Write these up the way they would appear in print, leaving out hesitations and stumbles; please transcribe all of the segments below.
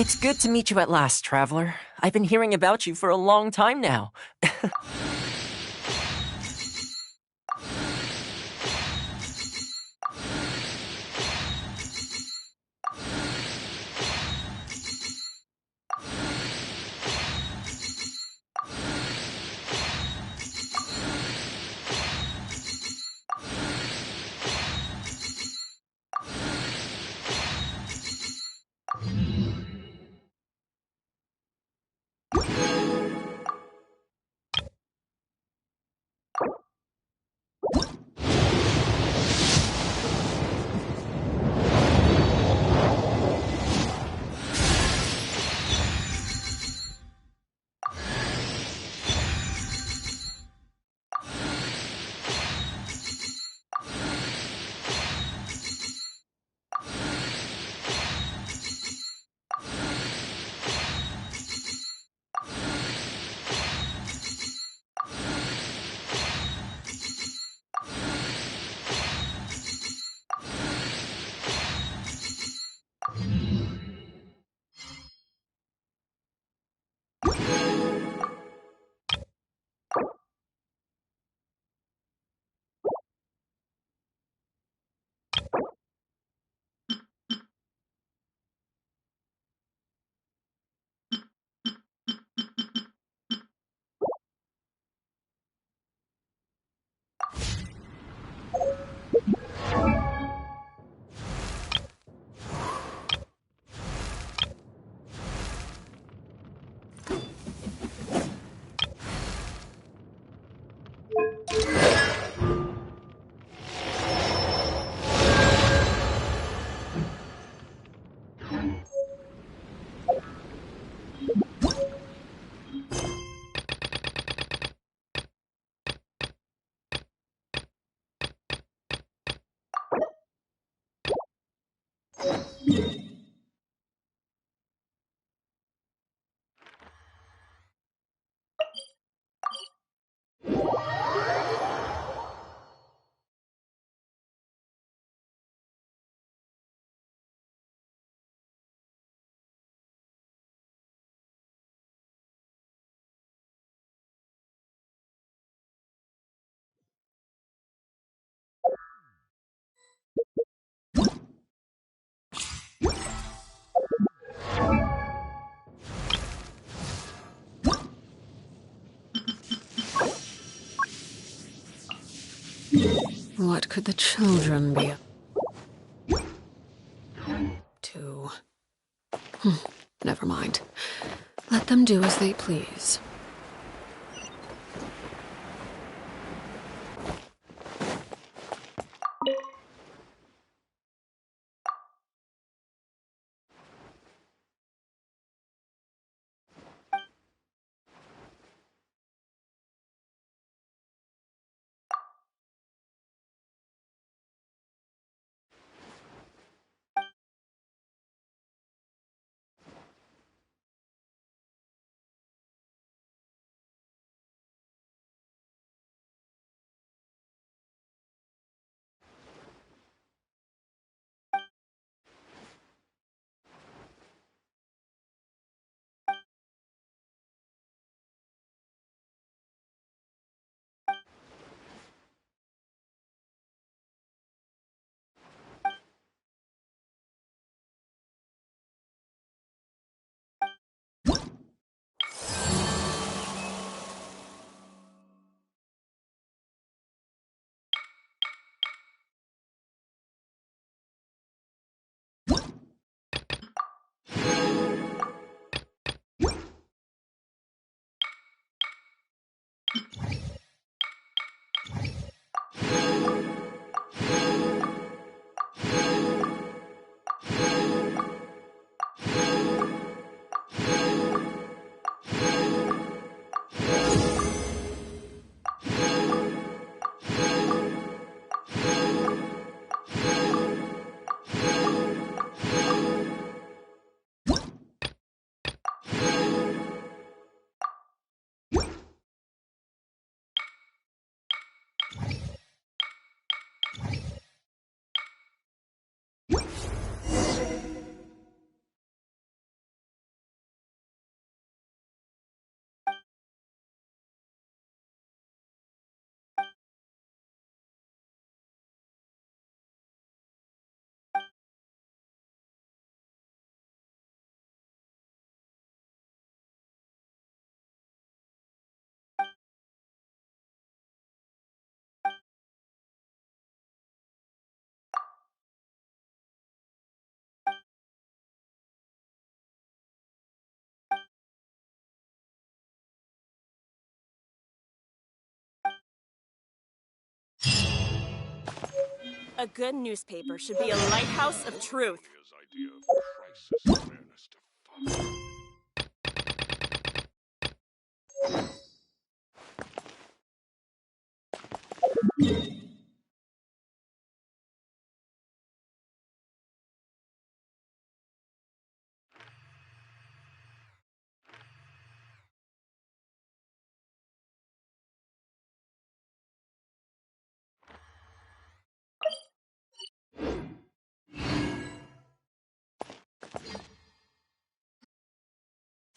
It's good to meet you at last, traveler. I've been hearing about you for a long time now. What could the children be up to? Never mind. Let them do as they please. A good newspaper should be a lighthouse of truth.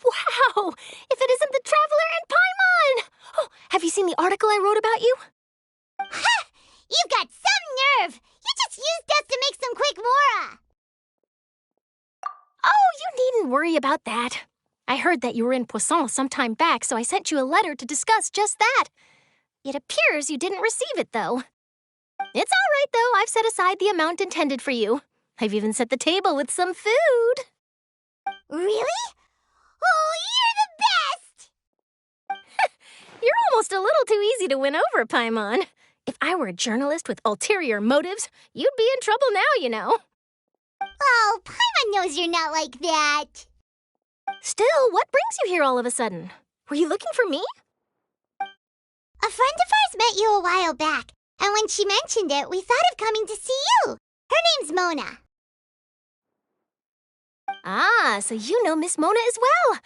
Wow! If it isn't the Traveler and Paimon! Oh, have you seen the article I wrote about you? Ha! You've got some nerve! You just used us to make some quick mora! Oh, you needn't worry about that. I heard that you were in Poisson some time back, so I sent you a letter to discuss just that. It appears you didn't receive it, though. It's all right, though. I've set aside the amount intended for you. I've even set the table with some food. Really? Oh, you're the best! You're almost a little too easy to win over, Paimon. If I were a journalist with ulterior motives, you'd be in trouble now, you know. Oh, Paimon knows you're not like that. Still, what brings you here all of a sudden? Were you looking for me? A friend of ours met you a while back, and when she mentioned it, we thought of coming to see you. Her name's Mona. Ah, so you know Miss Mona as well.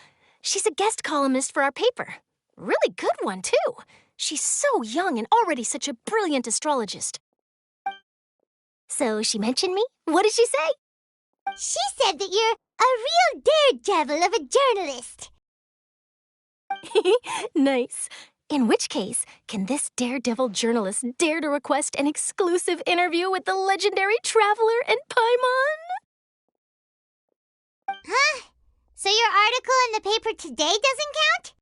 She's a guest columnist for our paper. Really good one, too. She's so young and already such a brilliant astrologist. So she mentioned me? What did she say? She said that you're a real daredevil of a journalist. Nice. In which case, can this daredevil journalist dare to request an exclusive interview with the legendary Traveler and Paimon? Huh? So your article in the paper today doesn't count?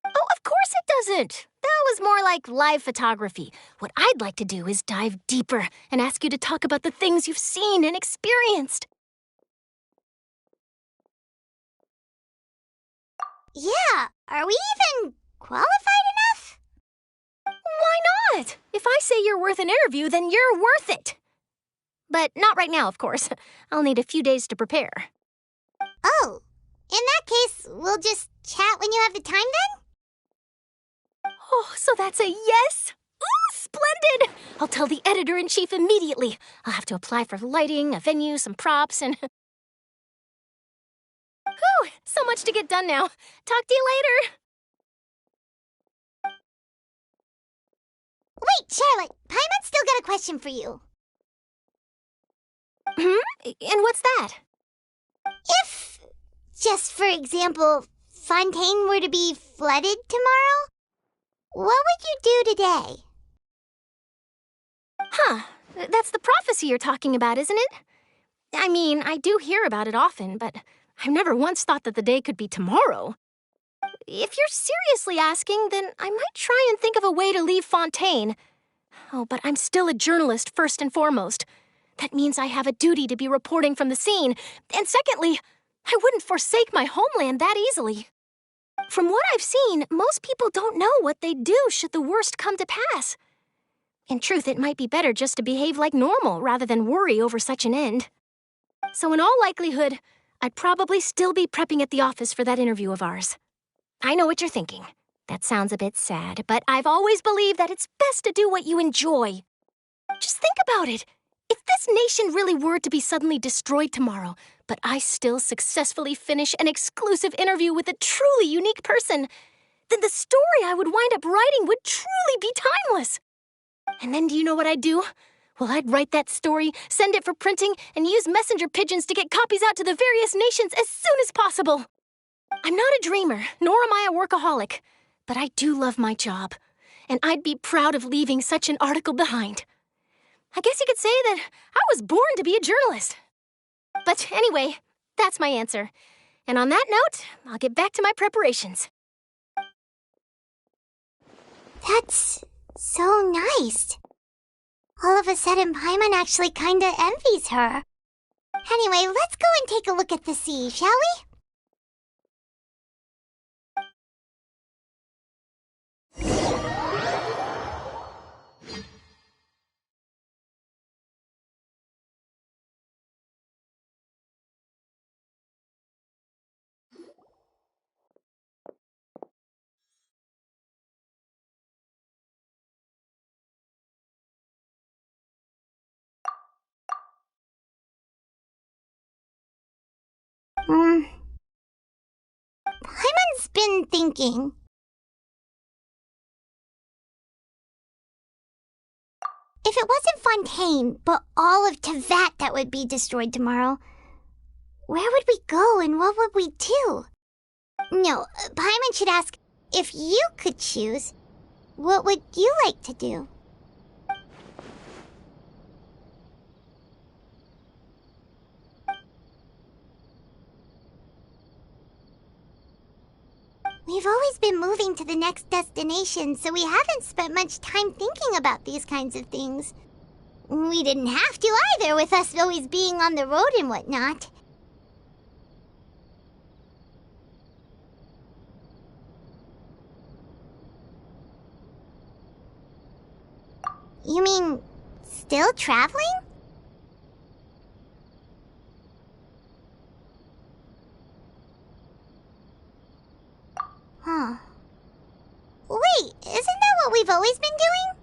Oh, of course it doesn't. That was more like live photography. What I'd like to do is dive deeper and ask you to talk about the things you've seen and experienced. Yeah, are we even qualified enough? Why not? If I say you're worth an interview, then you're worth it. But not right now, of course. I'll need a few days to prepare. Oh, in that case, we'll just chat when you have the time then? Oh, so that's a yes? Ooh, splendid! I'll tell the editor-in-chief immediately. I'll have to apply for lighting, a venue, some props, and... Whew, so much to get done now. Talk to you later. Wait, Charlotte, Paimon's still got a question for you. And what's that? If, just for example, Fontaine were to be flooded tomorrow, what would you do today? Huh, that's the prophecy you're talking about, isn't it? I mean, I do hear about it often, but I've never once thought that the day could be tomorrow. If you're seriously asking, then I might try and think of a way to leave Fontaine. Oh, but I'm still a journalist first and foremost. That means I have a duty to be reporting from the scene. And secondly, I wouldn't forsake my homeland that easily. From what I've seen, most people don't know what they'd do should the worst come to pass. In truth, it might be better just to behave like normal rather than worry over such an end. So in all likelihood, I'd probably still be prepping at the office for that interview of ours. I know what you're thinking. That sounds a bit sad, but I've always believed that it's best to do what you enjoy. Just think about it. If this nation really were to be suddenly destroyed tomorrow, but I still successfully finish an exclusive interview with a truly unique person, then the story I would wind up writing would truly be timeless. And then do you know what I'd do? Well, I'd write that story, send it for printing, and use messenger pigeons to get copies out to the various nations as soon as possible. I'm not a dreamer, nor am I a workaholic, but I do love my job, and I'd be proud of leaving such an article behind. I guess you could say that I was born to be a journalist. But anyway, that's my answer. And on that note, I'll get back to my preparations. That's so nice. All of a sudden, Paimon actually kinda envies her. Anyway, let's go and take a look at the sea, shall we? Paimon's been thinking. If it wasn't Fontaine, but all of Tevat that would be destroyed tomorrow, where would we go and what would we do? No, Paimon should ask, if you could choose, what would you like to do? We've always been moving to the next destination, so we haven't spent much time thinking about these kinds of things. We didn't have to either, with us always being on the road and whatnot. You mean, still traveling? Huh. Wait, isn't that what we've always been doing?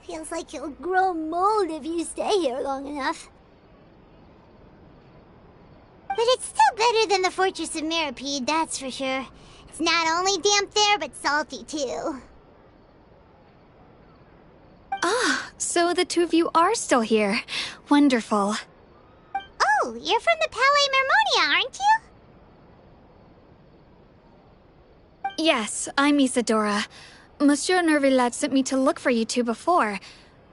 Feels like you'll grow mold if you stay here long enough. But it's still better than the Fortress of Mirapede, that's for sure. It's not only damp there, but salty too. Ah, so the two of you are still here. Wonderful. Oh, you're from the Palais Mermonia, aren't you? Yes, I'm Isadora. Monsieur Nervillet sent me to look for you two before.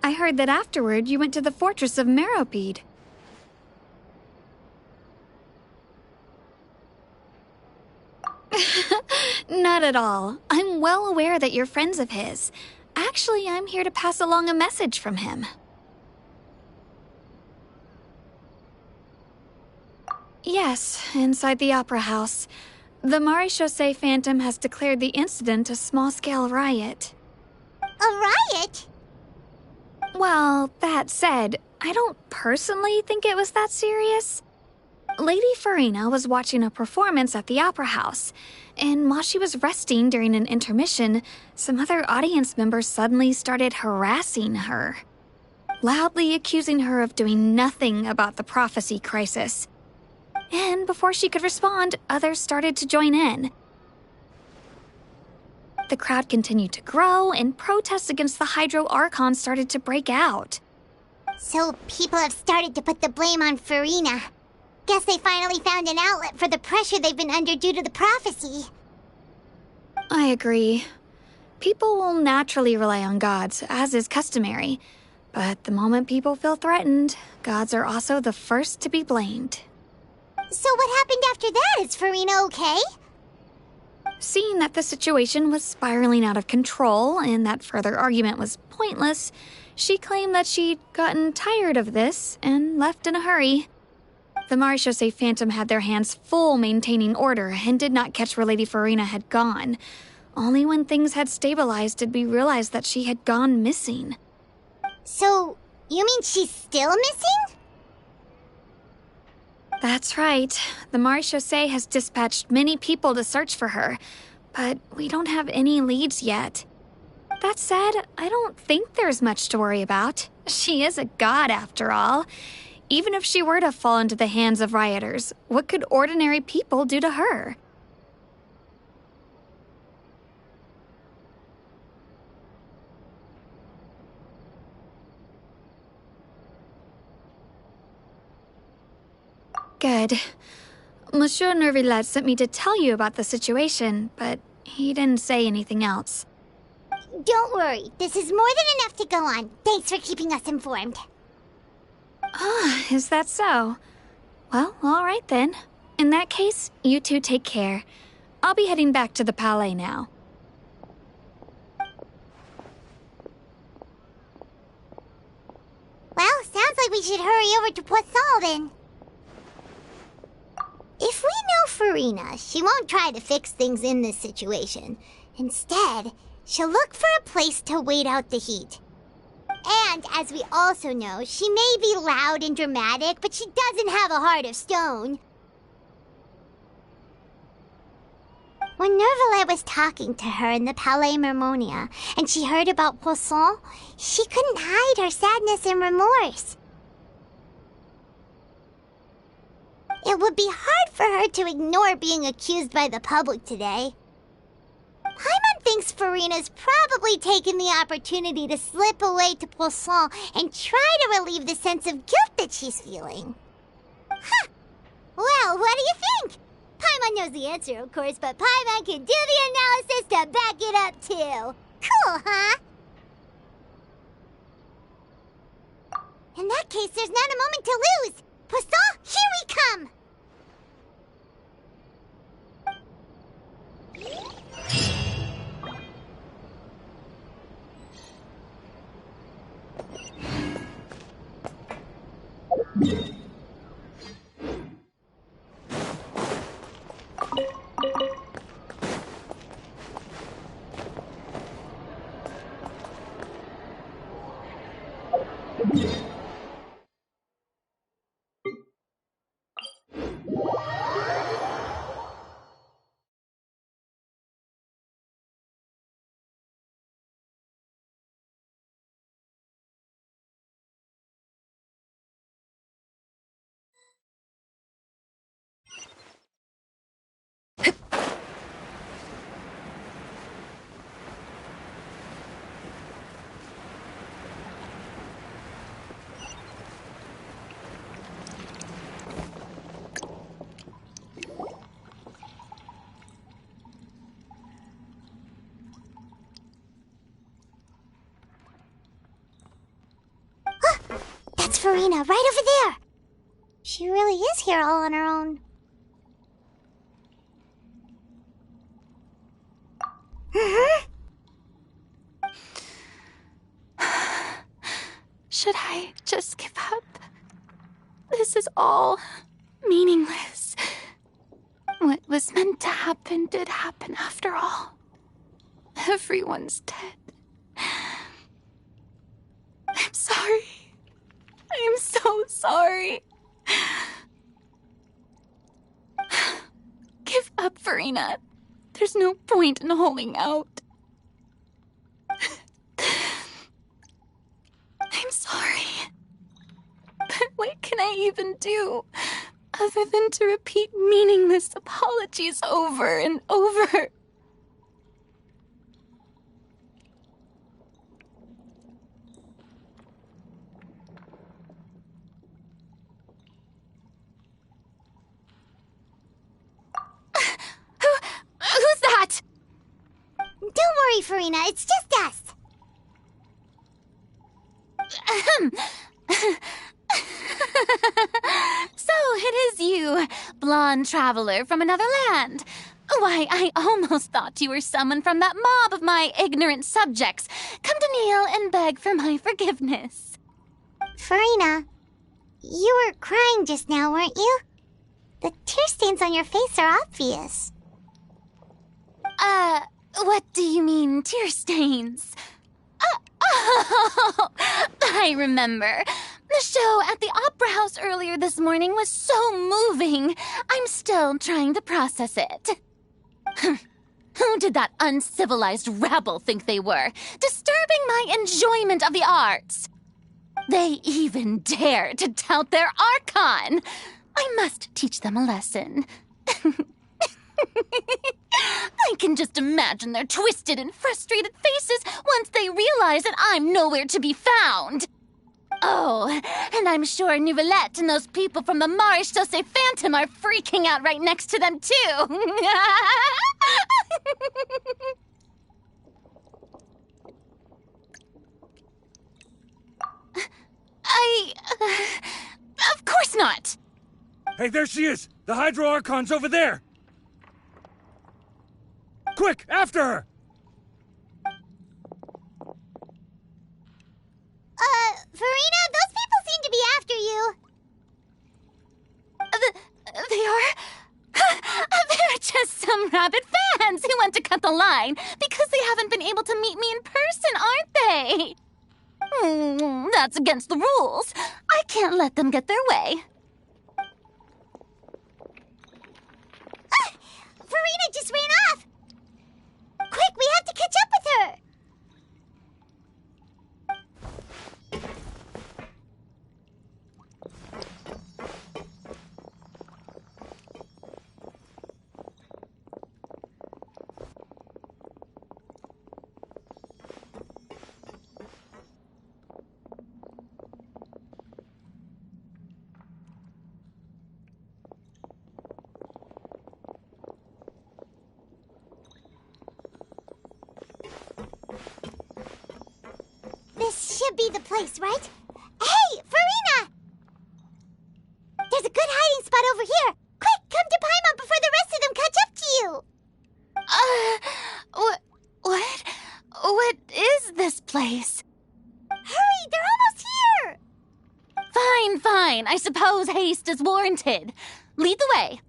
I heard that afterward you went to the Fortress of Meropide. Not at all. I'm well aware that you're friends of his. Actually, I'm here to pass along a message from him. Yes, inside the Opera House. The Maréchaussée Phantom has declared the incident a small-scale riot. A riot? Well, that said, I don't personally think it was that serious. Lady Farina was watching a performance at the Opera House, and while she was resting during an intermission, some other audience members suddenly started harassing her, loudly accusing her of doing nothing about the prophecy crisis. And before she could respond, others started to join in. The crowd continued to grow, and protests against the Hydro Archon started to break out. So people have started to put the blame on Farina. Guess they finally found an outlet for the pressure they've been under due to the prophecy. I agree. People will naturally rely on gods, as is customary. But the moment people feel threatened, gods are also the first to be blamed. So what happened after that? Is Farina okay? Seeing that the situation was spiraling out of control and that further argument was pointless, she claimed that she'd gotten tired of this and left in a hurry. The Maréchaussée Phantom had their hands full maintaining order and did not catch where Lady Farina had gone. Only when things had stabilized did we realize that she had gone missing. So, you mean she's still missing? That's right. The Maréchaussée has dispatched many people to search for her, but we don't have any leads yet. That said, I don't think there's much to worry about. She is a god, after all. Even if she were to fall into the hands of rioters, what could ordinary people do to her? Good. Monsieur Nervillet sent me to tell you about the situation, but he didn't say anything else. Don't worry, this is more than enough to go on. Thanks for keeping us informed. Ah, is that so? Well, all right then. In that case, you two take care. I'll be heading back to the Palais now. we should hurry over to Poisson then. If we know Farina, she won't try to fix things in this situation. Instead, she'll look for a place to wait out the heat. And, as we also know, she may be loud and dramatic, but she doesn't have a heart of stone. When Nervalet was talking to her in the Palais Mermonia, and she heard about Poisson, she couldn't hide her sadness and remorse. It would be hard for her to ignore being accused by the public today. Paimon thinks Farina's probably taken the opportunity to slip away to Poisson and try to relieve the sense of guilt that she's feeling. Huh! Well, what do you think? Paimon knows the answer, of course, but Paimon can do the analysis to back it up, too. Cool, huh? In that case, there's not a moment to lose. Poisson, here we come! That's Farina, right over there. She really is here all on her own. Should I just give up? This is all meaningless. What was meant to happen did happen after all. Everyone's dead. I'm sorry. I am so sorry. Give up, Farina. There's no point in holding out. I'm sorry. But what can I even do other than to repeat meaningless apologies over and over? Who's that? Don't worry, Farina, it's just us. So it is you, blonde traveler from another land. Why, I almost thought you were someone from that mob of my ignorant subjects. Come to kneel and beg for my forgiveness. Farina, you were crying just now, weren't you? The tear stains on your face are obvious. What do you mean, tear stains? Oh, I remember. The show at the Opera House earlier this morning was so moving. I'm still trying to process it. Who did that uncivilized rabble think they were, disturbing my enjoyment of the arts? They even dare to tout their Archon. I must teach them a lesson. I can just imagine their twisted and frustrated faces once they realize that I'm nowhere to be found. Oh, and I'm sure Nouvellette and those people from the Marish Chaussee Phantom are freaking out right next to them, too. Of course not. Hey, there she is! The Hydro Archon's over there! Quick, after her! Farina, those people seem seem to be after you. They are... They're just some rabid fans who want to cut the line because they haven't been able to meet me in person, aren't they? That's against the rules. I can't let them get their way. Farina just ran off! Quick, we have to catch up with her! This should be the place, right? Hey, Farina! There's a good hiding spot over here. Quick, come to Paimon before the rest of them catch up to you. What? What is this place? Hurry, they're almost here. Fine. I suppose haste is warranted. Lead the way.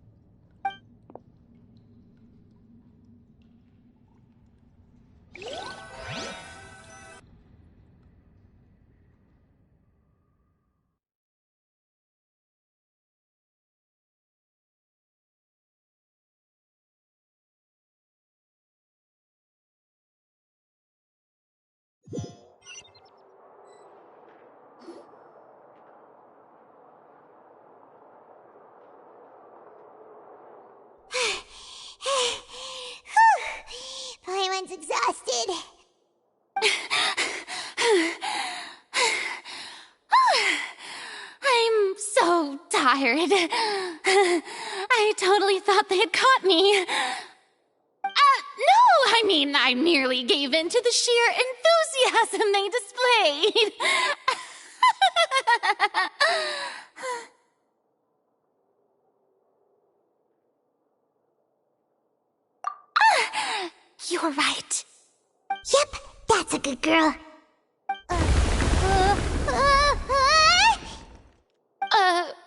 Paimon's exhausted. I'm so tired. I totally thought they had caught me. No, I merely gave in to the sheer enthusiasm they displayed. You're right. Yep, that's a good girl.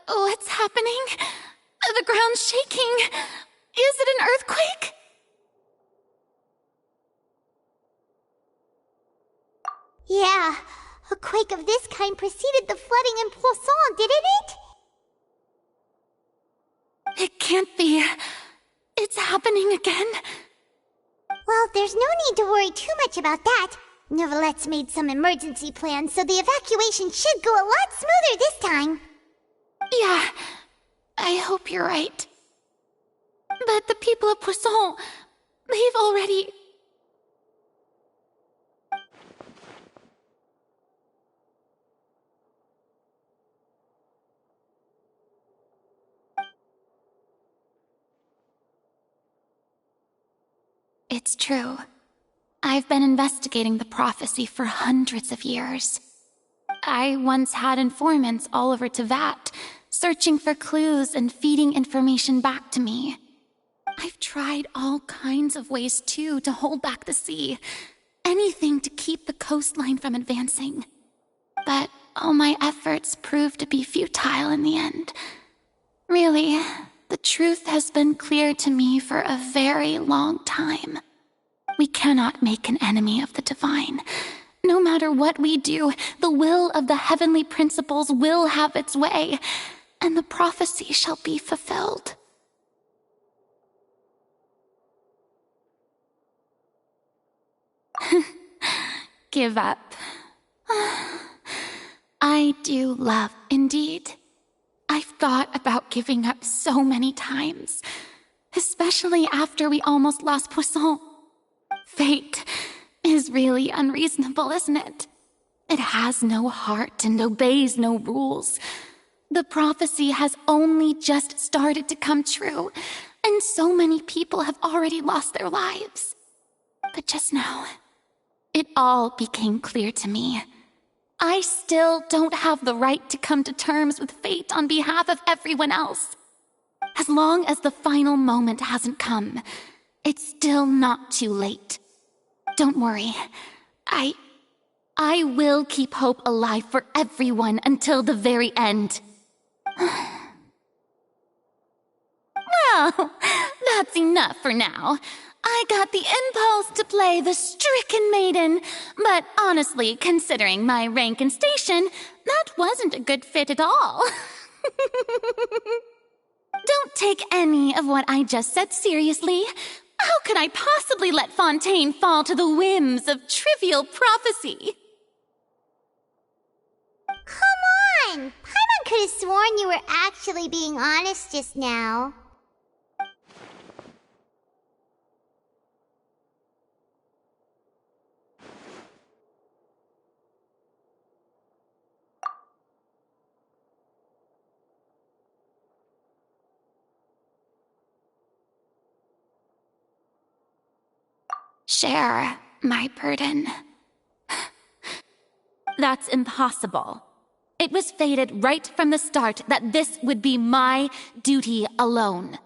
What's happening? The ground's shaking. Is it an earthquake? Yeah, a quake of this kind preceded the flooding in Poisson, didn't it? It can't be. It's happening again. Well, there's no need to worry too much about that. Neverlette's made some emergency plans, so the evacuation should go a lot smoother this time. Yeah, I hope you're right. But the people of Poisson, they've already... It's true. I've been investigating the prophecy for hundreds of years. I once had informants all over Tevat, searching for clues and feeding information back to me. I've tried all kinds of ways, too, to hold back the sea. Anything to keep the coastline from advancing. But all my efforts proved to be futile in the end. Really, the truth has been clear to me for a very long time. We cannot make an enemy of the divine. No matter what we do, the will of the heavenly principles will have its way, and the prophecy shall be fulfilled. Give up. I do love, indeed. I've thought about giving up so many times, especially after we almost lost Poisson. Fate is really unreasonable, isn't it? It has no heart and obeys no rules. The prophecy has only just started to come true, and so many people have already lost their lives. But just now, it all became clear to me. I still don't have the right to come to terms with fate on behalf of everyone else. As long as the final moment hasn't come, it's still not too late. Don't worry. I will keep hope alive for everyone until the very end. Well, that's enough for now. I got the impulse to play the stricken maiden, but honestly, considering my rank and station, that wasn't a good fit at all. Don't take any of what I just said seriously. How could I possibly let Fontaine fall to the whims of trivial prophecy? Come on! Paimon could have sworn you were actually being honest just now. Share my burden. That's impossible. It was fated right from the start that this would be my duty alone.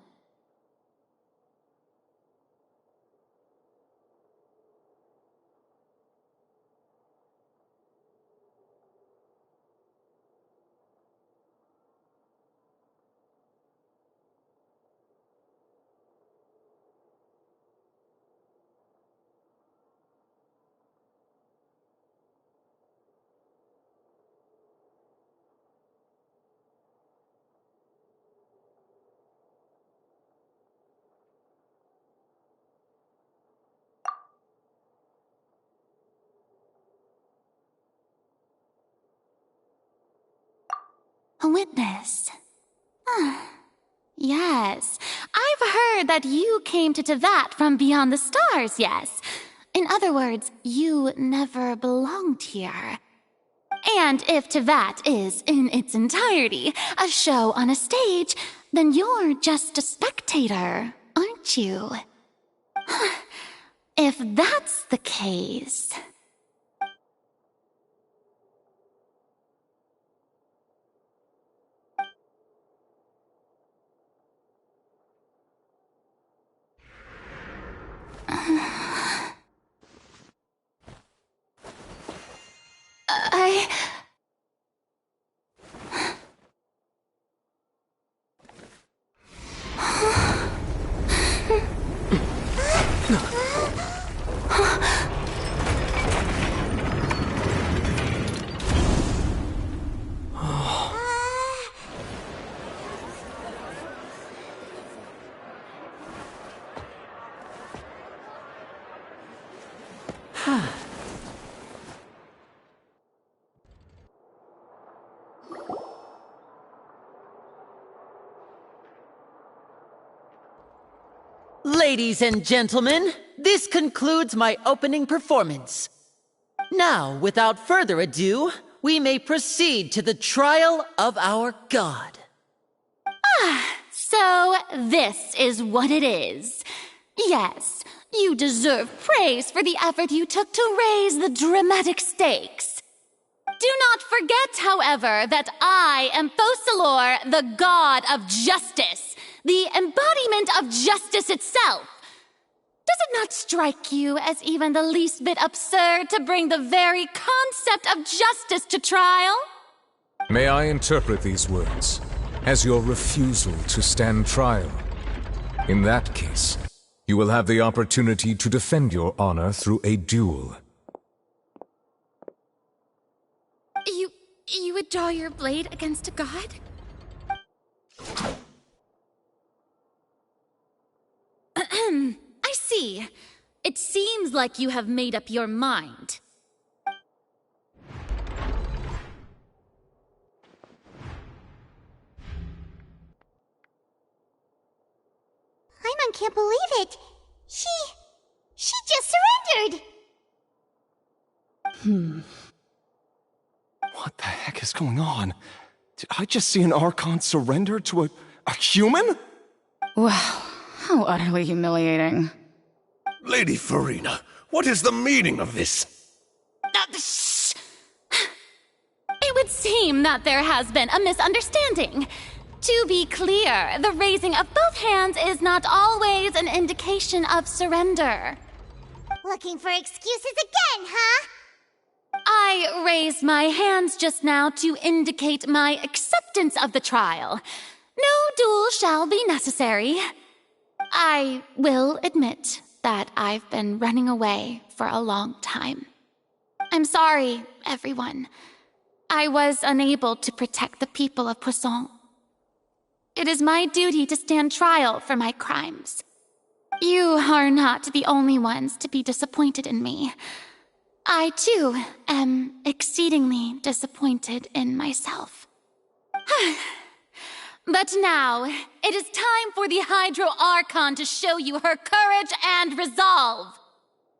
A witness. Yes, I've heard that you came to Tevat from beyond the stars, yes. In other words, you never belonged here. And if Tevat is, in its entirety, a show on a stage, then you're just a spectator, aren't you? If that's the case... Ladies and gentlemen, this concludes my opening performance. Now, without further ado, we may proceed to the trial of our god. So, this is what it is. Yes, you deserve praise for the effort you took to raise the dramatic stakes. Do not forget, however, that I am Focalor, the god of justice, the embodiment of justice itself. Does it not strike you as even the least bit absurd to bring the very concept of justice to trial? May I interpret these words as your refusal to stand trial? In that case, you will have the opportunity to defend your honor through a duel. You would draw your blade against a god? I see. It seems like you have made up your mind. Paimon can't believe it. She just surrendered. What the heck is going on? Did I just see an Archon surrender to a human? Wow, how utterly humiliating. Lady Farina, what is the meaning of this? Shh! It would seem that there has been a misunderstanding. To be clear, the raising of both hands is not always an indication of surrender. Looking for excuses again, huh? I raised my hands just now to indicate my acceptance of the trial. No duel shall be necessary. I will admit that I've been running away for a long time. I'm sorry, everyone. I was unable to protect the people of Poisson. It is my duty to stand trial for my crimes. You are not the only ones to be disappointed in me. I, too, am exceedingly disappointed in myself. But now, it is time for the Hydro Archon to show you her courage and resolve.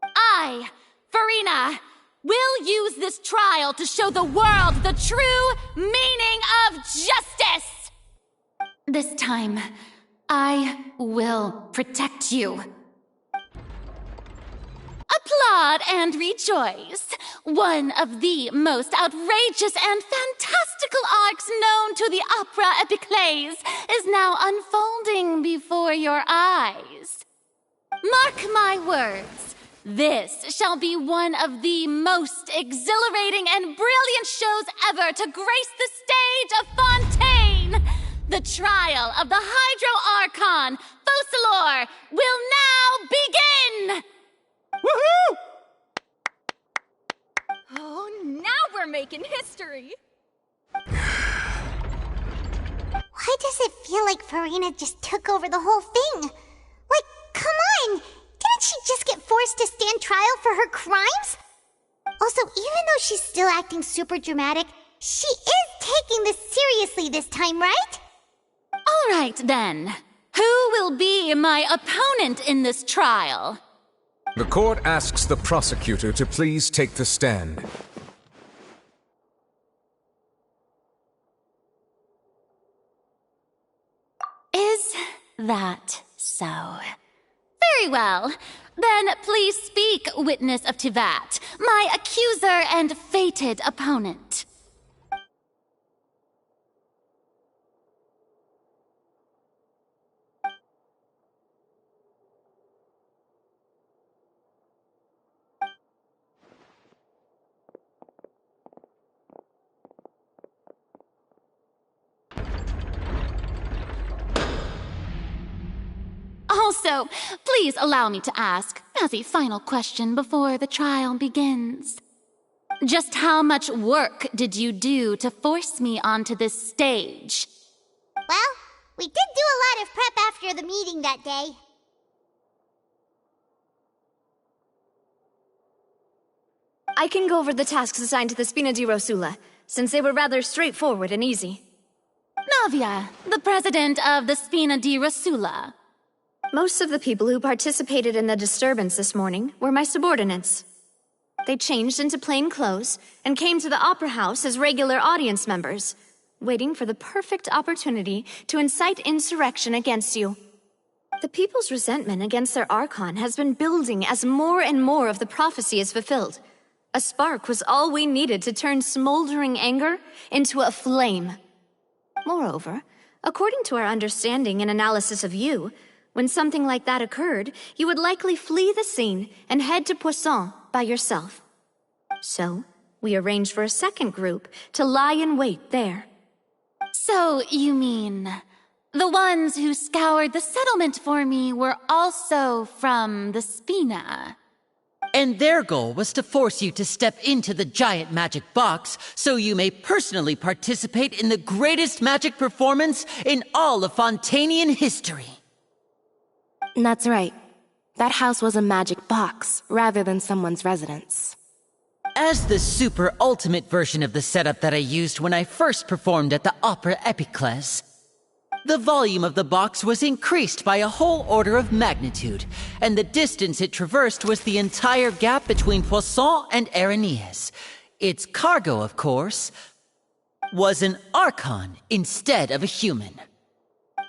I, Farina, will use this trial to show the world the true meaning of justice! This time, I will protect you. Applaud and rejoice. One of the most outrageous and fantastical arcs known to the opera epiclese is now unfolding before your eyes. Mark my words, this shall be one of the most exhilarating and brilliant shows ever to grace the stage of Fontaine. The trial of the Hydro Archon, Focalor, will now begin! Woohoo! Oh, now we're making history! Why does it feel like Farina just took over the whole thing? Like, come on! Didn't she just get forced to stand trial for her crimes? Also, even though she's still acting super dramatic, she is taking this seriously this time, right? All right, then. Who will be my opponent in this trial? The court asks the prosecutor to please take the stand. Is that so? Very well. Then please speak, witness of Tivat, my accuser and fated opponent. Also, please allow me to ask, as a final question before the trial begins. Just how much work did you do to force me onto this stage? Well, we did do a lot of prep after the meeting that day. I can go over the tasks assigned to the Spina di Rosula, since they were rather straightforward and easy. Navia, the president of the Spina di Rosula. Most of the people who participated in the disturbance this morning were my subordinates. They changed into plain clothes and came to the Opera House as regular audience members, waiting for the perfect opportunity to incite insurrection against you. The people's resentment against their Archon has been building as more and more of the prophecy is fulfilled. A spark was all we needed to turn smoldering anger into a flame. Moreover, according to our understanding and analysis of you, when something like that occurred, you would likely flee the scene and head to Poisson by yourself. So, we arranged for a second group to lie in wait there. So, you mean, the ones who scoured the settlement for me were also from the Spina? And their goal was to force you to step into the giant magic box so you may personally participate in the greatest magic performance in all of Fontanian history. That's right. That house was a magic box, rather than someone's residence. As the super ultimate version of the setup that I used when I first performed at the Opera Epiclese, the volume of the box was increased by a whole order of magnitude, and the distance it traversed was the entire gap between Poisson and Aranias. Its cargo, of course, was an Archon instead of a human.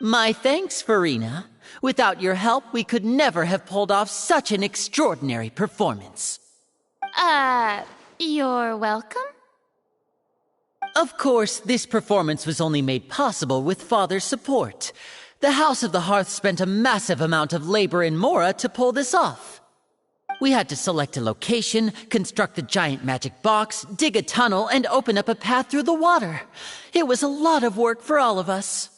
My thanks, Farina. Without your help, we could never have pulled off such an extraordinary performance. You're welcome? Of course, this performance was only made possible with Father's support. The House of the Hearth spent a massive amount of labor in Mora to pull this off. We had to select a location, construct the giant magic box, dig a tunnel, and open up a path through the water. It was a lot of work for all of us.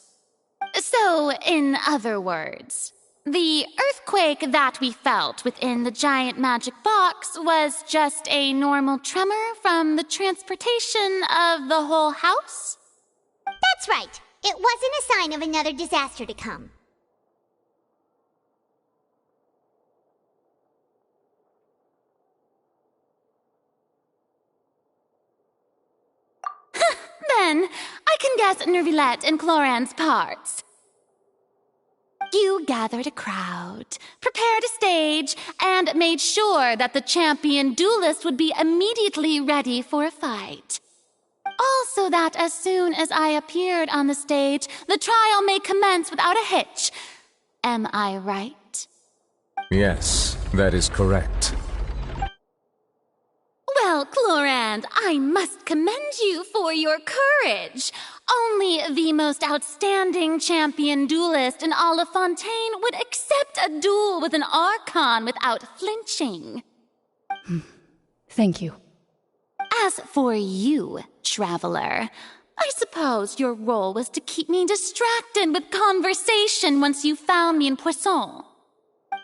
So, in other words, the earthquake that we felt within the giant magic box was just a normal tremor from the transportation of the whole house? That's right. It wasn't a sign of another disaster to come. Then, I can guess Nervillette and Cloran's parts. You gathered a crowd, prepared a stage, and made sure that the champion duelist would be immediately ready for a fight. Also that as soon as I appeared on the stage, the trial may commence without a hitch. Am I right? Yes, that is correct. Well, Clorand, I must commend you for your courage. Only the most outstanding champion duelist in all of Fontaine would accept a duel with an Archon without flinching. Thank you. As for you, Traveler, I suppose your role was to keep me distracted with conversation once you found me in Poisson.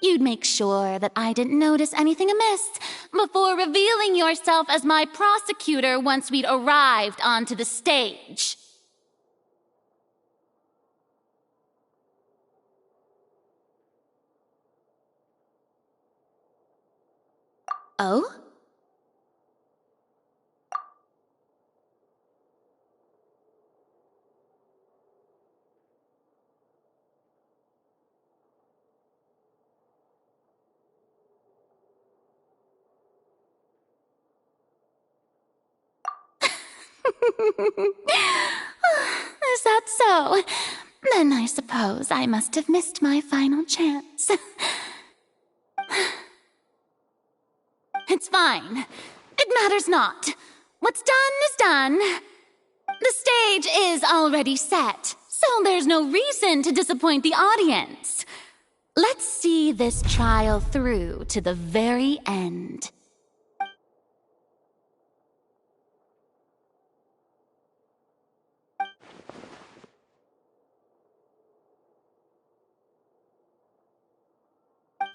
You'd make sure that I didn't notice anything amiss before revealing yourself as my prosecutor once we'd arrived onto the stage. Oh? Is that so? Then I suppose I must have missed my final chance. It's fine. It matters not. What's done is done. The stage is already set, so there's no reason to disappoint the audience. Let's see this trial through to the very end.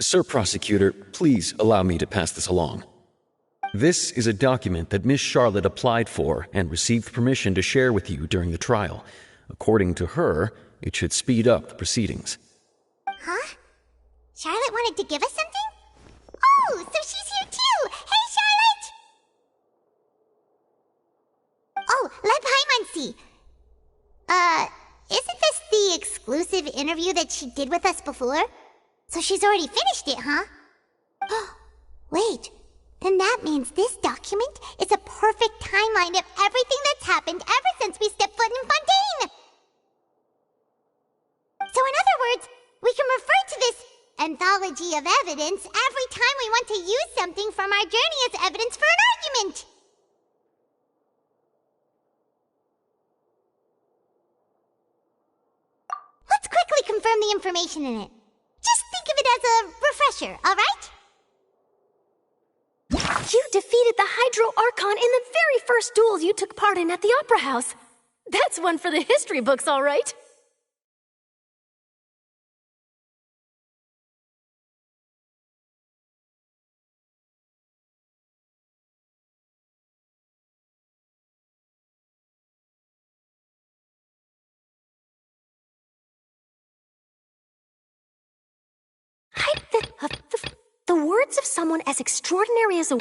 Sir Prosecutor, please allow me to pass this along. This is a document that Miss Charlotte applied for and received permission to share with you during the trial. According to her, it should speed up the proceedings. Huh? Charlotte wanted to give us something? Oh, so she's here too! Hey, Charlotte! Oh, let Paimon see. Isn't this the exclusive interview that she did with us before? So she's already finished it, huh? Wait, then that means this document is a perfect timeline of everything that's happened ever since we stepped foot in Fontaine! So in other words, we can refer to this anthology of evidence every time we want to use something from our journey as evidence for an argument! Let's quickly confirm the information in it. Just think of it as a refresher, alright? You defeated the Hydro Archon in the very first duels you took part in at the Opera House. That's one for the history books, all right. The words of someone as extraordinary as a...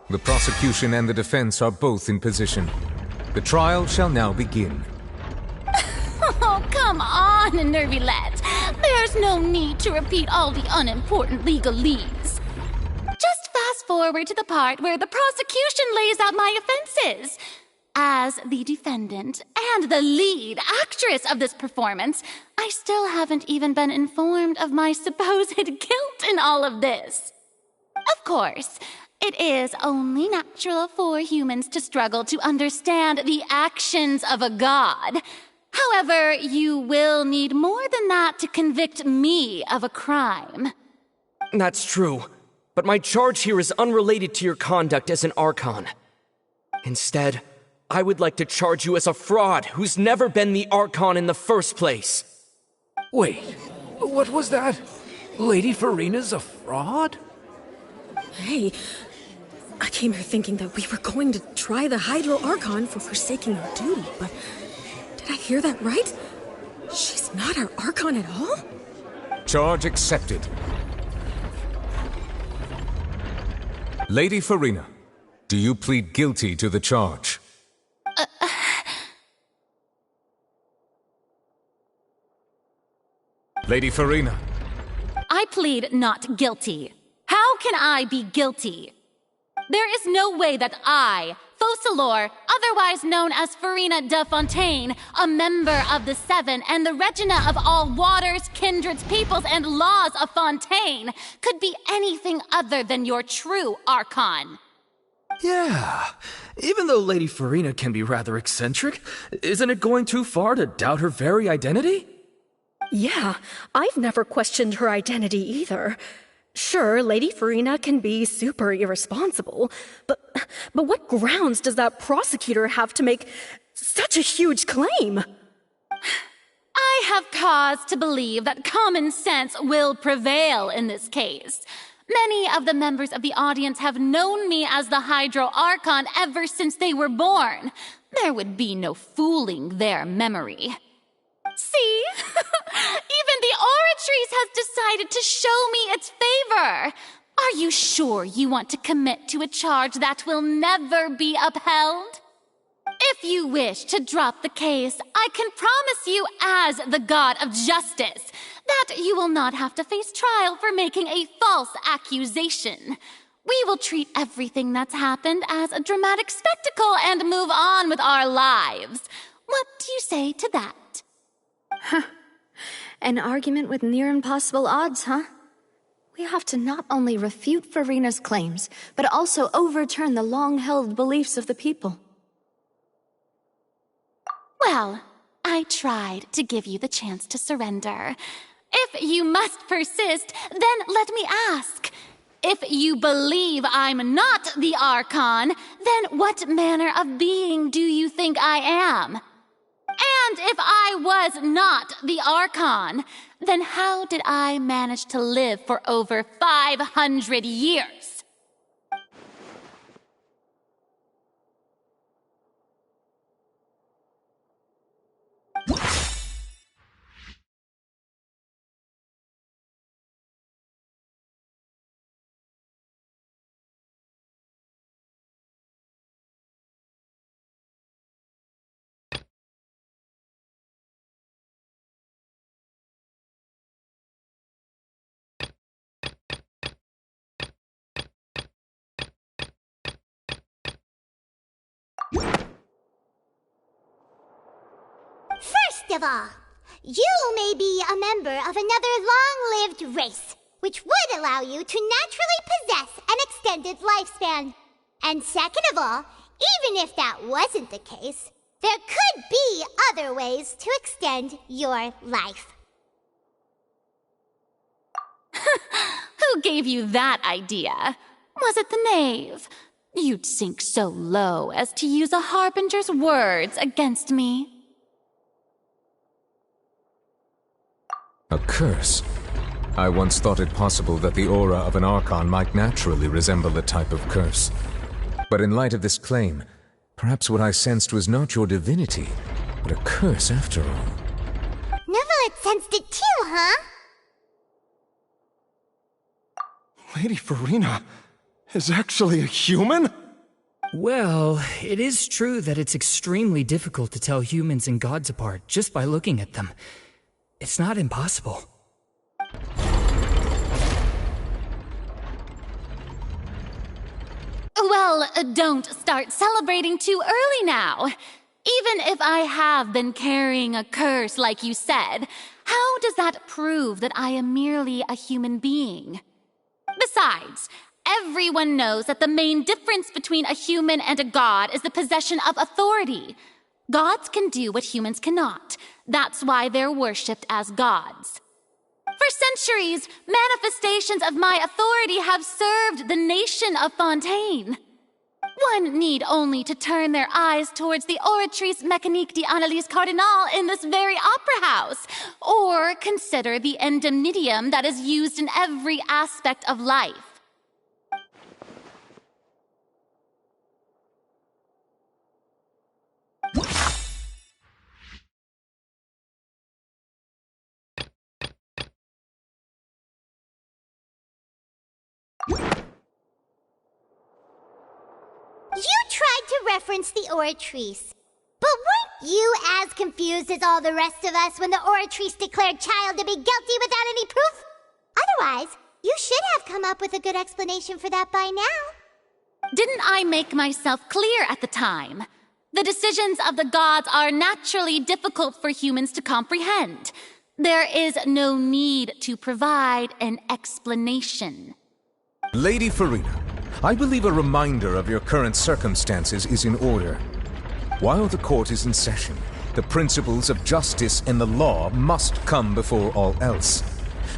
The prosecution and the defense are both in position. The trial shall now begin. Oh, come on, Nervillette. There's no need to repeat all the unimportant legalese. Just fast forward to the part where the prosecution lays out my offenses. As the defendant and the lead actress of this performance, I still haven't even been informed of my supposed guilt in all of this. Of course, It is only natural for humans to struggle to understand the actions of a god. However, you will need more than that to convict me of a crime. That's true, but my charge here is unrelated to your conduct as an Archon. Instead, I would like to charge you as a fraud who's never been the Archon in the first place. Wait, what was that? Lady Farina's a fraud? Hey, I came here thinking that we were going to try the Hydro Archon for forsaking our duty, but did I hear that right? She's not our Archon at all? Charge accepted. Lady Farina, do you plead guilty to the charge? Lady Farina. I plead not guilty. How can I be guilty? There is no way that I, Focalor, otherwise known as Farina de Fontaine, a member of the Seven and the Regina of all waters, kindreds, peoples, and laws of Fontaine, could be anything other than your true Archon. Yeah, even though Lady Farina can be rather eccentric, isn't it going too far to doubt her very identity? Yeah, I've never questioned her identity either. Sure, Lady Farina can be super irresponsible, but what grounds does that prosecutor have to make such a huge claim? I have cause to believe that common sense will prevail in this case. Many of the members of the audience have known me as the Hydro Archon ever since they were born. There would be no fooling their memory. See? Even the Oratrice has decided to show me its favor. Are you sure you want to commit to a charge that will never be upheld? If you wish to drop the case, I can promise you as the God of Justice that you will not have to face trial for making a false accusation. We will treat everything that's happened as a dramatic spectacle and move on with our lives. What do you say to that? Huh. An argument with near impossible odds, huh? We have to not only refute Farina's claims, but also overturn the long-held beliefs of the people. Well, I tried to give you the chance to surrender. If you must persist, then let me ask. If you believe I'm not the Archon, then what manner of being do you think I am? And if I was not the Archon, then how did I manage to live for over 500 years? First of all, you may be a member of another long-lived race, which would allow you to naturally possess an extended lifespan. And second of all, even if that wasn't the case, there could be other ways to extend your life. Who gave you that idea? Was it the knave? You'd sink so low as to use a harbinger's words against me. A curse? I once thought it possible that the aura of an Archon might naturally resemble the type of curse. But in light of this claim, perhaps what I sensed was not your divinity, but a curse after all. Neverlet sensed it too, huh? Lady Farina is actually a human? Well, it is true that it's extremely difficult to tell humans and gods apart just by looking at them. It's not impossible. Well, don't start celebrating too early now. Even if I have been carrying a curse like you said, how does that prove that I am merely a human being? Besides, Everyone knows that the main difference between a human and a god is the possession of authority. Gods can do what humans cannot. That's why they're worshipped as gods. For centuries, manifestations of my authority have served the nation of Fontaine. One need only to turn their eyes towards the Oratrice Mécanique d'Analyse Cardinal in this very opera house, or consider the indemnitium that is used in every aspect of life. You tried to reference the Oratrice. But weren't you as confused as all the rest of us when the Oratrice declared Child to be guilty without any proof? Otherwise, you should have come up with a good explanation for that by now. Didn't I make myself clear at the time? The decisions of the gods are naturally difficult for humans to comprehend. There is no need to provide an explanation. Lady Farina, I believe a reminder of your current circumstances is in order. While the court is in session, the principles of justice and the law must come before all else.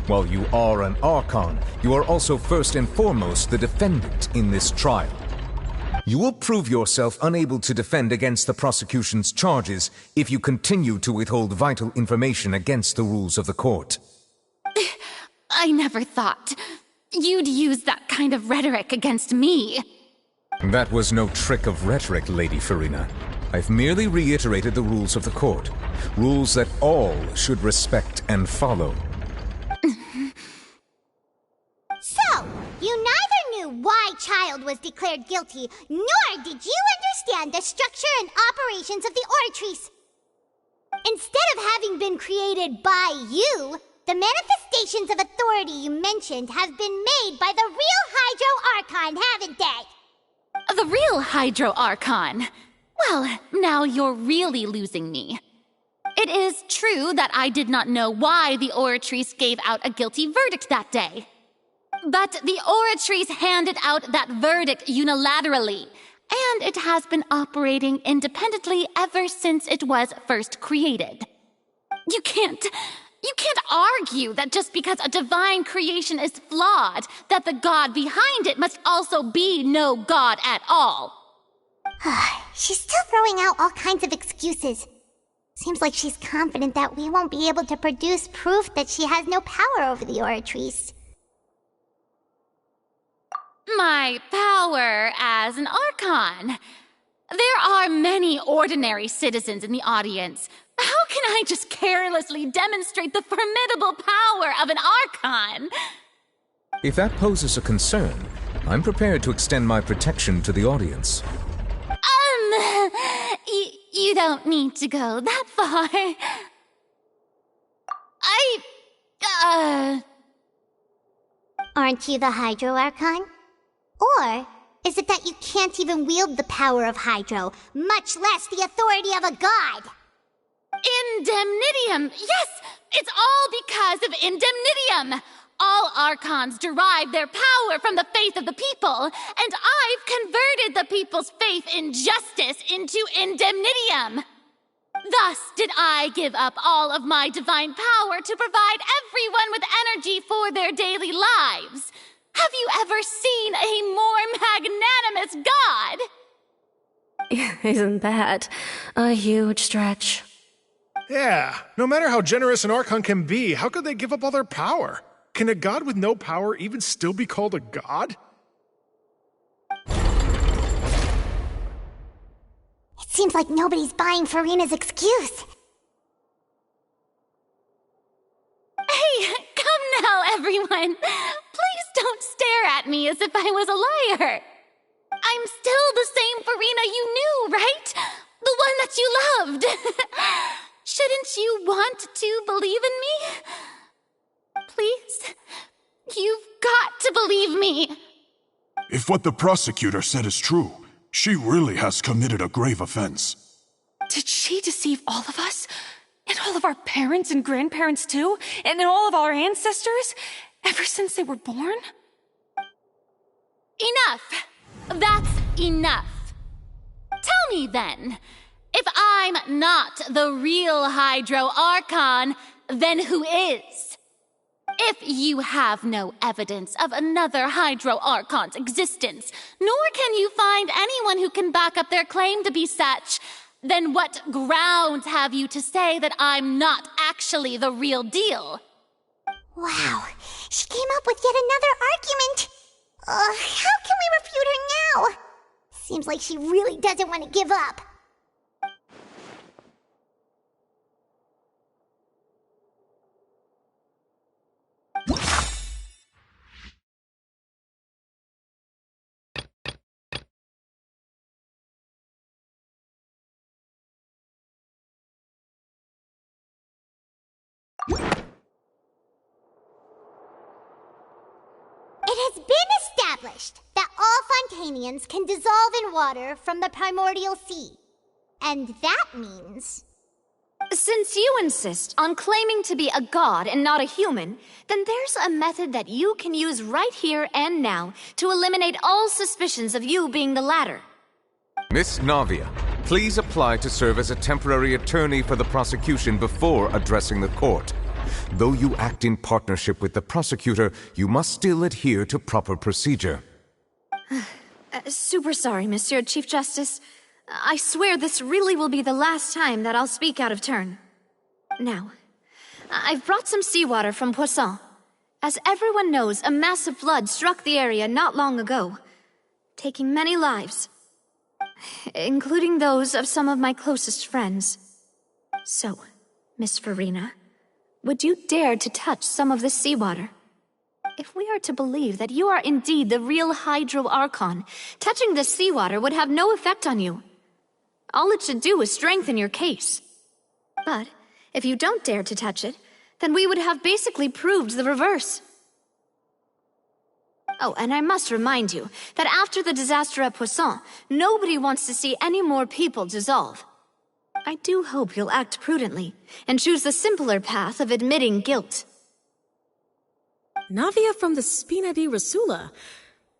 While you are an Archon, you are also first and foremost the defendant in this trial. You will prove yourself unable to defend against the prosecution's charges if you continue to withhold vital information against the rules of the court. I never thought you'd use that kind of rhetoric against me. That was no trick of rhetoric, Lady Farina. I've merely reiterated the rules of the court. Rules that all should respect and follow. So, you neither knew why Child was declared guilty, nor did you understand the structure and operations of the Oratrice. Instead of having been created by you, the manifestations of authority you mentioned have been made by the real Hydro Archon, haven't they? The real Hydro Archon? Well, now you're really losing me. It is true that I did not know why the Oratrice gave out a guilty verdict that day. But the Oratrice handed out that verdict unilaterally, and it has been operating independently ever since it was first created. You can't argue that just because a divine creation is flawed, that the god behind it must also be no god at all. She's still throwing out all kinds of excuses. Seems like she's confident that we won't be able to produce proof that she has no power over the Oratrice. My power as an Archon. There are many ordinary citizens in the audience. How can I just carelessly demonstrate the formidable power of an Archon? If that poses a concern, I'm prepared to extend my protection to the audience. You don't need to go that far. Aren't you the Hydro Archon? Or is it that you can't even wield the power of Hydro, much less the authority of a god? Indemnitium! Yes! It's all because of Indemnitium! All Archons derive their power from the faith of the people, and I've converted the people's faith in justice into Indemnitium. Thus did I give up all of my divine power to provide everyone with energy for their daily lives. Have you ever seen a more magnanimous god? Isn't that a huge stretch? Yeah, no matter how generous an Archon can be, how could they give up all their power? Can a god with no power even still be called a god? It seems like nobody's buying Farina's excuse. Hey, come now, everyone. Please don't stare at me as if I was a liar. I'm still the same Farina you knew, right? The one that you loved. Shouldn't you want to believe in me? Please, you've got to believe me. If what the prosecutor said is true, she really has committed a grave offense. Did she deceive all of us? And all of our parents and grandparents too? And all of our ancestors? Ever since they were born? Enough! That's enough. Tell me then, if I'm not the real Hydro Archon, then who is? If you have no evidence of another Hydro Archon's existence, nor can you find anyone who can back up their claim to be such, then what grounds have you to say that I'm not actually the real deal? Wow, she came up with yet another argument. How can we refute her now? Seems like she really doesn't want to give up. It has been established that all Fontanians can dissolve in water from the primordial sea. And that means... Since you insist on claiming to be a god and not a human, then there's a method that you can use right here and now to eliminate all suspicions of you being the latter. Miss Navia, please apply to serve as a temporary attorney for the prosecution before addressing the court. Though you act in partnership with the prosecutor, you must still adhere to proper procedure. Super sorry, Monsieur Chief Justice. I swear this really will be the last time that I'll speak out of turn. Now, I've brought some seawater from Poisson. As everyone knows, a massive flood struck the area not long ago, taking many lives, including those of some of my closest friends. So, Miss Farina, would you dare to touch some of this seawater? If we are to believe that you are indeed the real Hydro Archon, touching this seawater would have no effect on you. All it should do is strengthen your case. But if you don't dare to touch it, then we would have basically proved the reverse. Oh, and I must remind you that after the disaster at Poisson, nobody wants to see any more people dissolve. I do hope you'll act prudently and choose the simpler path of admitting guilt. Navia from the Spina di Rasula.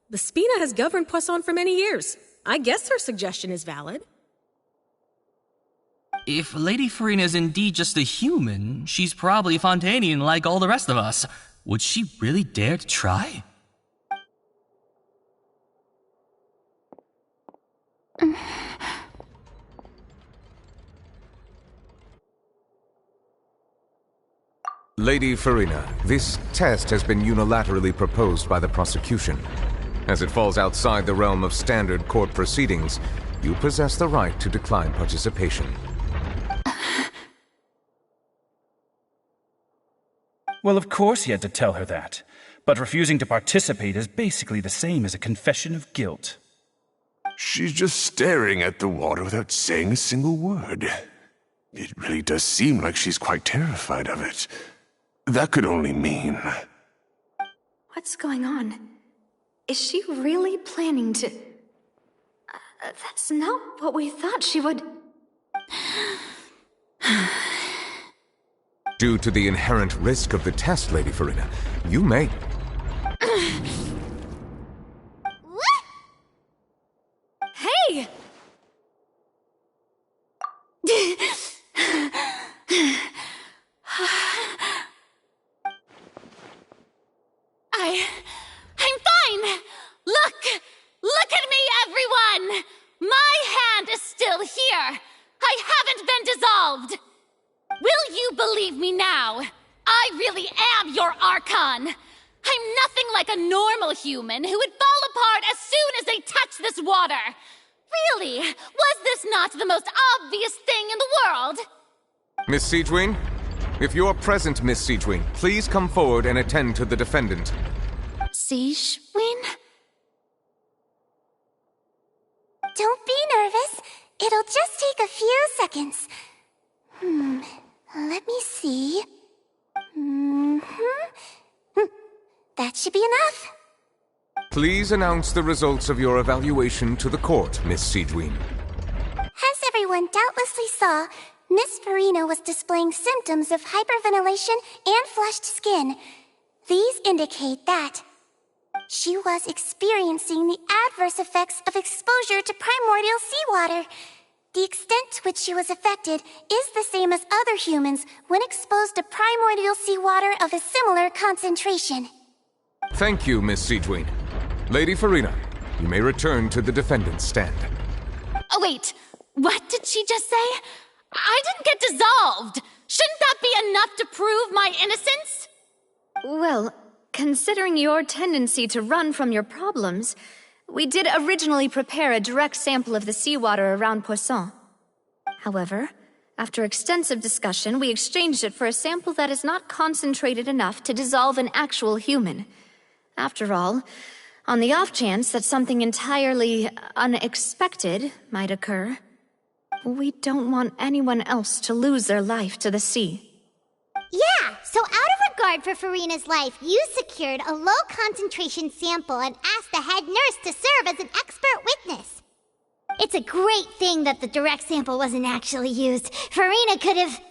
The Spina has governed Poisson for many years. I guess her suggestion is valid. If Lady Farina is indeed just a human, she's probably Fontanian like all the rest of us. Would she really dare to try? Lady Farina, this test has been unilaterally proposed by the prosecution. As it falls outside the realm of standard court proceedings, you possess the right to decline participation. Well, of course he had to tell her that. But refusing to participate is basically the same as a confession of guilt. She's just staring at the water without saying a single word. It really does seem like she's quite terrified of it. That could only mean... What's going on? Is she really planning to... that's not what we thought she would... Due to the inherent risk of the test, Lady Farina, you may... Hey! I'm fine! Look at me, everyone! My hand is still here! I haven't been dissolved! Will you believe me now? I really am your Archon! I'm nothing like a normal human who would fall apart as soon as they touch this water! Really, was this not the most obvious thing in the world? Miss Siegewin? If you're present, Miss Siegewin, please come forward and attend to the defendant. Siegewin? Don't be nervous. It'll just take a few seconds. Let me see. That should be enough. Please announce the results of your evaluation to the court, Miss Siegewin. As everyone doubtlessly saw, Miss Farina was displaying symptoms of hyperventilation and flushed skin. These indicate that... She was experiencing the adverse effects of exposure to primordial seawater. The extent to which she was affected is the same as other humans when exposed to primordial seawater of a similar concentration. Thank you, Miss Seedween. Lady Farina, you may return to the defendant's stand. Oh, wait. What did she just say? I didn't get dissolved. Shouldn't that be enough to prove my innocence? Well, considering your tendency to run from your problems, we did originally prepare a direct sample of the seawater around Poisson. However, after extensive discussion, we exchanged it for a sample that is not concentrated enough to dissolve an actual human. After all, on the off chance that something entirely unexpected might occur, we don't want anyone else to lose their life to the sea. Yeah, so out of regard for Farina's life, you secured a low-concentration sample and asked the head nurse to serve as an expert witness. It's a great thing that the direct sample wasn't actually used. Farina could have...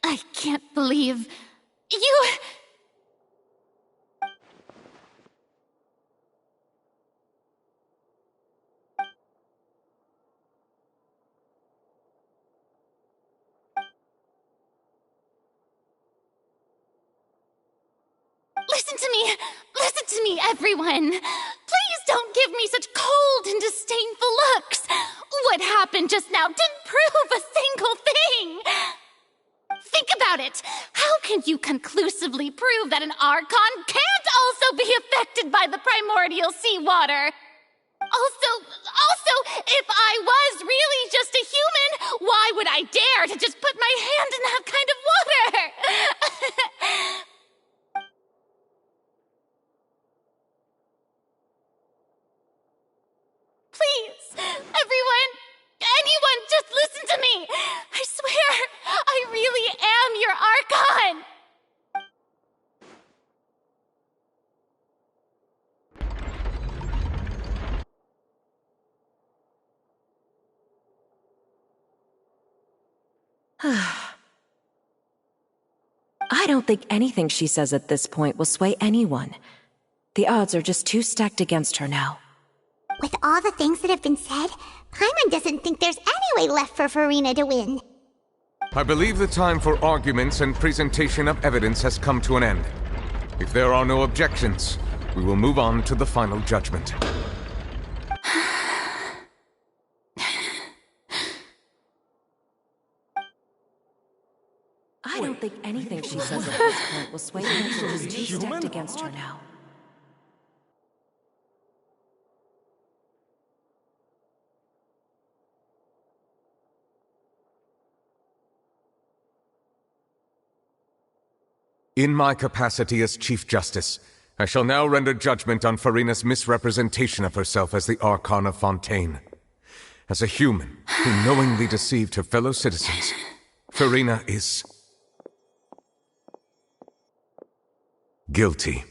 I can't believe... You... Listen to me, everyone. Please don't give me such cold and disdainful looks. What happened just now didn't prove a single thing. Think about it. How can you conclusively prove that an Archon can't also be affected by the primordial seawater? Also, if I was really just a human, why would I dare to just put my hand in that kind of water? Please, everyone, anyone, just listen to me. I swear, I really am your Archon. I don't think anything she says at this point will sway anyone. The odds are just too stacked against her now. With all the things that have been said, Paimon doesn't think there's any way left for Farina to win. I believe the time for arguments and presentation of evidence has come to an end. If there are no objections, we will move on to the final judgment. I don't think anything she says at this point will sway anyone. She's too stacked against her now. In my capacity as Chief Justice, I shall now render judgment on Farina's misrepresentation of herself as the Archon of Fontaine. As a human who knowingly deceived her fellow citizens, Farina is... guilty.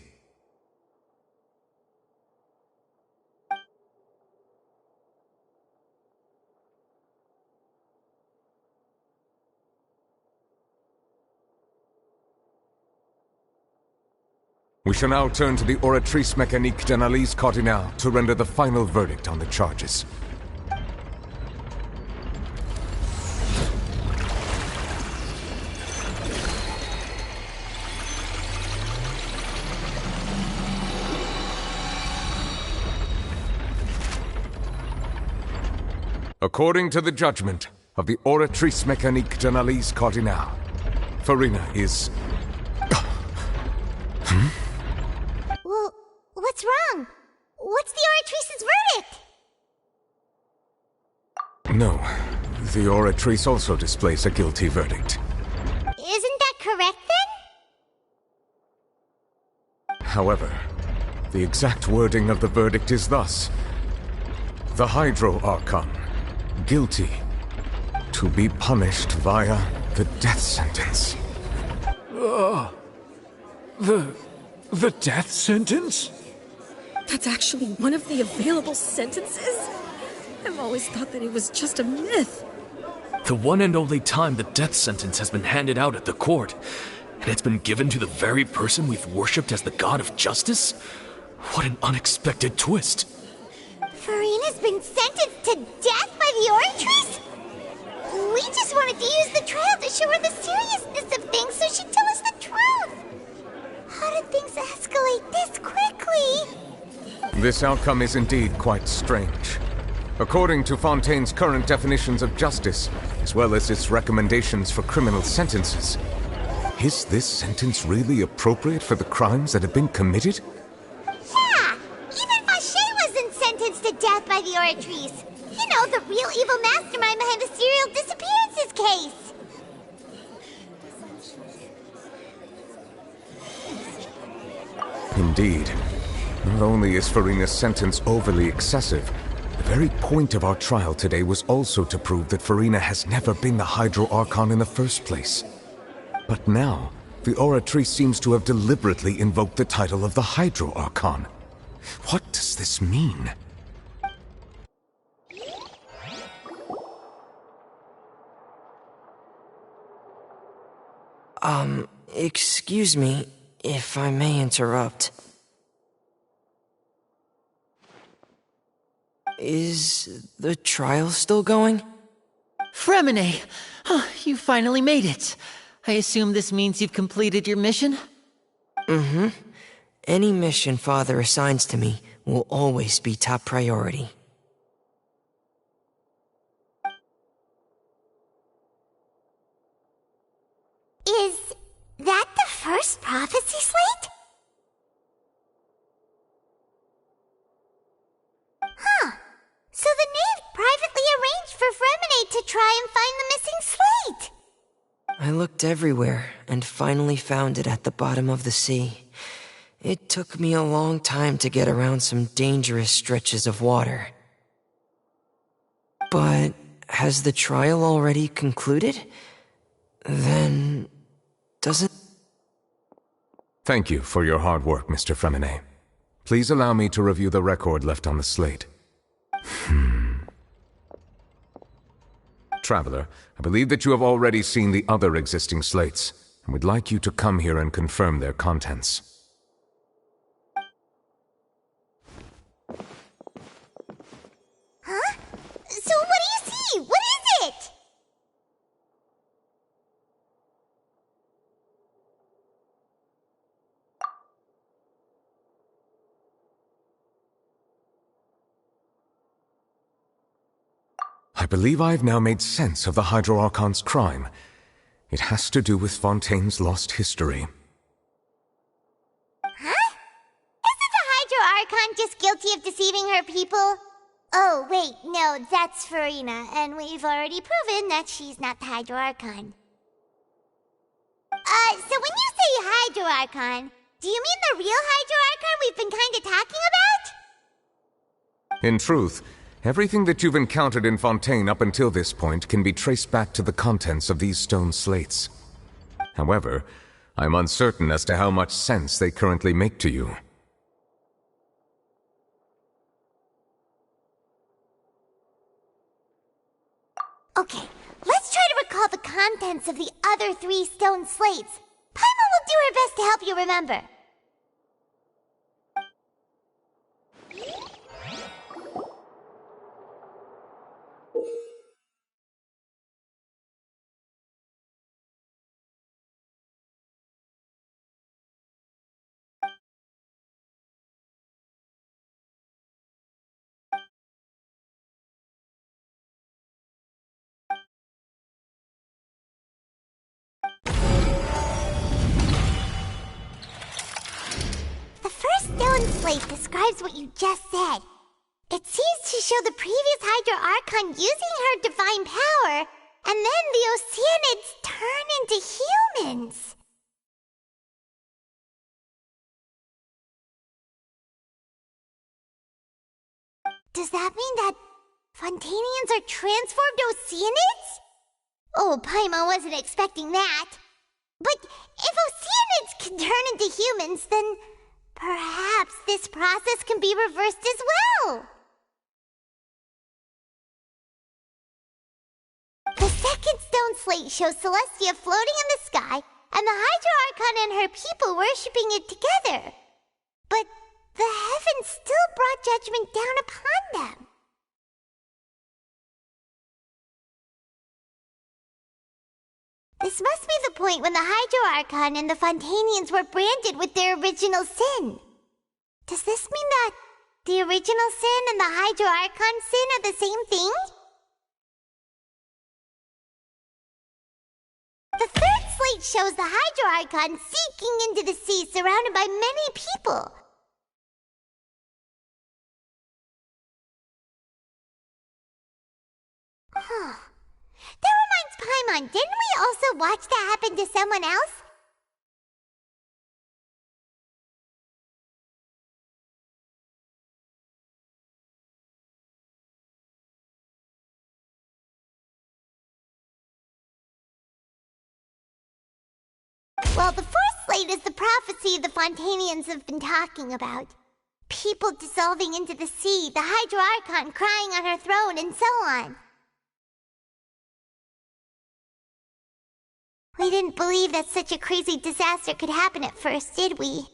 We shall now turn to the Oratrice Mécanique d'Analyse Cardinale to render the final verdict on the charges. According to the judgment of the Oratrice Mécanique d'Analyse Cardinale, Farina is... Well, what's wrong? What's the Oratrice's verdict? No, the Oratrice also displays a guilty verdict. Isn't that correct then? However, the exact wording of the verdict is thus: the Hydro Archon, guilty, to be punished via the death sentence. The death sentence? That's actually one of the available sentences? I've always thought that it was just a myth. The one and only time the death sentence has been handed out at the court. And it's been given to the very person we've worshipped as the god of justice? What an unexpected twist. Farina's been sentenced to death by the Oratrice? We just wanted to use the trial to show her the seriousness of things so she'd tell us the truth. How did things escalate this quickly? This outcome is indeed quite strange. According to Fontaine's current definitions of justice, as well as its recommendations for criminal sentences, is this sentence really appropriate for the crimes that have been committed? Yeah! Even Fauché wasn't sentenced to death by the Oratrice. You know, the real evil mastermind behind the serial disappearances case. Indeed. Not only is Farina's sentence overly excessive, the very point of our trial today was also to prove that Farina has never been the Hydro Archon in the first place. But now, the Oratrice seems to have deliberately invoked the title of the Hydro Archon. What does this mean? Excuse me, if I may interrupt. Is the trial still going? Fremine! You finally made it. I assume this means you've completed your mission? Mm-hmm. Any mission Father assigns to me will always be top priority. Is that the first prophecy slate? Huh. So the knave privately arranged for Fremine to try and find the missing slate. I looked everywhere and finally found it at the bottom of the sea. It took me a long time to get around some dangerous stretches of water. But has the trial already concluded? Then doesn't... Thank you for your hard work, Mr. Fremine. Please allow me to review the record left on the slate. Traveler, I believe that you have already seen the other existing slates, and would like you to come here and confirm their contents. Huh? So what do you see? What is it? I believe I have now made sense of the Hydro Archon's crime. It has to do with Fontaine's lost history. Huh? Isn't the Hydro Archon just guilty of deceiving her people? Oh, wait, no, that's Farina, and we've already proven that she's not the Hydro Archon. So when you say Hydro Archon, do you mean the real Hydro Archon we've been kinda talking about? In truth, everything that you've encountered in Fontaine up until this point can be traced back to the contents of these stone slates. However, I'm uncertain as to how much sense they currently make to you. Okay, let's try to recall the contents of the other 3 stone slates. Paimon will do her best to help you remember. Stone slate describes what you just said. It seems to show the previous Hydro Archon using her divine power, and then the Oceanids turn into humans. Does that mean that Fontanians are transformed Oceanids? Oh, Paimon wasn't expecting that. But if Oceanids can turn into humans, then perhaps this process can be reversed as well. The second stone slate shows Celestia floating in the sky, and the Hydro Archon and her people worshipping it together. But the heavens still brought judgment down upon them. This must be the point when the Hydro Archon and the Fontanians were branded with their original sin. Does this mean that the original sin and the Hydro Archon sin are the same thing? The third slate shows the Hydro Archon sinking into the sea surrounded by many people. That reminds Paimon, didn't we also watch that happen to someone else? Well, the fourth slate is the prophecy the Fontanians have been talking about. People dissolving into the sea, the Hydro Archon crying on her throne, and so on. We didn't believe that such a crazy disaster could happen at first, did we?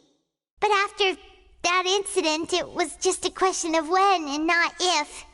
But after that incident, it was just a question of when and not if.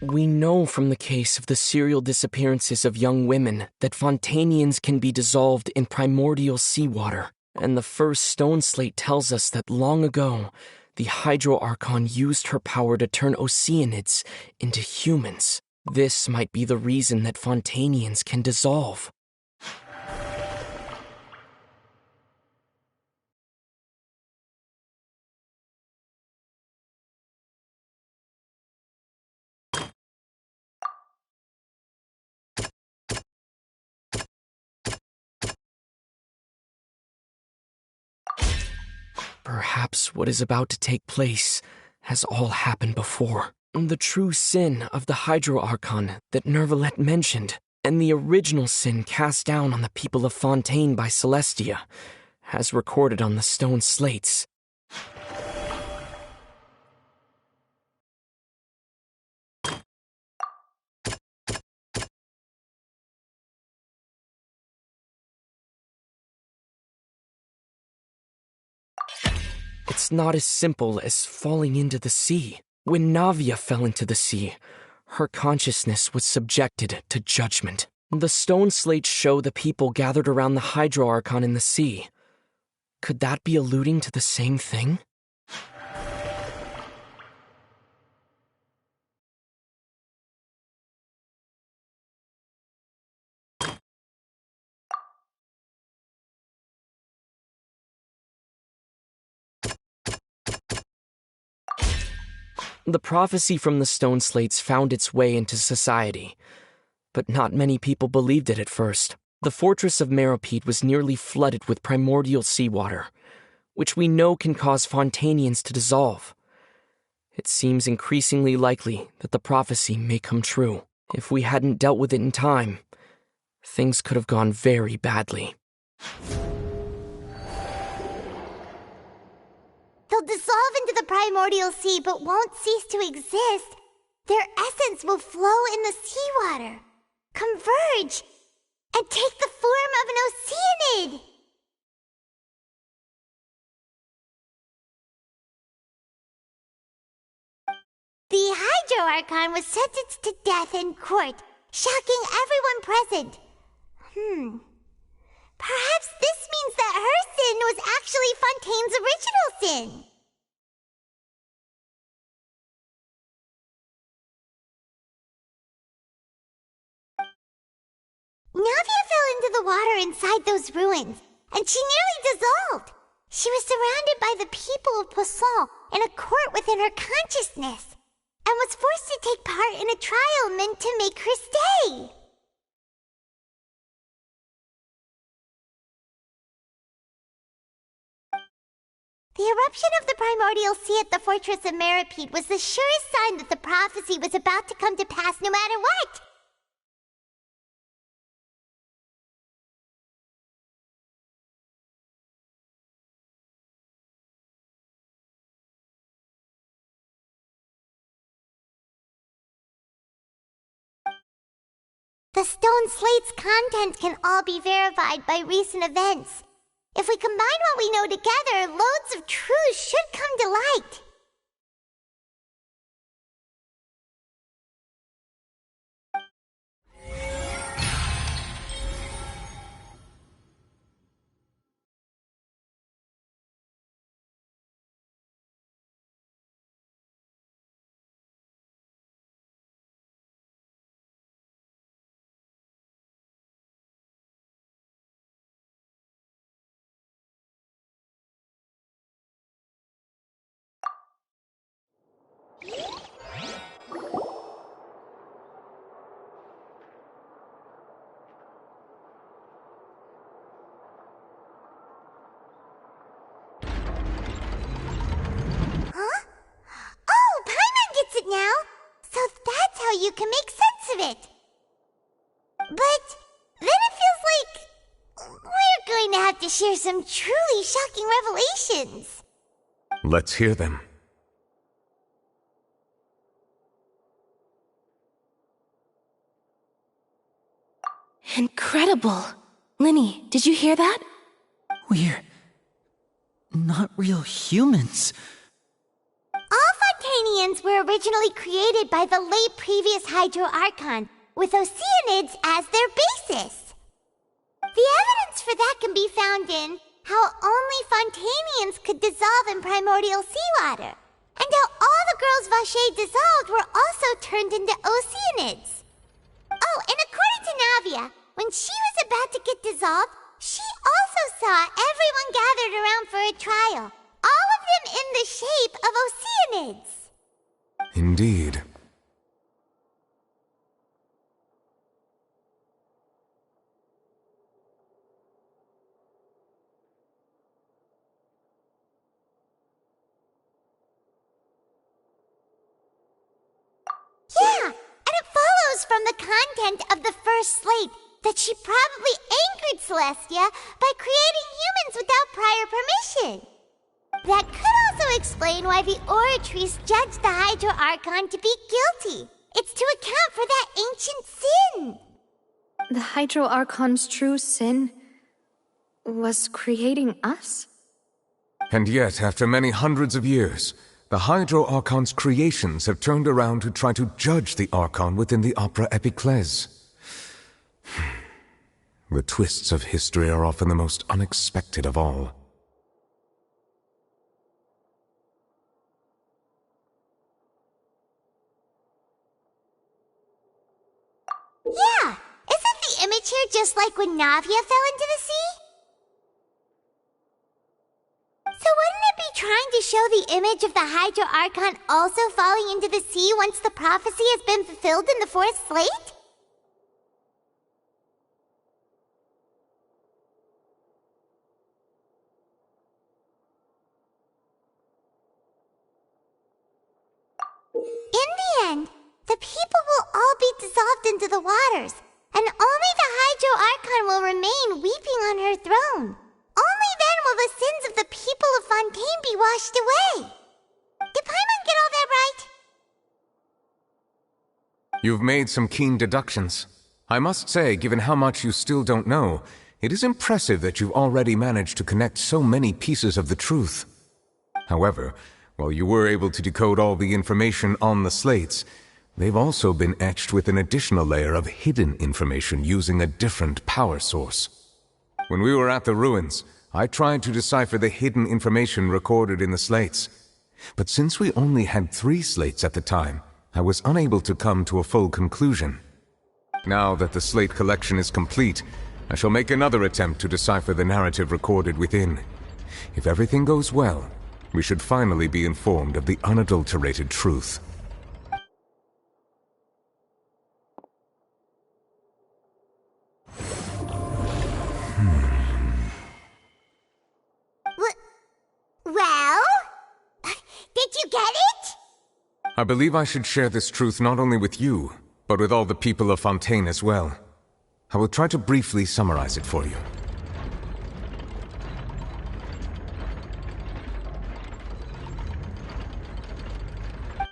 We know from the case of the serial disappearances of young women that Fontanians can be dissolved in primordial seawater, and the first stone slate tells us that long ago, the Hydro Archon used her power to turn Oceanids into humans. This might be the reason that Fontanians can dissolve. Perhaps what is about to take place has all happened before. The true sin of the Hydro Archon that Nervalette mentioned, and the original sin cast down on the people of Fontaine by Celestia, as recorded on the stone slates. It's not as simple as falling into the sea. When Navia fell into the sea, her consciousness was subjected to judgment. The stone slates show the people gathered around the Hydro Archon in the sea. Could that be alluding to the same thing? The prophecy from the stone slates found its way into society, but not many people believed it at first. The fortress of Meropide was nearly flooded with primordial seawater, which we know can cause Fontanians to dissolve. It seems increasingly likely that the prophecy may come true. If we hadn't dealt with it in time, things could have gone very badly. They'll dissolve into the primordial sea but won't cease to exist. Their essence will flow in the seawater, converge, and take the form of an Oceanid. The Hydro Archon was sentenced to death in court, shocking everyone present. Perhaps this means that her sin was actually Fontaine's original sin. Navia fell into the water inside those ruins, and she nearly dissolved. She was surrounded by the people of Poisson in a court within her consciousness, and was forced to take part in a trial meant to make her stay. The eruption of the primordial sea at the fortress of Meripede was the surest sign that the prophecy was about to come to pass no matter what. The stone slate's contents can all be verified by recent events. If we combine what we know together, loads of truths should come to light. Now, so that's how you can make sense of it. But then it feels like we're going to have to share some truly shocking revelations. Let's hear them. Incredible. Linny, did you hear that? We're not real humans. All Fontanians were originally created by the late previous Hydro Archon, with Oceanids as their basis. The evidence for that can be found in how only Fontanians could dissolve in primordial seawater, and how all the girls Vacher dissolved were also turned into Oceanids. Oh, and according to Navia, when she was about to get dissolved, she also saw everyone gathered around for a trial, all of them in the shape of Oceanids. Indeed. Yeah, and it follows from the content of the first slate that she probably angered Celestia by creating humans without prior permission. That could also explain why the Oratrice judged the Hydro Archon to be guilty. It's to account for that ancient sin. The Hydro Archon's true sin was creating us? And yet, after many hundreds of years, the Hydro Archon's creations have turned around to try to judge the Archon within the Opera Epiclese. The twists of history are often the most unexpected of all. Yeah, isn't the image here just like when Navia fell into the sea? So wouldn't it be trying to show the image of the Hydro Archon also falling into the sea once the prophecy has been fulfilled in the fourth slate? In the end, the people will all be dissolved into the waters, and only the Hydro Archon will remain weeping on her throne. Only then will the sins of the people of Fontaine be washed away. Did Paimon get all that right? You've made some keen deductions. I must say, given how much you still don't know, it is impressive that you've already managed to connect so many pieces of the truth. However, while you were able to decode all the information on the slates, they've also been etched with an additional layer of hidden information using a different power source. When we were at the ruins, I tried to decipher the hidden information recorded in the slates. But since we only had 3 slates at the time, I was unable to come to a full conclusion. Now that the slate collection is complete, I shall make another attempt to decipher the narrative recorded within. If everything goes well, we should finally be informed of the unadulterated truth. Well, I believe I should share this truth not only with you, but with all the people of Fontaine as well. I will try to briefly summarize it for you.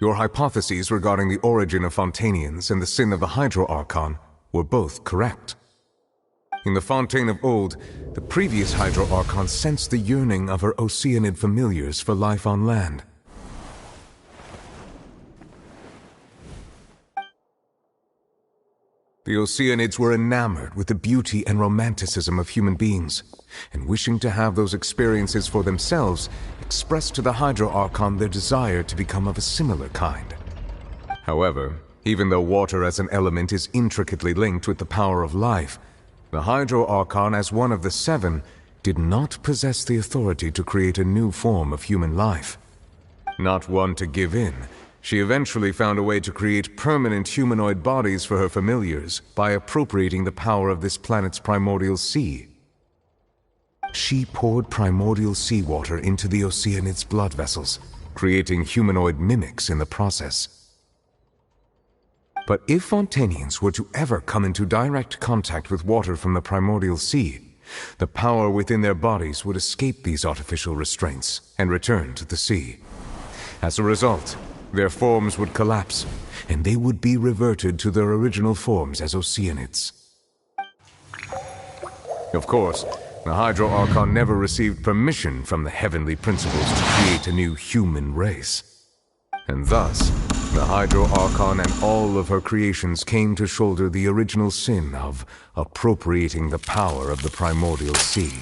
Your hypotheses regarding the origin of Fontainians and the sin of the Hydro Archon were both correct. In the Fontaine of old, the previous Hydro Archon sensed the yearning of her Oceanid familiars for life on land. The Oceanids were enamored with the beauty and romanticism of human beings, and wishing to have those experiences for themselves, expressed to the Hydro Archon their desire to become of a similar kind. However, even though water as an element is intricately linked with the power of life, the Hydro Archon, as one of the seven, did not possess the authority to create a new form of human life. Not one to give in, she eventually found a way to create permanent humanoid bodies for her familiars by appropriating the power of this planet's primordial sea. She poured primordial seawater into the Oceanids' blood vessels, creating humanoid mimics in the process. But if Fontainians were to ever come into direct contact with water from the primordial sea, the power within their bodies would escape these artificial restraints and return to the sea. As a result, their forms would collapse, and they would be reverted to their original forms as Oceanids. Of course, the Hydro Archon never received permission from the heavenly principles to create a new human race. And thus, the Hydro Archon and all of her creations came to shoulder the original sin of appropriating the power of the primordial sea.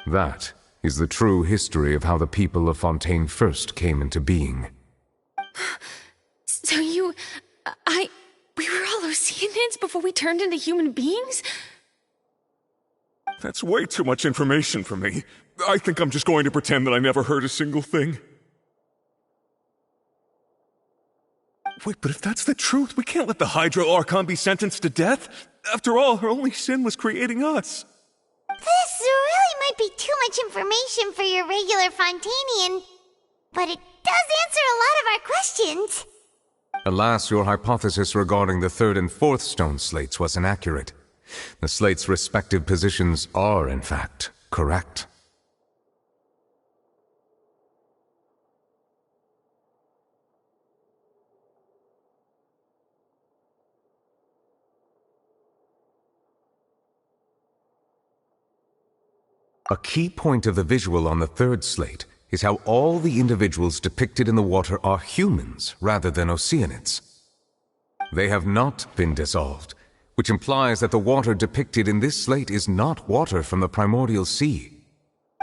That is the true history of how the people of Fontaine first came into being. So we were all Oceanids before we turned into human beings? That's way too much information for me. I think I'm just going to pretend that I never heard a single thing. Wait, but if that's the truth, we can't let the Hydro Archon be sentenced to death. After all, her only sin was creating us. This really might be too much information for your regular Fontainian, but it does answer a lot of our questions. Alas, your hypothesis regarding the third and fourth stone slates was inaccurate. The slates' respective positions are, in fact, correct. A key point of the visual on the third slate is how all the individuals depicted in the water are humans rather than Oceanids. They have not been dissolved, which implies that the water depicted in this slate is not water from the primordial sea.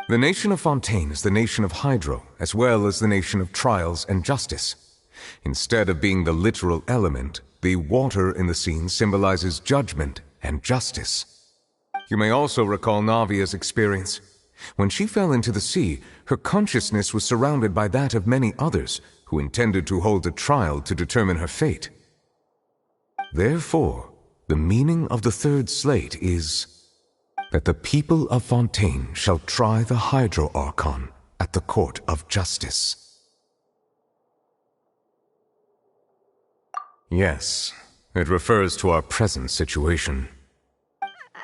The nation of Fontaine is the nation of Hydro, as well as the nation of trials and justice. Instead of being the literal element, the water in the scene symbolizes judgment and justice. You may also recall Navia's experience. When she fell into the sea, her consciousness was surrounded by that of many others who intended to hold a trial to determine her fate. Therefore, the meaning of the third slate is that the people of Fontaine shall try the Hydro Archon at the court of justice. Yes, it refers to our present situation.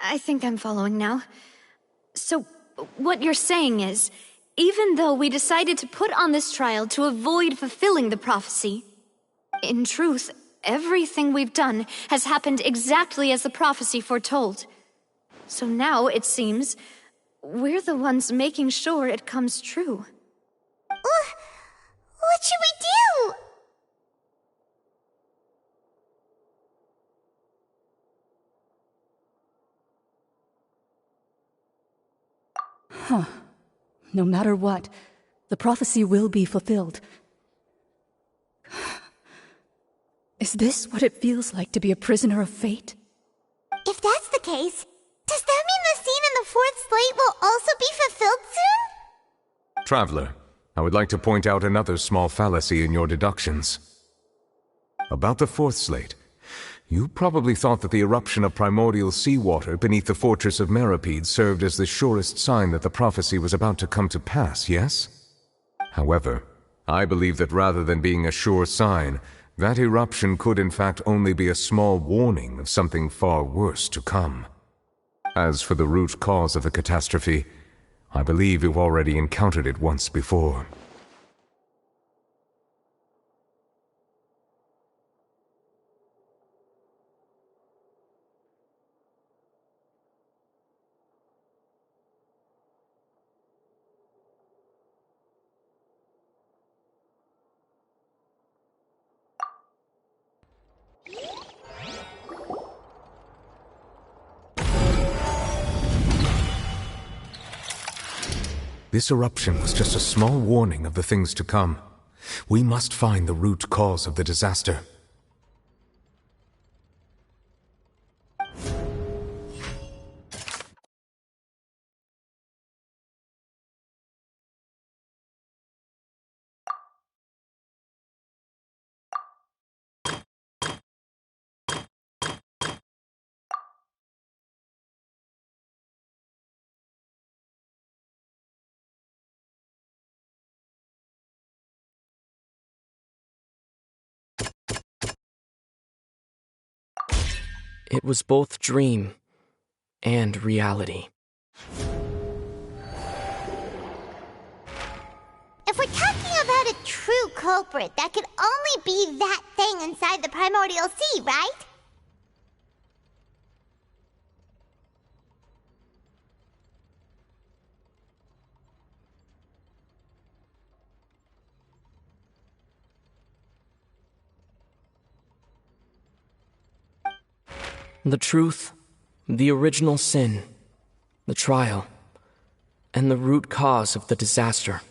I think I'm following now. So, what you're saying is, even though we decided to put on this trial to avoid fulfilling the prophecy, in truth, everything we've done has happened exactly as the prophecy foretold. So now, it seems, we're the ones making sure it comes true. What should we do? Huh. No matter what, the prophecy will be fulfilled. Is this what it feels like to be a prisoner of fate? If that's the case, does that mean the scene in the fourth slate will also be fulfilled soon? Traveler, I would like to point out another small fallacy in your deductions. About the fourth slate, you probably thought that the eruption of primordial seawater beneath the fortress of Meripede served as the surest sign that the prophecy was about to come to pass, yes? However, I believe that rather than being a sure sign, that eruption could in fact only be a small warning of something far worse to come. As for the root cause of the catastrophe, I believe you've already encountered it once before. This eruption was just a small warning of the things to come. We must find the root cause of the disaster. It was both dream and reality. If we're talking about a true culprit, that could only be that thing inside the primordial sea, right? The truth, the original sin, the trial, and the root cause of the disaster.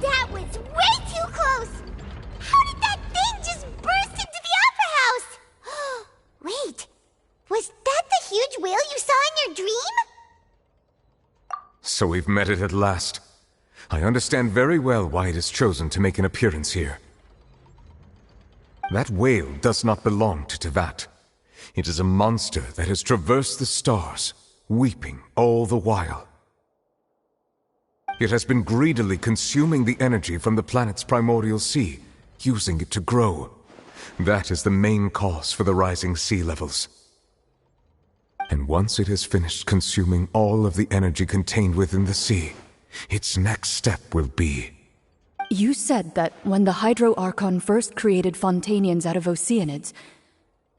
That was way too close! How did that thing just burst into the Opera House? Wait, was that the huge whale you saw in your dream? So we've met it at last. I understand very well why it has chosen to make an appearance here. That whale does not belong to Tevat. It is a monster that has traversed the stars, weeping all the while. It has been greedily consuming the energy from the planet's primordial sea, using it to grow. That is the main cause for the rising sea levels. And once it has finished consuming all of the energy contained within the sea, its next step will be... You said that when the Hydro Archon first created Fontanians out of Oceanids,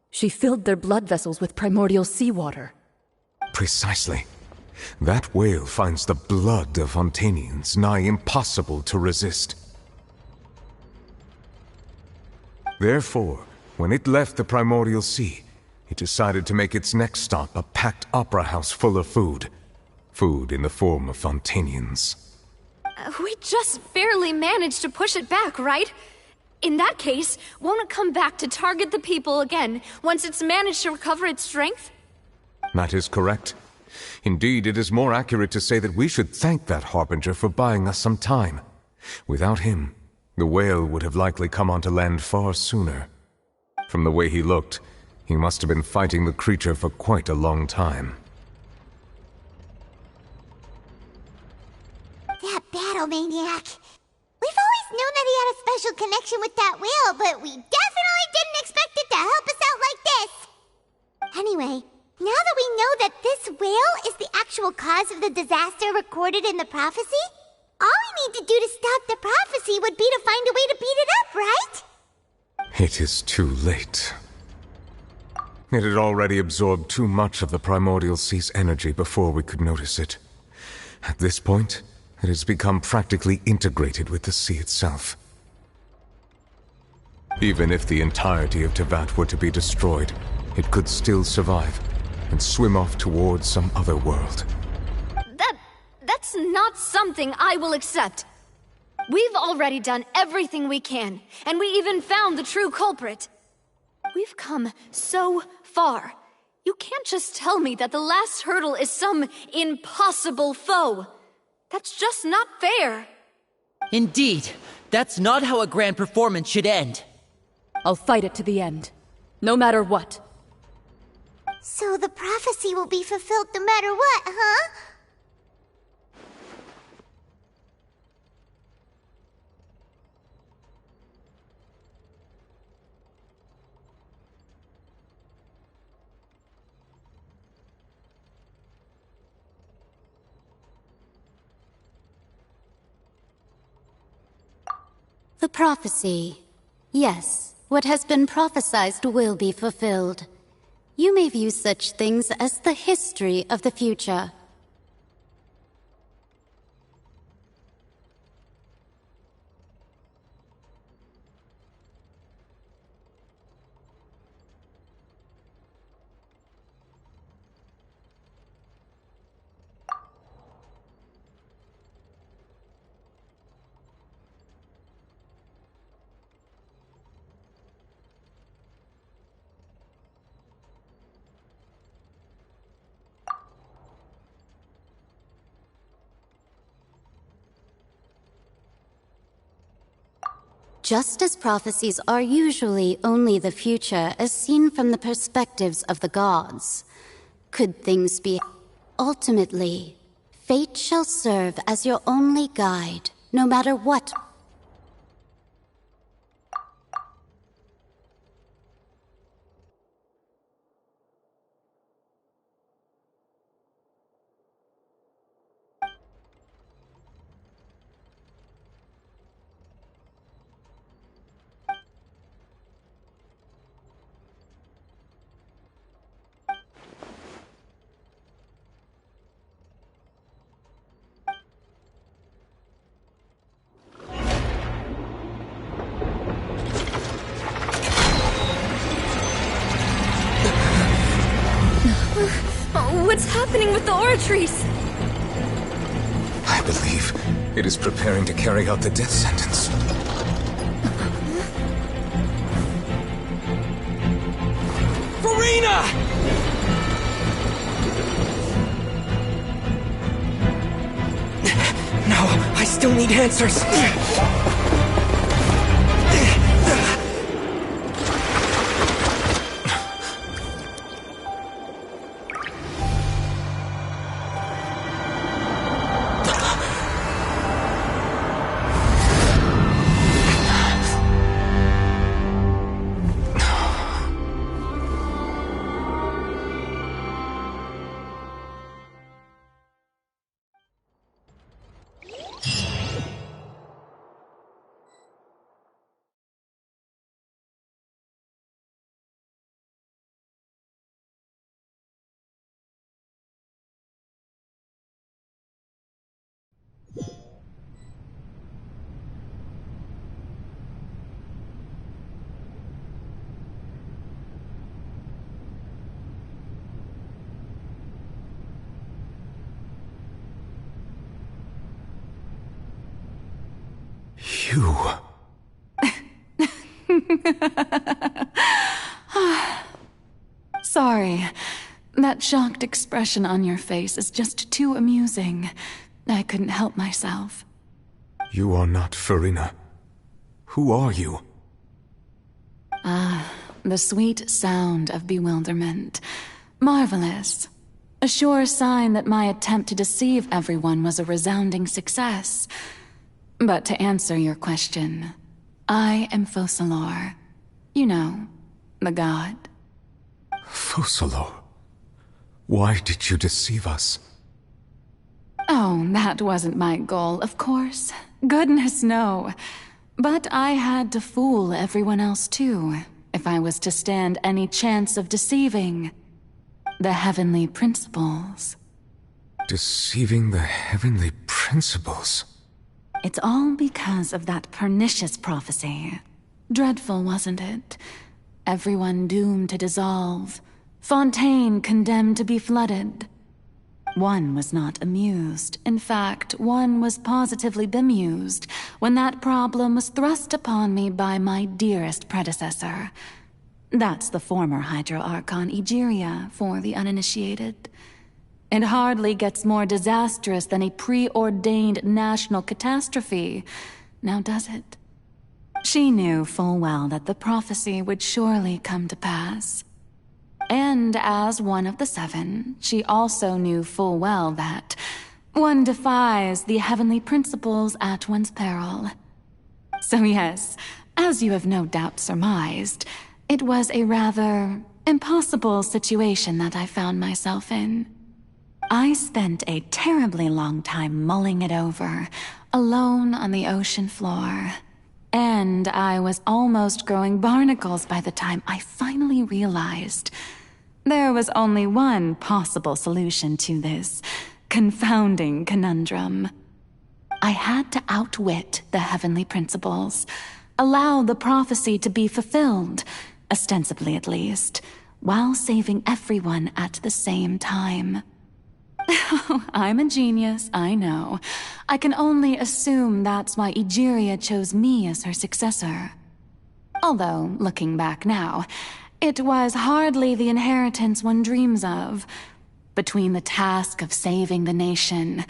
she filled their blood vessels with primordial seawater. Precisely. That whale finds the blood of Fontanians nigh impossible to resist. Therefore, when it left the Primordial Sea, it decided to make its next stop a packed opera house full of food. Food in the form of Fontanians. We just barely managed to push it back, right? In that case, won't it come back to target the people again once it's managed to recover its strength? That is correct. Indeed, it is more accurate to say that we should thank that Harbinger for buying us some time. Without him, the whale would have likely come onto land far sooner. From the way he looked, he must have been fighting the creature for quite a long time. That battle maniac. We've always known that he had a special connection with that whale, but we definitely didn't expect it to help us out like this. Anyway, now that we know that this whale is the actual cause of the disaster recorded in the prophecy, all we need to do to stop the prophecy would be to find a way to beat it up, right? It is too late. It had already absorbed too much of the Primordial Sea's energy before we could notice it. At this point, it has become practically integrated with the sea itself. Even if the entirety of Tevat were to be destroyed, it could still survive and swim off towards some other world. That's not something I will accept. We've already done everything we can, and we even found the true culprit. We've come so far. You can't just tell me that the last hurdle is some impossible foe. That's just not fair. Indeed, that's not how a grand performance should end. I'll fight it to the end, no matter what. So the prophecy will be fulfilled no matter what, huh? The prophecy. Yes, what has been prophesied will be fulfilled. You may view such things as the history of the future. Just as prophecies are usually only the future as seen from the perspectives of the gods, could things be ultimately, fate shall serve as your only guide, no matter what. What's happening with the aura trees? I believe it is preparing to carry out the death sentence. Farina! No, I still need answers. You... Sorry. That shocked expression on your face is just too amusing. I couldn't help myself. You are not Farina. Who are you? The sweet sound of bewilderment. Marvelous. A sure sign that my attempt to deceive everyone was a resounding success. But to answer your question, I am Focalor. You know, the god. Focalor? Why did you deceive us? Oh, that wasn't my goal, of course. Goodness, no. But I had to fool everyone else too, if I was to stand any chance of deceiving the heavenly principles. Deceiving the heavenly principles? It's all because of that pernicious prophecy. Dreadful, wasn't it? Everyone doomed to dissolve. Fontaine condemned to be flooded. One was not amused. In fact, one was positively bemused when that problem was thrust upon me by my dearest predecessor. That's the former Hydro Archon Egeria, for the uninitiated. It hardly gets more disastrous than a preordained national catastrophe, now does it? She knew full well that the prophecy would surely come to pass. And as one of the seven, she also knew full well that one defies the heavenly principles at one's peril. So yes, as you have no doubt surmised, it was a rather impossible situation that I found myself in. I spent a terribly long time mulling it over, alone on the ocean floor. And I was almost growing barnacles by the time I finally realized there was only one possible solution to this confounding conundrum. I had to outwit the heavenly principles, allow the prophecy to be fulfilled, ostensibly at least, while saving everyone at the same time. I'm a genius, I know. I can only assume that's why Egeria chose me as her successor. Although, looking back now, it was hardly the inheritance one dreams of. Between the task of saving the nation,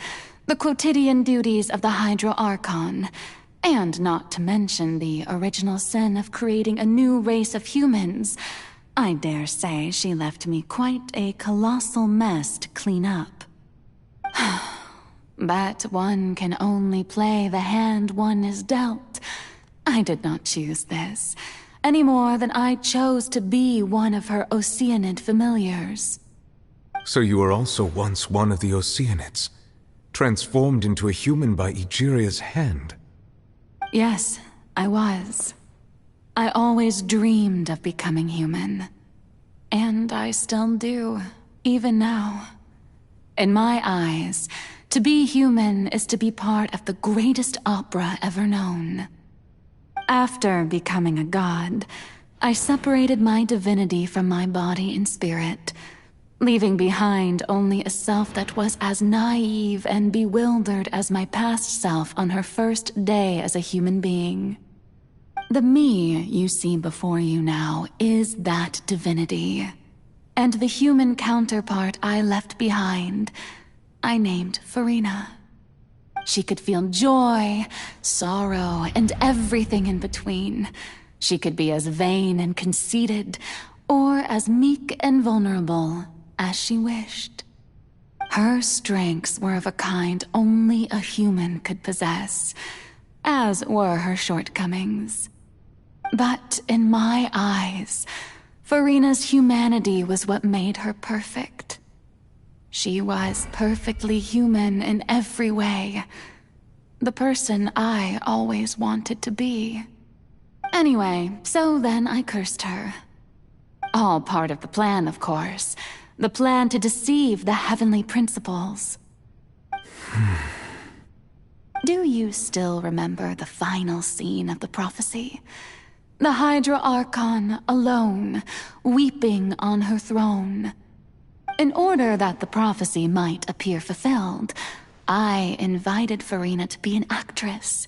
the quotidian duties of the Hydro Archon, and not to mention the original sin of creating a new race of humans, I dare say she left me quite a colossal mess to clean up. But one can only play the hand one is dealt. I did not choose this, any more than I chose to be one of her Oceanid familiars. So you were also once one of the Oceanids, transformed into a human by Egeria's hand? Yes, I was. I always dreamed of becoming human. And I still do, even now. In my eyes, to be human is to be part of the greatest opera ever known. After becoming a god, I separated my divinity from my body and spirit, leaving behind only a self that was as naive and bewildered as my past self on her first day as a human being. The me you see before you now is that divinity. And the human counterpart I left behind, I named Farina. She could feel joy, sorrow, and everything in between. She could be as vain and conceited, or as meek and vulnerable as she wished. Her strengths were of a kind only a human could possess, as were her shortcomings. But in my eyes, Farina's humanity was what made her perfect. She was perfectly human in every way. The person I always wanted to be. Anyway, so then I cursed her. All part of the plan, of course. The plan to deceive the heavenly principles. Do you still remember the final scene of the prophecy? The Hydra Archon alone, weeping on her throne. In order that the prophecy might appear fulfilled, I invited Farina to be an actress.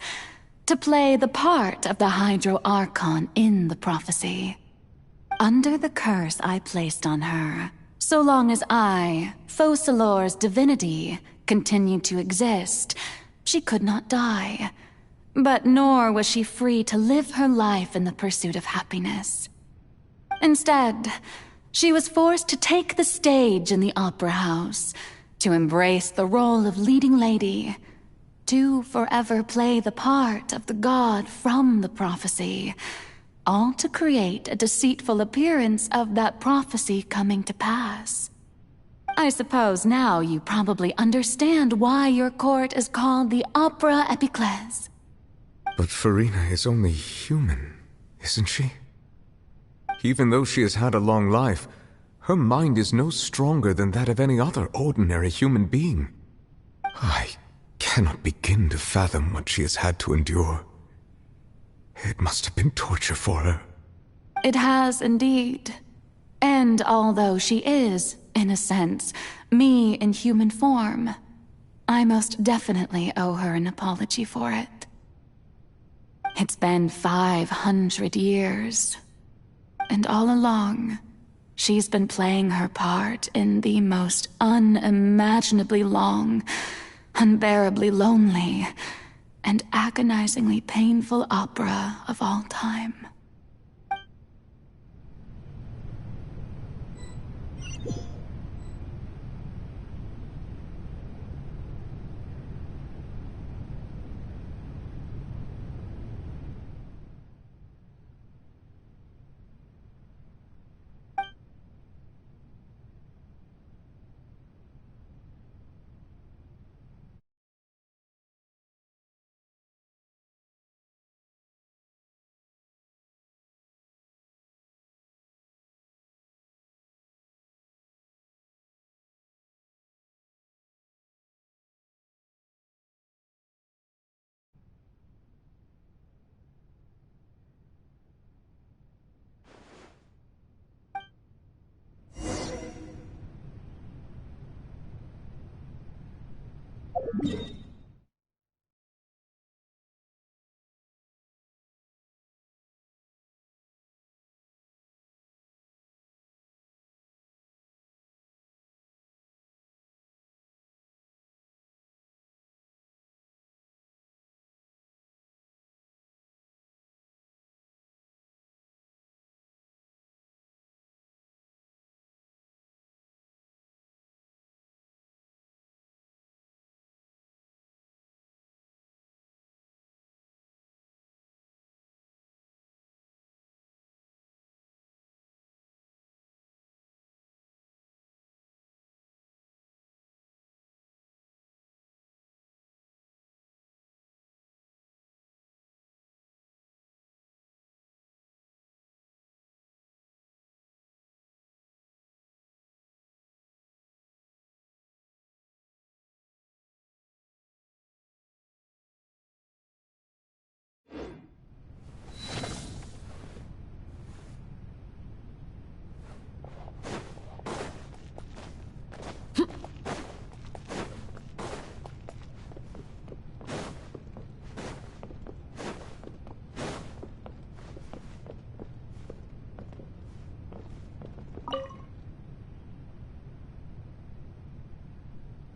to play the part of the Hydro Archon in the prophecy. Under the curse I placed on her, so long as I, Focalor's divinity, continued to exist, she could not die. But nor was she free to live her life in the pursuit of happiness. Instead, she was forced to take the stage in the opera house, to embrace the role of leading lady, to forever play the part of the god from the prophecy, all to create a deceitful appearance of that prophecy coming to pass. I suppose now you probably understand why your court is called the Opera Epiclese. But Farina is only human, isn't she? Even though she has had a long life, her mind is no stronger than that of any other ordinary human being. I cannot begin to fathom what she has had to endure. It must have been torture for her. It has indeed. And although she is, in a sense, me in human form, I most definitely owe her an apology for it. It's been 500 years. And all along, she's been playing her part in the most unimaginably long, unbearably lonely, and agonizingly painful opera of all time.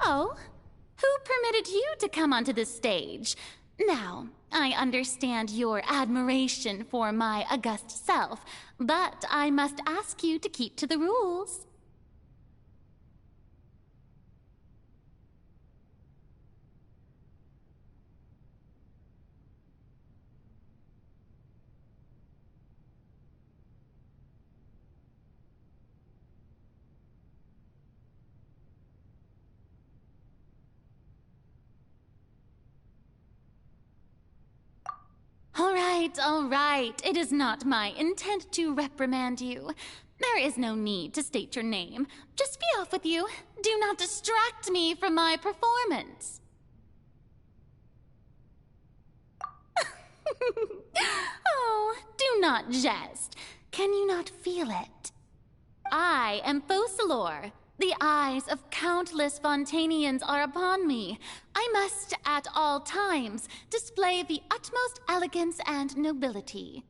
Oh, who permitted you to come onto the stage? Now, I understand your admiration for my august self, but I must ask you to keep to the rules. All right. It is not my intent to reprimand you. There is no need to state your name. Just be off with you. Do not distract me from my performance. Oh, do not jest. Can you not feel it? I am Focalor, The eyes of countless Fontanians are upon me. I must, at all times, display the utmost elegance and nobility.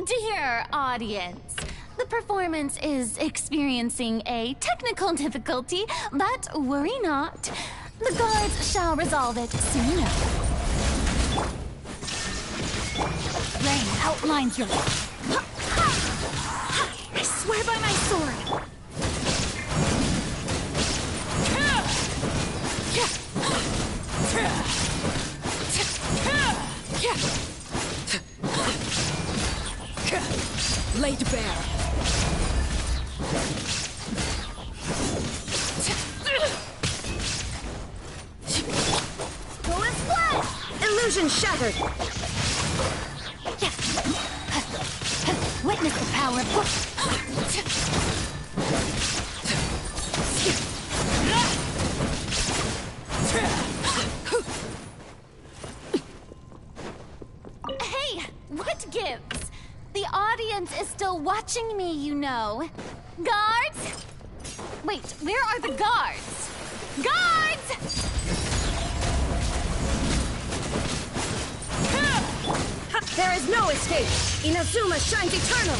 Dear audience, the performance is experiencing a technical difficulty, but worry not. The guards shall resolve it soon enough. Rain outlines your... I swear by my sword! Laid bare. Go and split! Illusion shattered! Witness the power of... Hey, what gives? The audience is still watching me, you know. Guards? Wait, where are the guards? Guards! There is no escape! Inazuma shines eternal!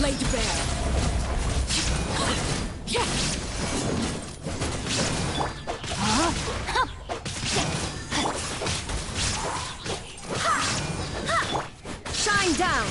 Laid bare! Shine down!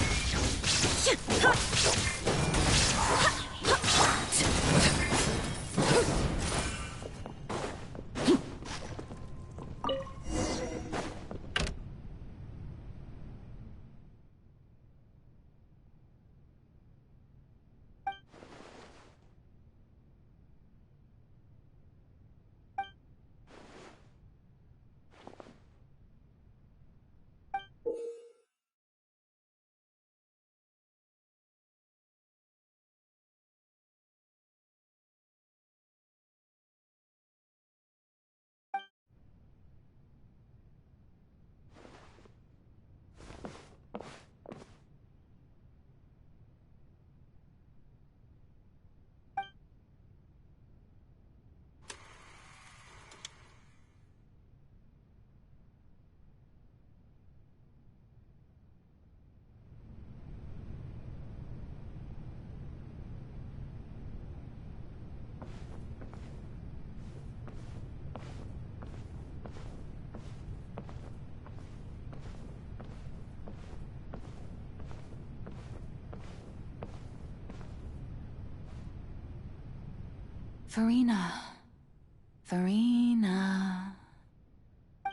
Farina.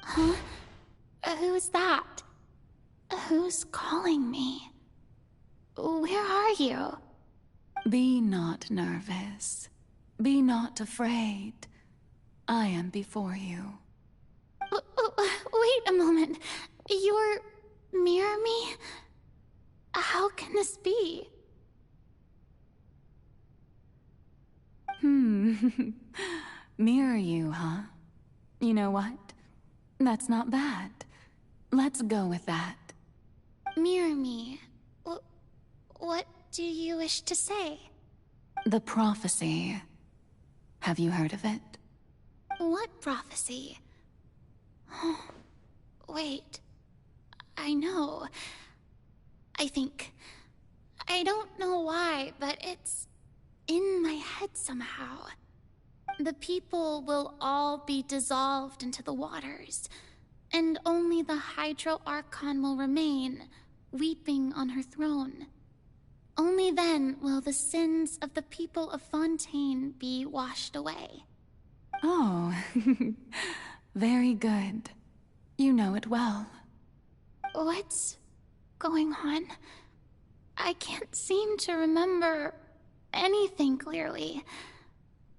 Huh? Who's that? Who's calling me? Where are you? Be not nervous. Be not afraid. I am before you. Wait a moment. You're... near me? How can this be? Mirror you, huh? You know what? That's not bad. Let's go with that. Mirror me? What do you wish to say? The prophecy. Have you heard of it? What prophecy? Oh, wait. I know. I think... I don't know why, but it's in my head somehow. The people will all be dissolved into the waters, and only the Hydro Archon will remain, weeping on her throne. Only then will the sins of the people of Fontaine be washed away. Oh, very good. You know it well. What's going on? I can't seem to remember anything clearly.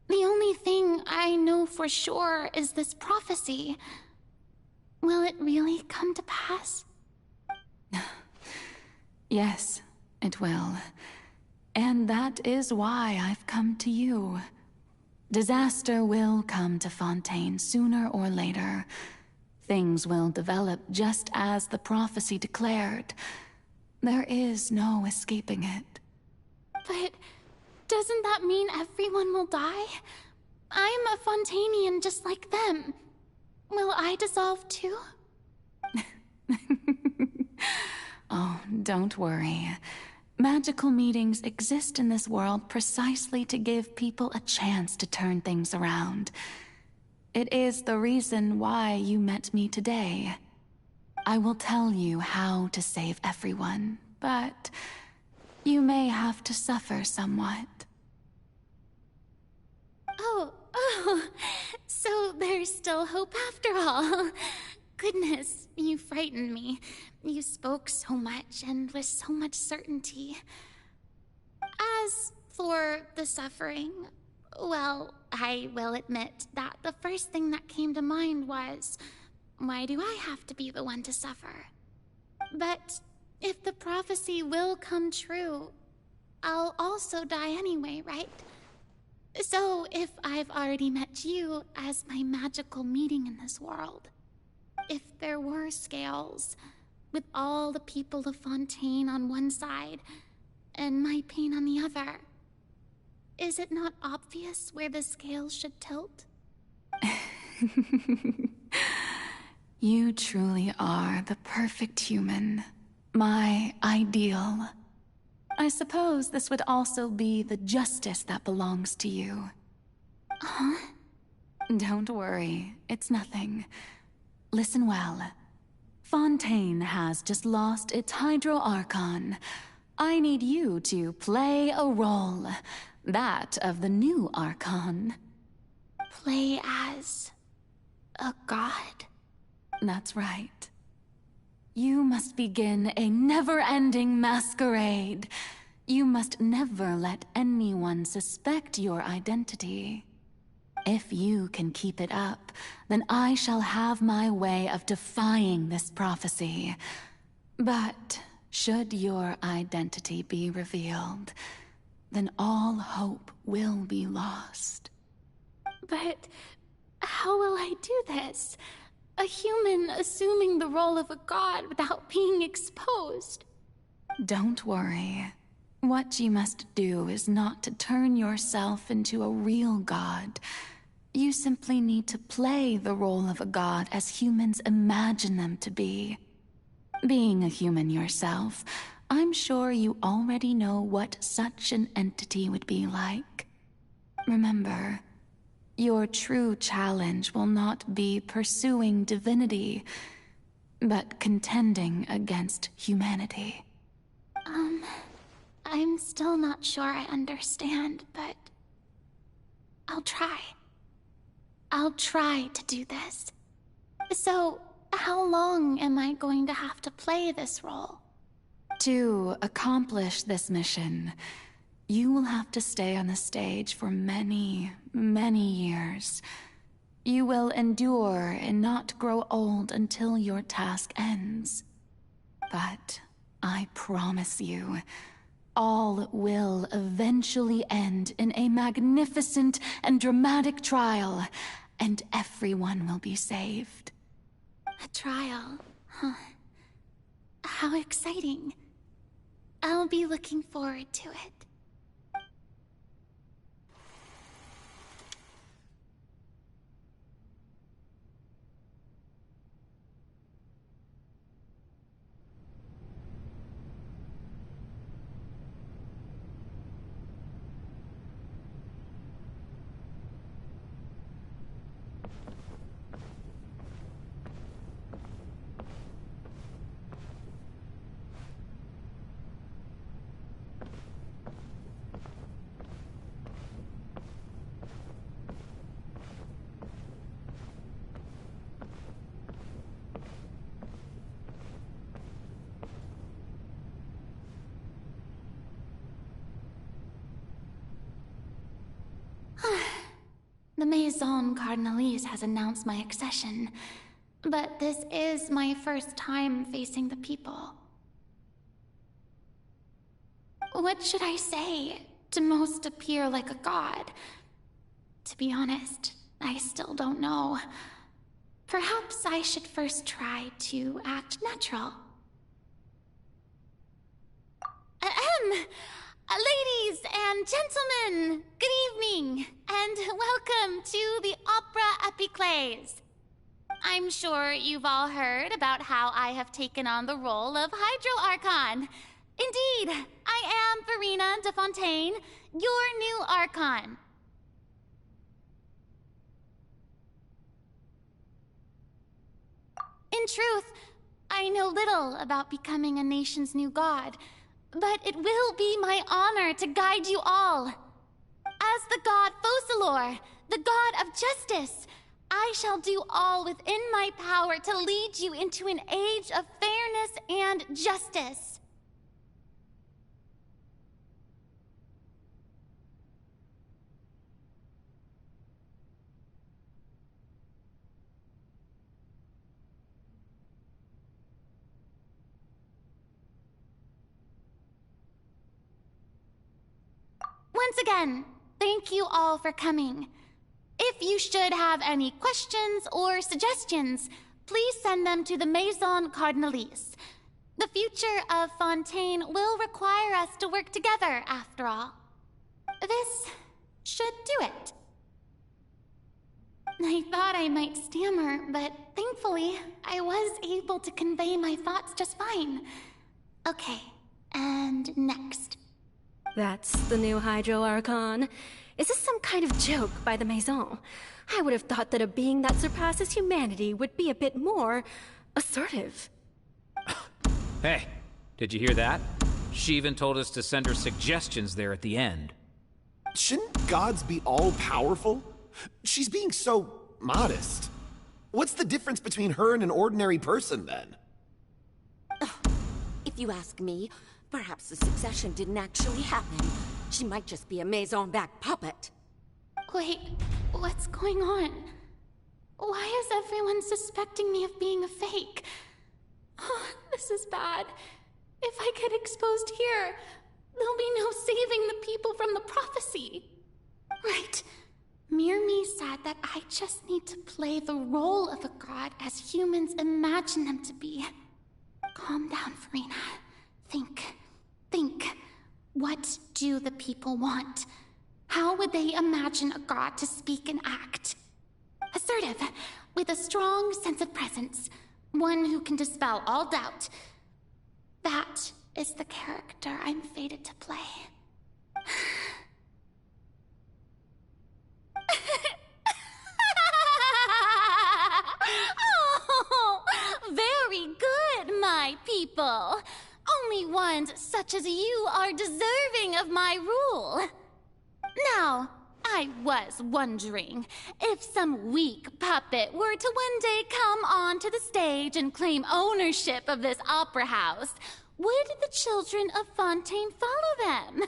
The only thing I know for sure is this prophecy. Will it really come to pass? Yes, it will. And that is why I've come to you. Disaster will come to Fontaine sooner or later. Things will develop just as the prophecy declared. There is no escaping it. But doesn't that mean everyone will die? I'm a Fontainian just like them. Will I dissolve too? Oh, don't worry. Magical meetings exist in this world precisely to give people a chance to turn things around. It is the reason why you met me today. I will tell you how to save everyone, but you may have to suffer somewhat. Oh, so there's still hope after all. Goodness, you frightened me. You spoke so much and with so much certainty. As for the suffering, well, I will admit that the first thing that came to mind was, why do I have to be the one to suffer? But if the prophecy will come true, I'll also die anyway, right? So if I've already met you as my magical meeting in this world, if there were scales, with all the people of Fontaine on one side, and my pain on the other, is it not obvious where the scales should tilt? You truly are the perfect human. My ideal. I suppose this would also be the justice that belongs to you. Huh? Don't worry, it's nothing. Listen well. Fontaine has just lost its Hydro Archon. I need you to play a role. That of the new Archon. Play as a god? That's right. You must begin a never-ending masquerade. You must never let anyone suspect your identity. If you can keep it up, then I shall have my way of defying this prophecy. But should your identity be revealed, then all hope will be lost. But how will I do this? A human assuming the role of a god without being exposed. Don't worry. What you must do is not to turn yourself into a real god. You simply need to play the role of a god as humans imagine them to be. Being a human yourself, I'm sure you already know what such an entity would be like. Remember, your true challenge will not be pursuing divinity, but contending against humanity. I'm still not sure I understand, but I'll try. I'll try to do this. So, how long am I going to have to play this role? To accomplish this mission, you will have to stay on the stage for many, many years. You will endure and not grow old until your task ends. But I promise you, all will eventually end in a magnificent and dramatic trial, and everyone will be saved. A trial, huh? How exciting. I'll be looking forward to it. The Maison Cardinalise has announced my accession, but this is my first time facing the people. What should I say to most appear like a god? To be honest, I still don't know. Perhaps I should first try to act natural. Ladies and gentlemen, good evening, and welcome to the Opera Epiclese. I'm sure you've all heard about how I have taken on the role of Hydro Archon. Indeed, I am Farina de Fontaine, your new Archon. In truth, I know little about becoming a nation's new god, but it will be my honor to guide you all. As the god Focalor, the god of justice, I shall do all within my power to lead you into an age of fairness and justice. Once again, thank you all for coming. If you should have any questions or suggestions, please send them to the Maison Cardinalise. The future of Fontaine will require us to work together, after all. This should do it. I thought I might stammer, but thankfully, I was able to convey my thoughts just fine. Okay, and next. That's the new Hydro Archon. Is this some kind of joke by the Maison? I would have thought that a being that surpasses humanity would be a bit more assertive. Hey, did you hear that? She even told us to send her suggestions there at the end. Shouldn't gods be all-powerful? She's being so modest. What's the difference between her and an ordinary person, then? If you ask me, perhaps the succession didn't actually happen. She might just be a Maison-backed puppet. Wait, what's going on? Why is everyone suspecting me of being a fake? Oh, this is bad. If I get exposed here, there'll be no saving the people from the prophecy. Right. Myrmi said that I just need to play the role of a god as humans imagine them to be. Calm down, Farina. Think. What do the people want? How would they imagine a god to speak and act? Assertive, with a strong sense of presence. One who can dispel all doubt. That is the character I'm fated to play. Oh, very good, my people. Only ones such as you are deserving of my rule. Now, I was wondering if some weak puppet were to one day come onto the stage and claim ownership of this opera house, would the children of Fontaine follow them?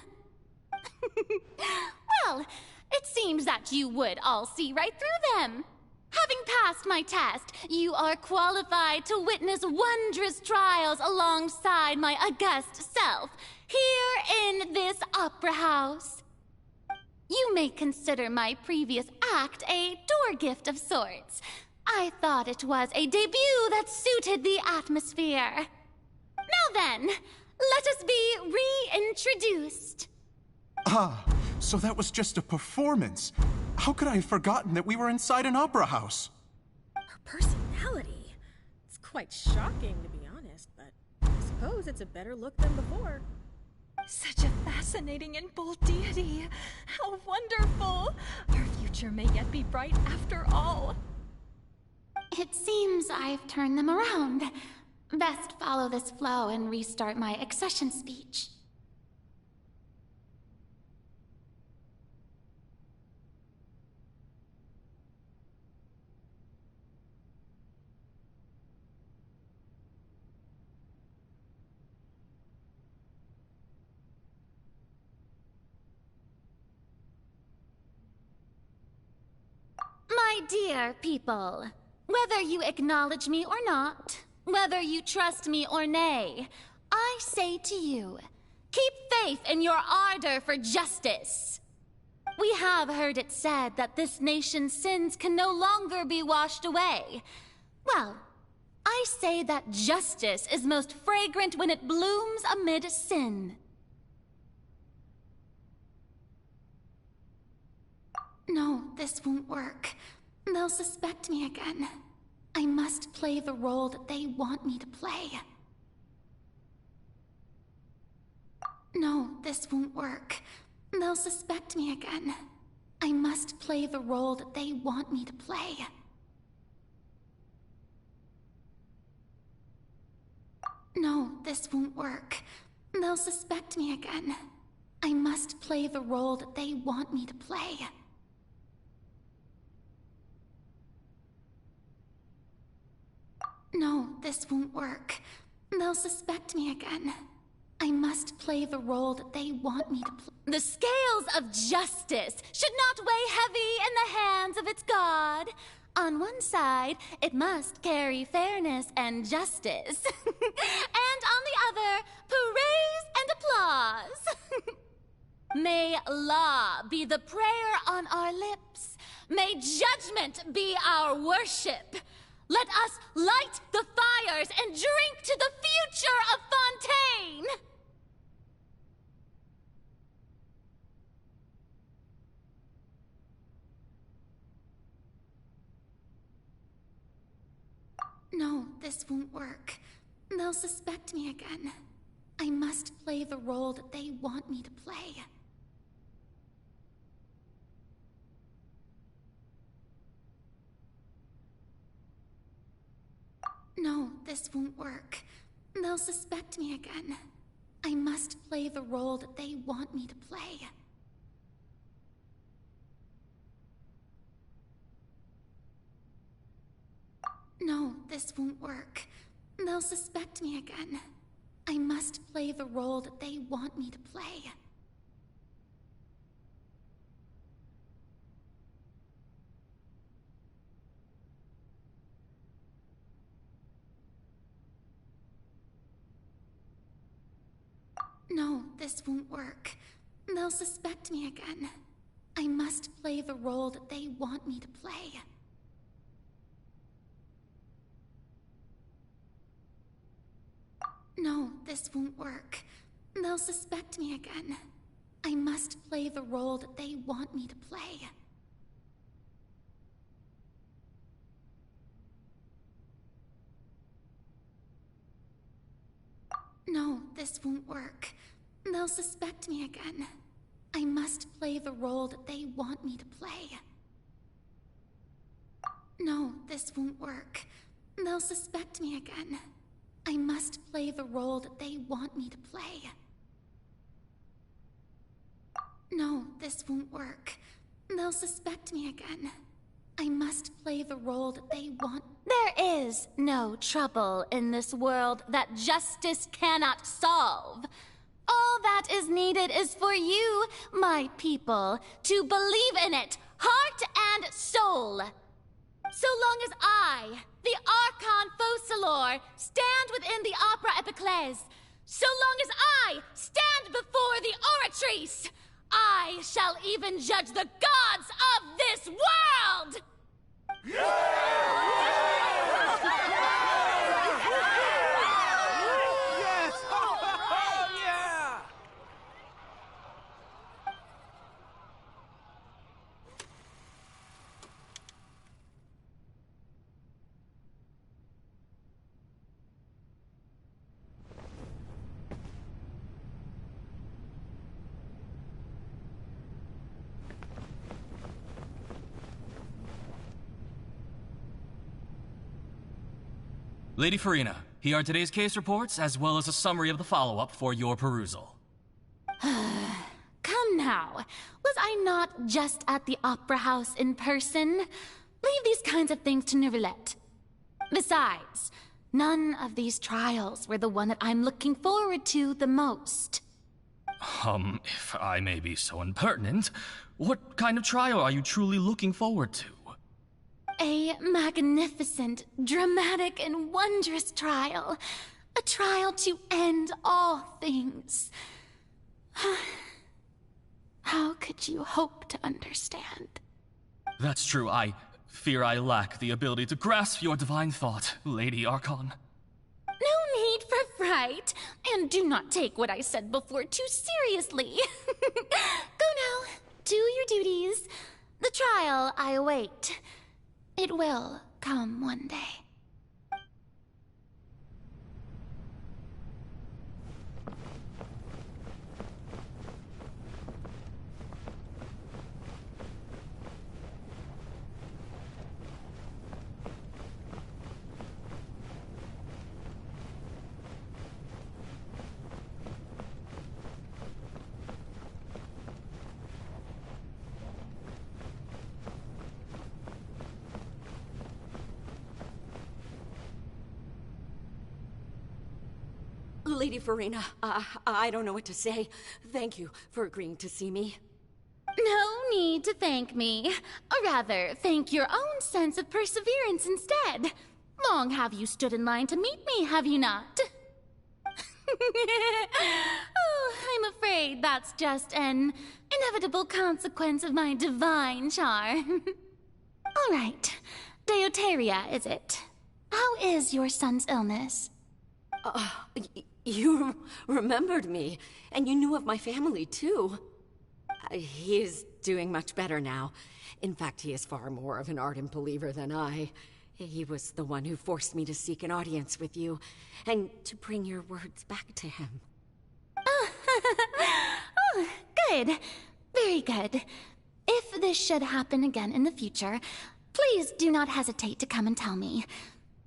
Well, it seems that you would all see right through them. Having passed my test, you are qualified to witness wondrous trials alongside my august self, here in this opera house. You may consider my previous act a door gift of sorts. I thought it was a debut that suited the atmosphere. Now then, let us be reintroduced. Ah, so that was just a performance. How could I have forgotten that we were inside an opera house? Her personality. It's quite shocking, to be honest, but I suppose it's a better look than before. Such a fascinating and bold deity. How wonderful! Our future may yet be bright after all. It seems I've turned them around. Best follow this flow and restart my accession speech. dear people, whether you acknowledge me or not, whether you trust me or nay, I say to you, keep faith in your ardor for justice. We have heard it said that this nation's sins can no longer be washed away. Well, I say that justice is most fragrant when it blooms amid sin. No, this won't work. They'll suspect me again. I must play the role that they want me to play. No, this won't work. They'll suspect me again. I must play the role that they want me to play. No, this won't work. They'll suspect me again. I must play the role that they want me to play. No, this won't work. They'll suspect me again. I must play the role that they want me to play. The scales of justice should not weigh heavy in the hands of its god. On one side, it must carry fairness and justice. And on the other, praise and applause. May law be the prayer on our lips. May judgment be our worship. Let us light the fires and drink to the future of Fontaine! No, this won't work. They'll suspect me again. I must play the role that they want me to play. No, this won't work. They'll suspect me again. I must play the role that they want me to play. No, this won't work. They'll suspect me again. I must play the role that they want me to play. No, this won't work. They'll suspect me again. I must play the role that they want me to play. No, this won't work. They'll suspect me again. I must play the role that they want me to play. No, this won't work. They'll suspect me again. I must play the role that they want me to play. No, this won't work. They'll suspect me again. I must play the role that they want me to play. No, this won't work. They'll suspect me again. I must play the role that they want. There is no trouble in this world that justice cannot solve. All that is needed is for you, my people, to believe in it, heart and soul. So long as I, the Archon Focalor, stand within the Opera Epiclese, so long as I stand before the Oratrice, I shall even judge the gods of this world! Lady Farina, here are today's case reports, as well as a summary of the follow-up for your perusal. Come now. Was I not just at the Opera House in person? Leave these kinds of things to Neuvillette. Besides, none of these trials were the one that I'm looking forward to the most. If I may be so impertinent, what kind of trial are you truly looking forward to? A magnificent, dramatic, and wondrous trial. A trial to end all things. How could you hope to understand? That's true. I fear I lack the ability to grasp your divine thought, Lady Archon. No need for fright, and do not take what I said before too seriously. Go now, do your duties. The trial I await. It will come one day. Lady Farina, I don't know what to say. Thank you for agreeing to see me. No need to thank me. Or rather, thank your own sense of perseverance instead. Long have you stood in line to meet me, have you not? Oh, I'm afraid that's just an inevitable consequence of my divine charm. All right. Deoteria, is it? How is your son's illness? You remembered me, and you knew of my family, too. He is doing much better now. In fact, he is far more of an ardent believer than I. He was the one who forced me to seek an audience with you, and to bring your words back to him. Oh, good. Very good. If this should happen again in the future, please do not hesitate to come and tell me.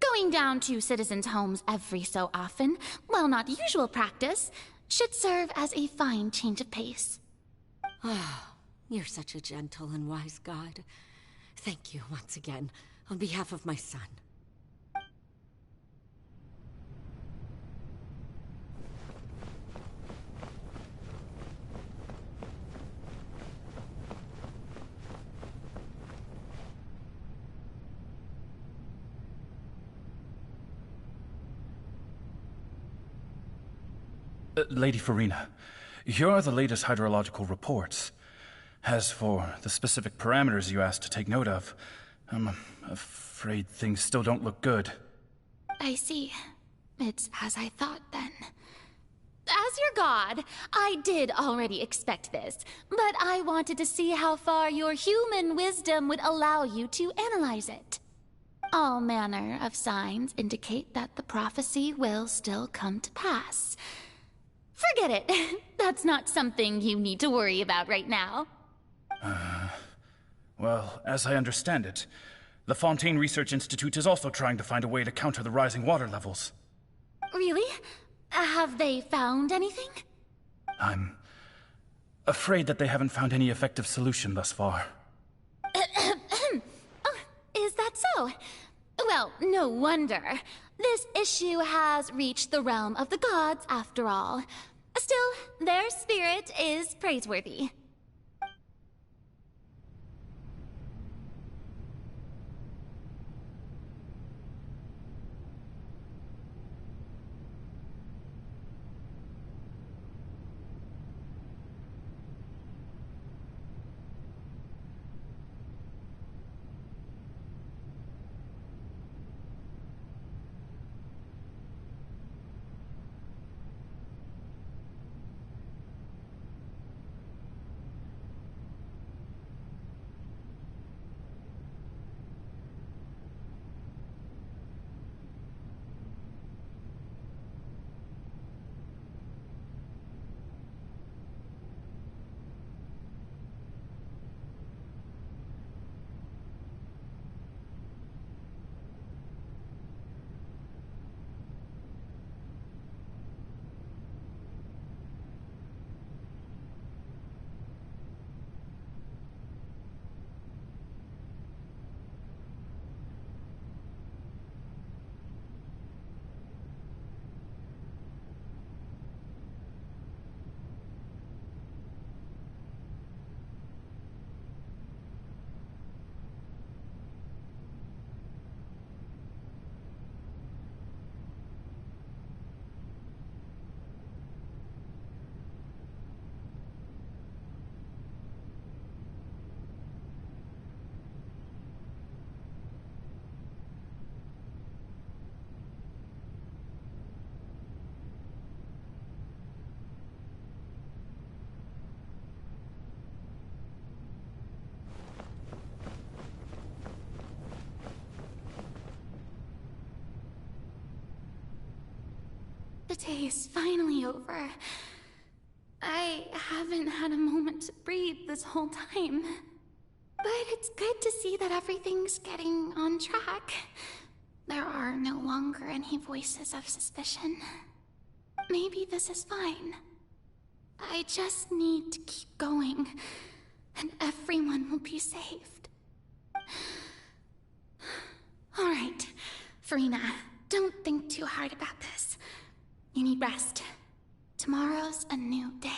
Going down to citizens' homes every so often, while not usual practice, should serve as a fine change of pace. Ah, you're such a gentle and wise god. Thank you once again, on behalf of my son. Lady Farina, here are the latest hydrological reports. As for the specific parameters you asked to take note of, I'm afraid things still don't look good. I see. It's as I thought, then. As your god, I did already expect this, but I wanted to see how far your human wisdom would allow you to analyze it. All manner of signs indicate that the prophecy will still come to pass. Forget it. That's not something you need to worry about right now. Well, as I understand it, the Fontaine Research Institute is also trying to find a way to counter the rising water levels. Really? Have they found anything? I'm afraid that they haven't found any effective solution thus far. Oh, is that so? Well, no wonder. This issue has reached the realm of the gods, after all. Still, their spirit is praiseworthy. The day is finally over. I haven't had a moment to breathe this whole time. But it's good to see that everything's getting on track. There are no longer any voices of suspicion. Maybe this is fine. I just need to keep going, and everyone will be saved. Alright, Farina, don't think too hard about this. You need rest. Tomorrow's a new day.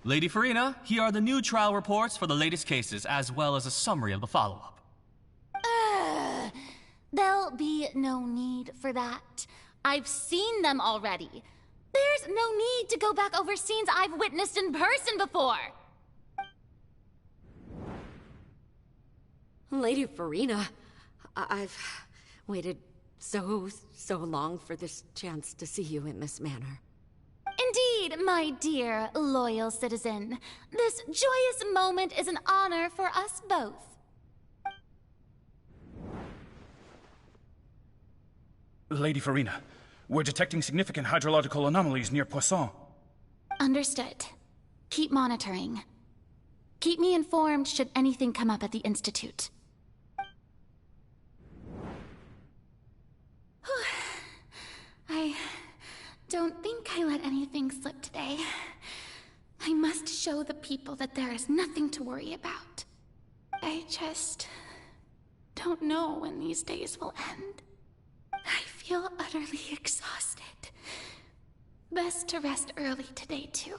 Lady Farina, here are the new trial reports for the latest cases, as well as a summary of the follow-up. There'll be no need for that. I've seen them already. There's no need to go back over scenes I've witnessed in person before. Lady Farina, I've waited so long for this chance to see you in this manner. Indeed, my dear, loyal citizen. This joyous moment is an honor for us both. Lady Farina, we're detecting significant hydrological anomalies near Poisson. Understood. Keep monitoring. Keep me informed should anything come up at the Institute. I don't think I let anything slip today. I must show the people that there is nothing to worry about. I just don't know when these days will end. I feel utterly exhausted. Best to rest early today, too.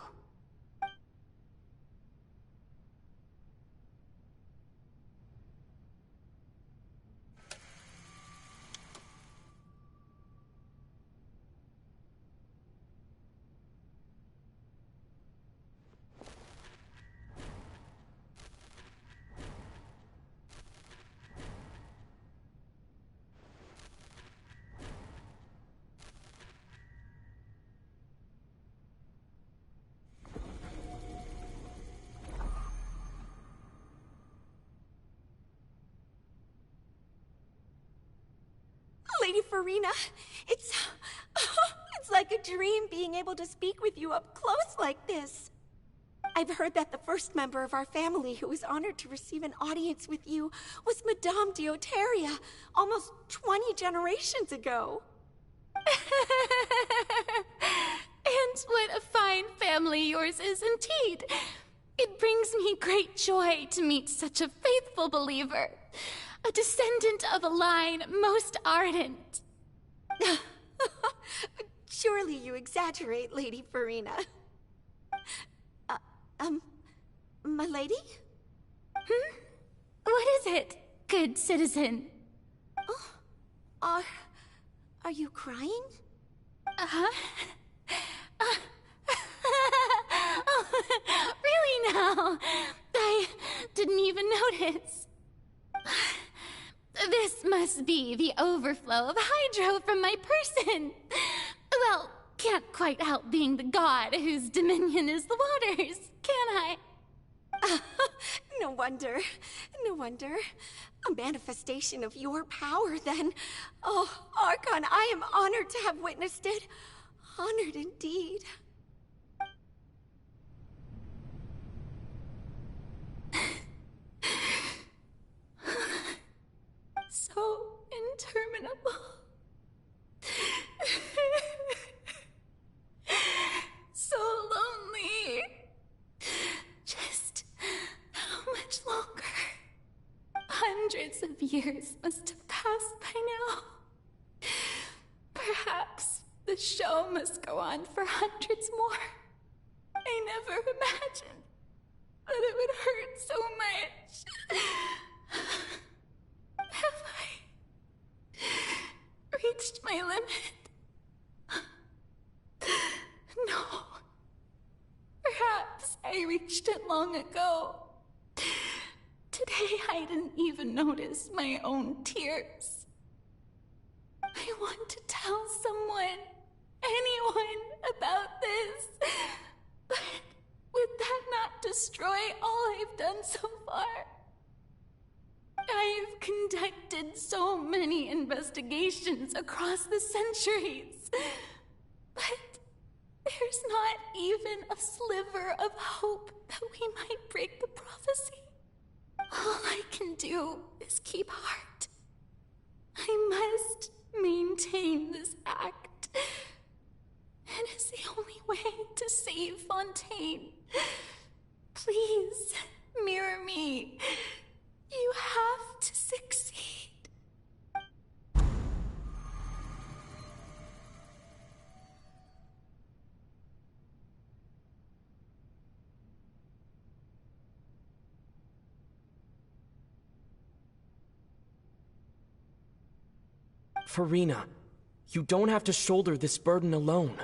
Lady Farina, it's like a dream being able to speak with you up close like this. I've heard that the first member of our family who was honored to receive an audience with you was Madame Deoteria, almost 20 generations ago. And what a fine family yours is indeed. It brings me great joy to meet such a faithful believer. A descendant of a line most ardent. Surely you exaggerate, Lady Farina. My lady? What is it, good citizen? Oh, are you crying? Oh, really now? I didn't even notice. This must be the overflow of hydro from my person. Well, can't quite help being the god whose dominion is the waters, can I? No wonder. No wonder. A manifestation of your power, then. Oh, Archon, I am honored to have witnessed it. Honored indeed. So interminable. So lonely. Just how much longer? Hundreds of years must have passed by now. Perhaps the show must go on for hundreds more. I never imagined that it would hurt so much. Have I reached my limit? No. Perhaps I reached it long ago. Today I didn't even notice my own tears. I want to tell someone, anyone, about this. But would that not destroy many investigations across the centuries. But there's not even a sliver of hope that we might break the prophecy. All I can do is keep heart. I must maintain this act. It is the only way to save Fontaine. Please, mirror me. You have to succeed. Farina, you don't have to shoulder this burden alone.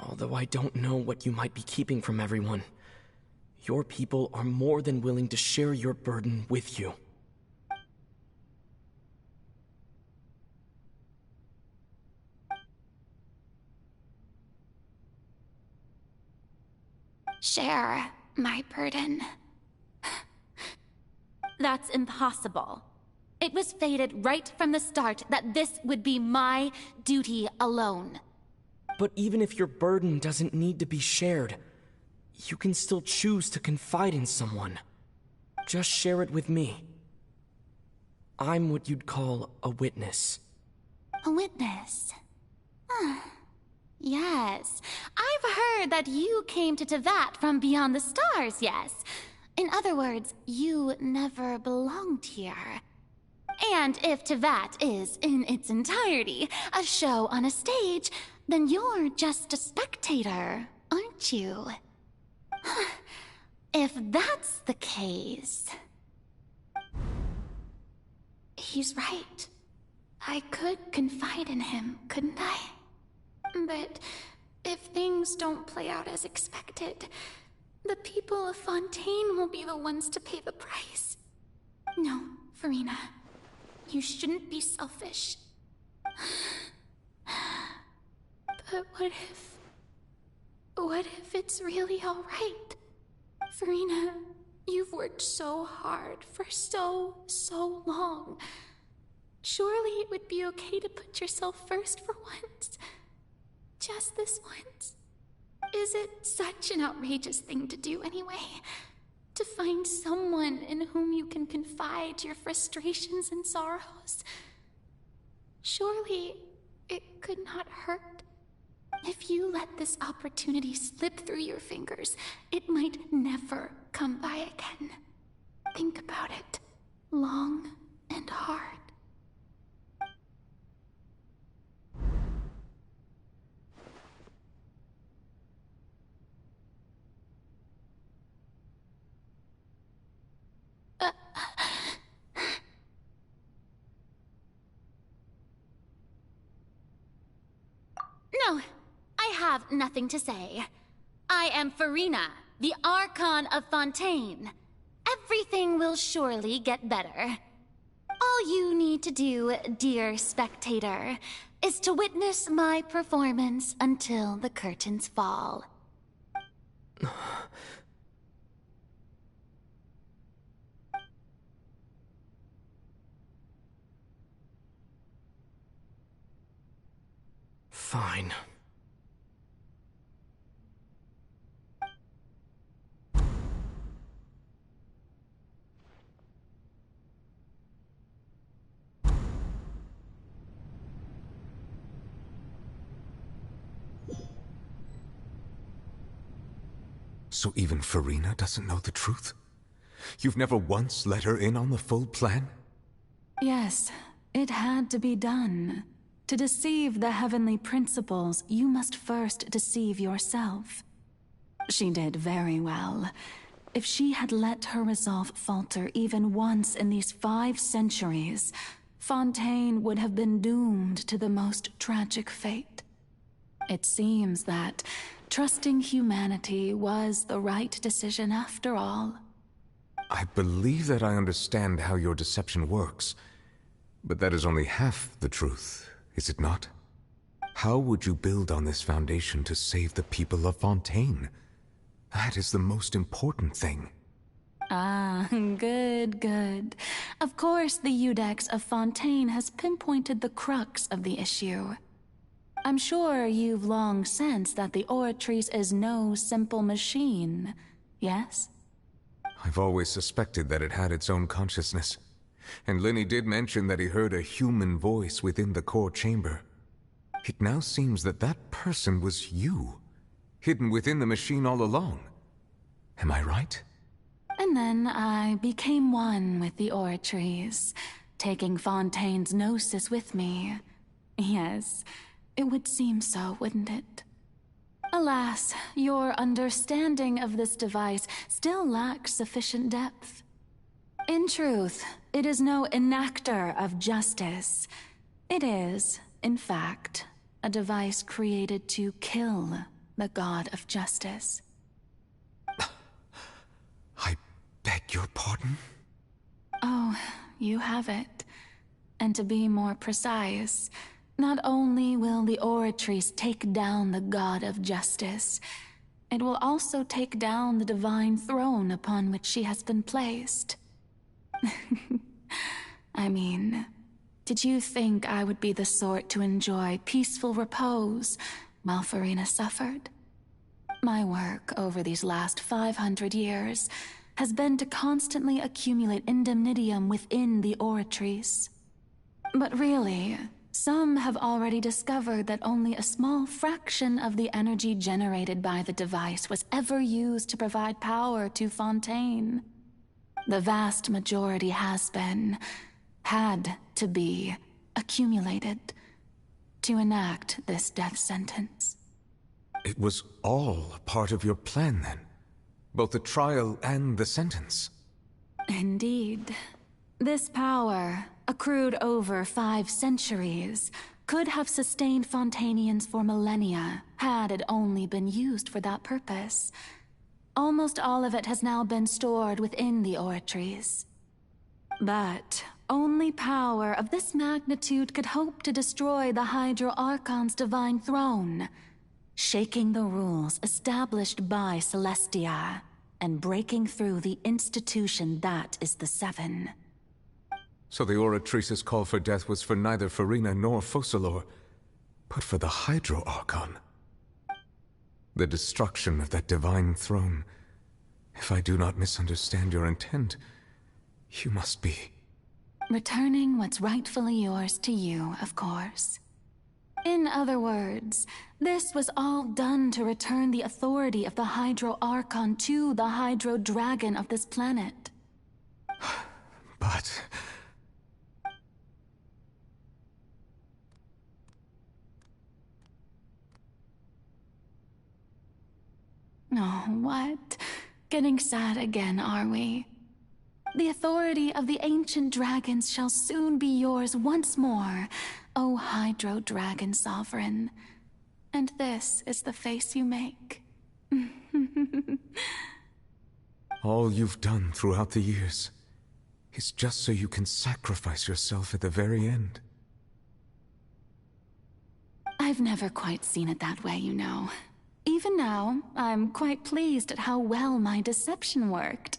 Although I don't know what you might be keeping from everyone, your people are more than willing to share your burden with you. Share my burden. That's impossible. It was fated right from the start that this would be my duty alone. But even if your burden doesn't need to be shared, you can still choose to confide in someone. Just share it with me. I'm what you'd call a witness. A witness? Yes. I've heard that you came to Tevat from beyond the stars, yes. In other words, you never belonged here. And if Tevat is, in its entirety, a show on a stage, then you're just a spectator, aren't you? If that's the case... He's right. I could confide in him, couldn't I? But if things don't play out as expected, the people of Fontaine will be the ones to pay the price. No, Farina. You shouldn't be selfish. But what if it's really all right? Farina, you've worked so hard for so long. Surely it would be okay to put yourself first for once. Just this once. Is it such an outrageous thing to do anyway? To find someone in whom you can confide your frustrations and sorrows? Surely it could not hurt. If you let this opportunity slip through your fingers, it might never come by again. Think about it long and hard. No, I have nothing to say. I am Farina, the Archon of Fontaine. Everything will surely get better. All you need to do, dear spectator, is to witness my performance until the curtains fall. Fine. So even Farina doesn't know the truth? You've never once let her in on the full plan? Yes, it had to be done. To deceive the heavenly principles, you must first deceive yourself. She did very well. If she had let her resolve falter even once in these 5 centuries, Fontaine would have been doomed to the most tragic fate. It seems that trusting humanity was the right decision after all. I believe that I understand how your deception works, but that is only half the truth, is it not? How would you build on this foundation to save the people of Fontaine? That is the most important thing. Ah, good, good. Of course, the Iudex of Fontaine has pinpointed the crux of the issue. I'm sure you've long sensed that the Oratrice is no simple machine, yes? I've always suspected that it had its own consciousness. And Lenny did mention that he heard a human voice within the core chamber. It now seems that that person was you, hidden within the machine all along. Am I right? And then I became one with the Oratrice, taking Fontaine's gnosis with me. Yes, it would seem so, wouldn't it? Alas, your understanding of this device still lacks sufficient depth. In truth, it is no enactor of justice. It is, in fact, a device created to kill the god of justice. I beg your pardon? Oh, you have it. And to be more precise, not only will the Oratrice take down the god of justice, it will also take down the divine throne upon which she has been placed. I mean, did you think I would be the sort to enjoy peaceful repose while Farina suffered? My work over these last 500 years has been to constantly accumulate indemnitium within the Oratrice. But really, some have already discovered that only a small fraction of the energy generated by the device was ever used to provide power to Fontaine. The vast majority had to be, accumulated to enact this death sentence. It was all a part of your plan, then? Both the trial and the sentence? Indeed. This power, accrued over 5 centuries, could have sustained Fontainians for millennia, had it only been used for that purpose. Almost all of it has now been stored within the Oratrice. But only power of this magnitude could hope to destroy the Hydro Archon's divine throne, shaking the rules established by Celestia, and breaking through the institution that is the Seven. So the Oratrice's call for death was for neither Farina nor Focalor, but for the Hydro Archon. The destruction of that divine throne. If I do not misunderstand your intent, you must be... returning what's rightfully yours to you, of course. In other words, this was all done to return the authority of the Hydro Archon to the Hydro Dragon of this planet. But... Oh, what? Getting sad again, are we? The authority of the ancient dragons shall soon be yours once more, O Hydro Dragon Sovereign. And this is the face you make. all you've done throughout the years is just so you can sacrifice yourself at the very end. I've never quite seen it that way, you know. Even now, I'm quite pleased at how well my deception worked.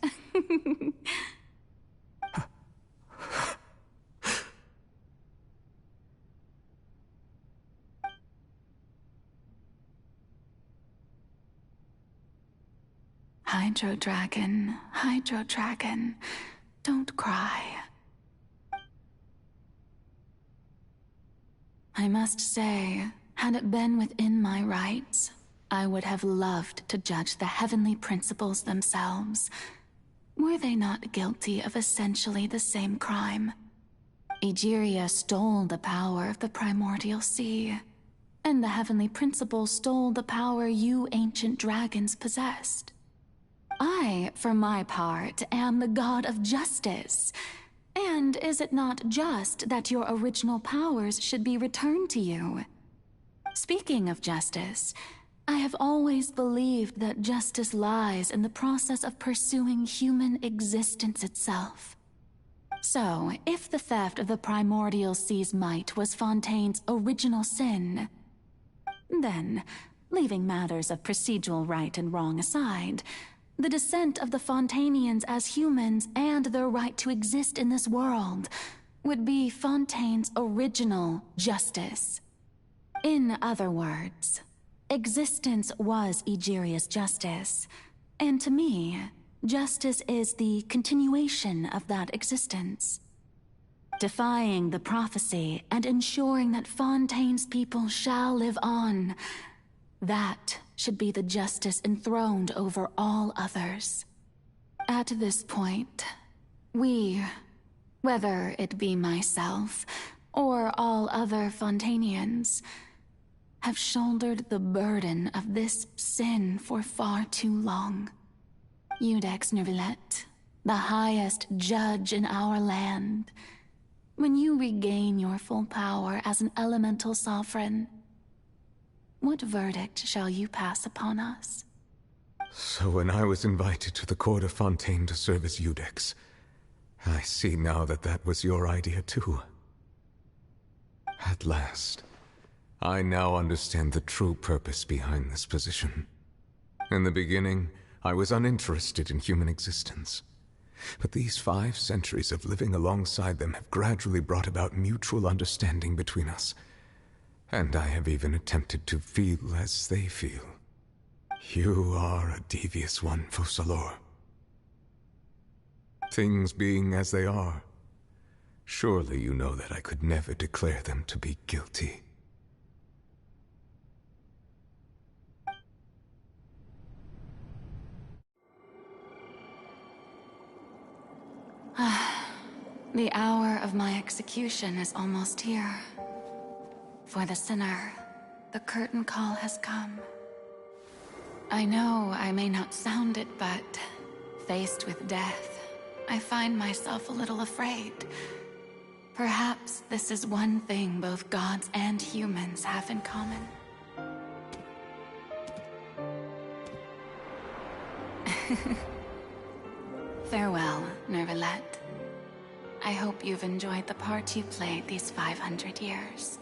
Hydro Dragon, don't cry. I must say, had it been within my rights, I would have loved to judge the heavenly principles themselves. Were they not guilty of essentially the same crime? Egeria stole the power of the primordial sea, and the heavenly principles stole the power you ancient dragons possessed. I, for my part, am the god of justice. And is it not just that your original powers should be returned to you? Speaking of justice, I have always believed that justice lies in the process of pursuing human existence itself. So, if the theft of the primordial sea's might was Fontaine's original sin, then, leaving matters of procedural right and wrong aside, The descent of the Fontainians as humans and their right to exist in this world would be Fontaine's original justice. In other words, existence was Egeria's justice, and to me, justice is the continuation of that existence. Defying the prophecy and ensuring that Fontaine's people shall live on, that should be the justice enthroned over all others. At this point, we, whether it be myself or all other Fontainians, have shouldered the burden of this sin for far too long. Iudex Neuvillette, the highest judge in our land, when you regain your full power as an elemental sovereign, what verdict shall you pass upon us? So when I was invited to the court of Fontaine to serve as Iudex, I see now that that was your idea too. At last, I now understand the true purpose behind this position. In the beginning, I was uninterested in human existence. But these 5 centuries of living alongside them have gradually brought about mutual understanding between us. And I have even attempted to feel as they feel. You are a devious one, Focalors. Things being as they are, surely you know that I could never declare them to be guilty. The hour of my execution is almost here. For the sinner, the curtain call has come. I know I may not sound it, but faced with death, I find myself a little afraid. Perhaps this is one thing both gods and humans have in common. Farewell, Neuvillette. I hope you've enjoyed the part you played these 500 years.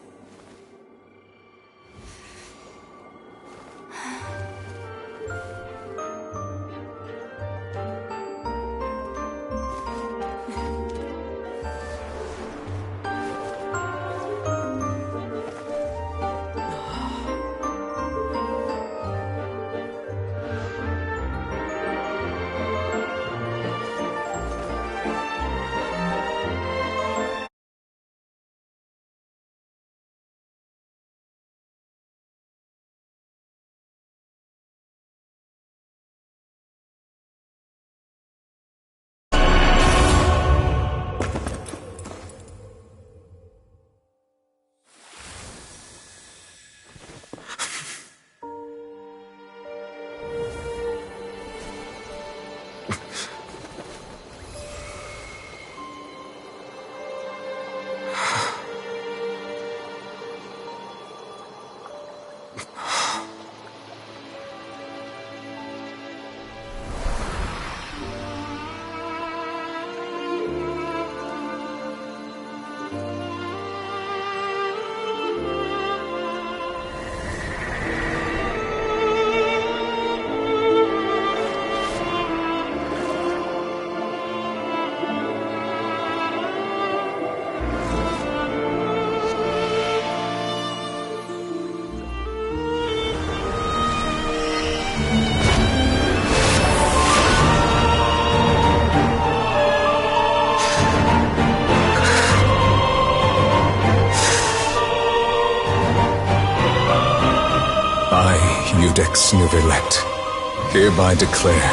Iudex Neuvillette, hereby declare,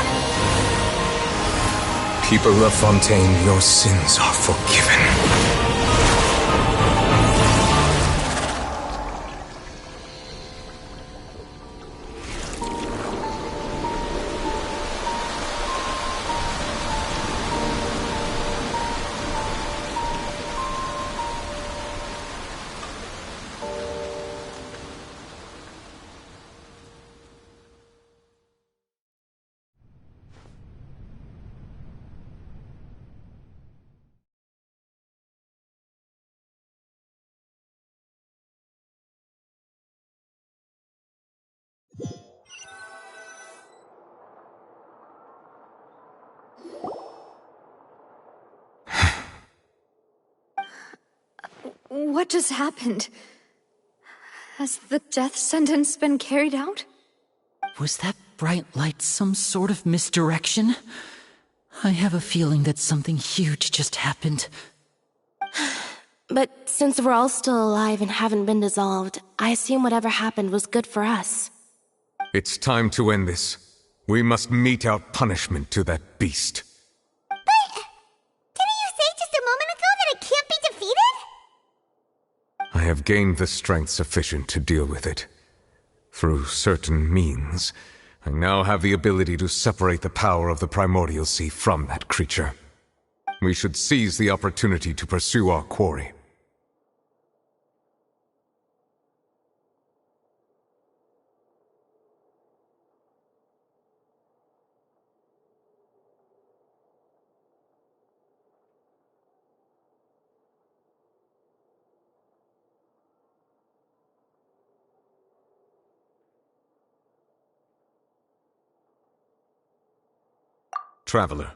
people of Fontaine, your sins are forgiven. What just happened? Has the death sentence been carried out? Was that bright light some sort of misdirection? I have a feeling that something huge just happened. But since we're all still alive and haven't been dissolved, I assume whatever happened was good for us. It's time to end this. We must mete out punishment to that beast. Didn't you say just a moment ago that it can't be defeated? I have gained the strength sufficient to deal with it. Through certain means, I now have the ability to separate the power of the Primordial Sea from that creature. We should seize the opportunity to pursue our quarry. Traveler,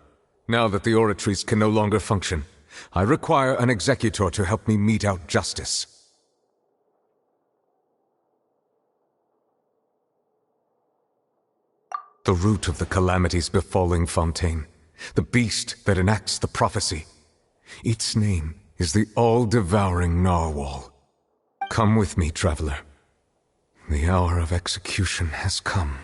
now that the oratories can no longer function, I require an executor to help me mete out justice. The root of the calamities befalling Fontaine, the beast that enacts the prophecy. Its name is the all-devouring narwhal. Come with me, traveler. The hour of execution has come.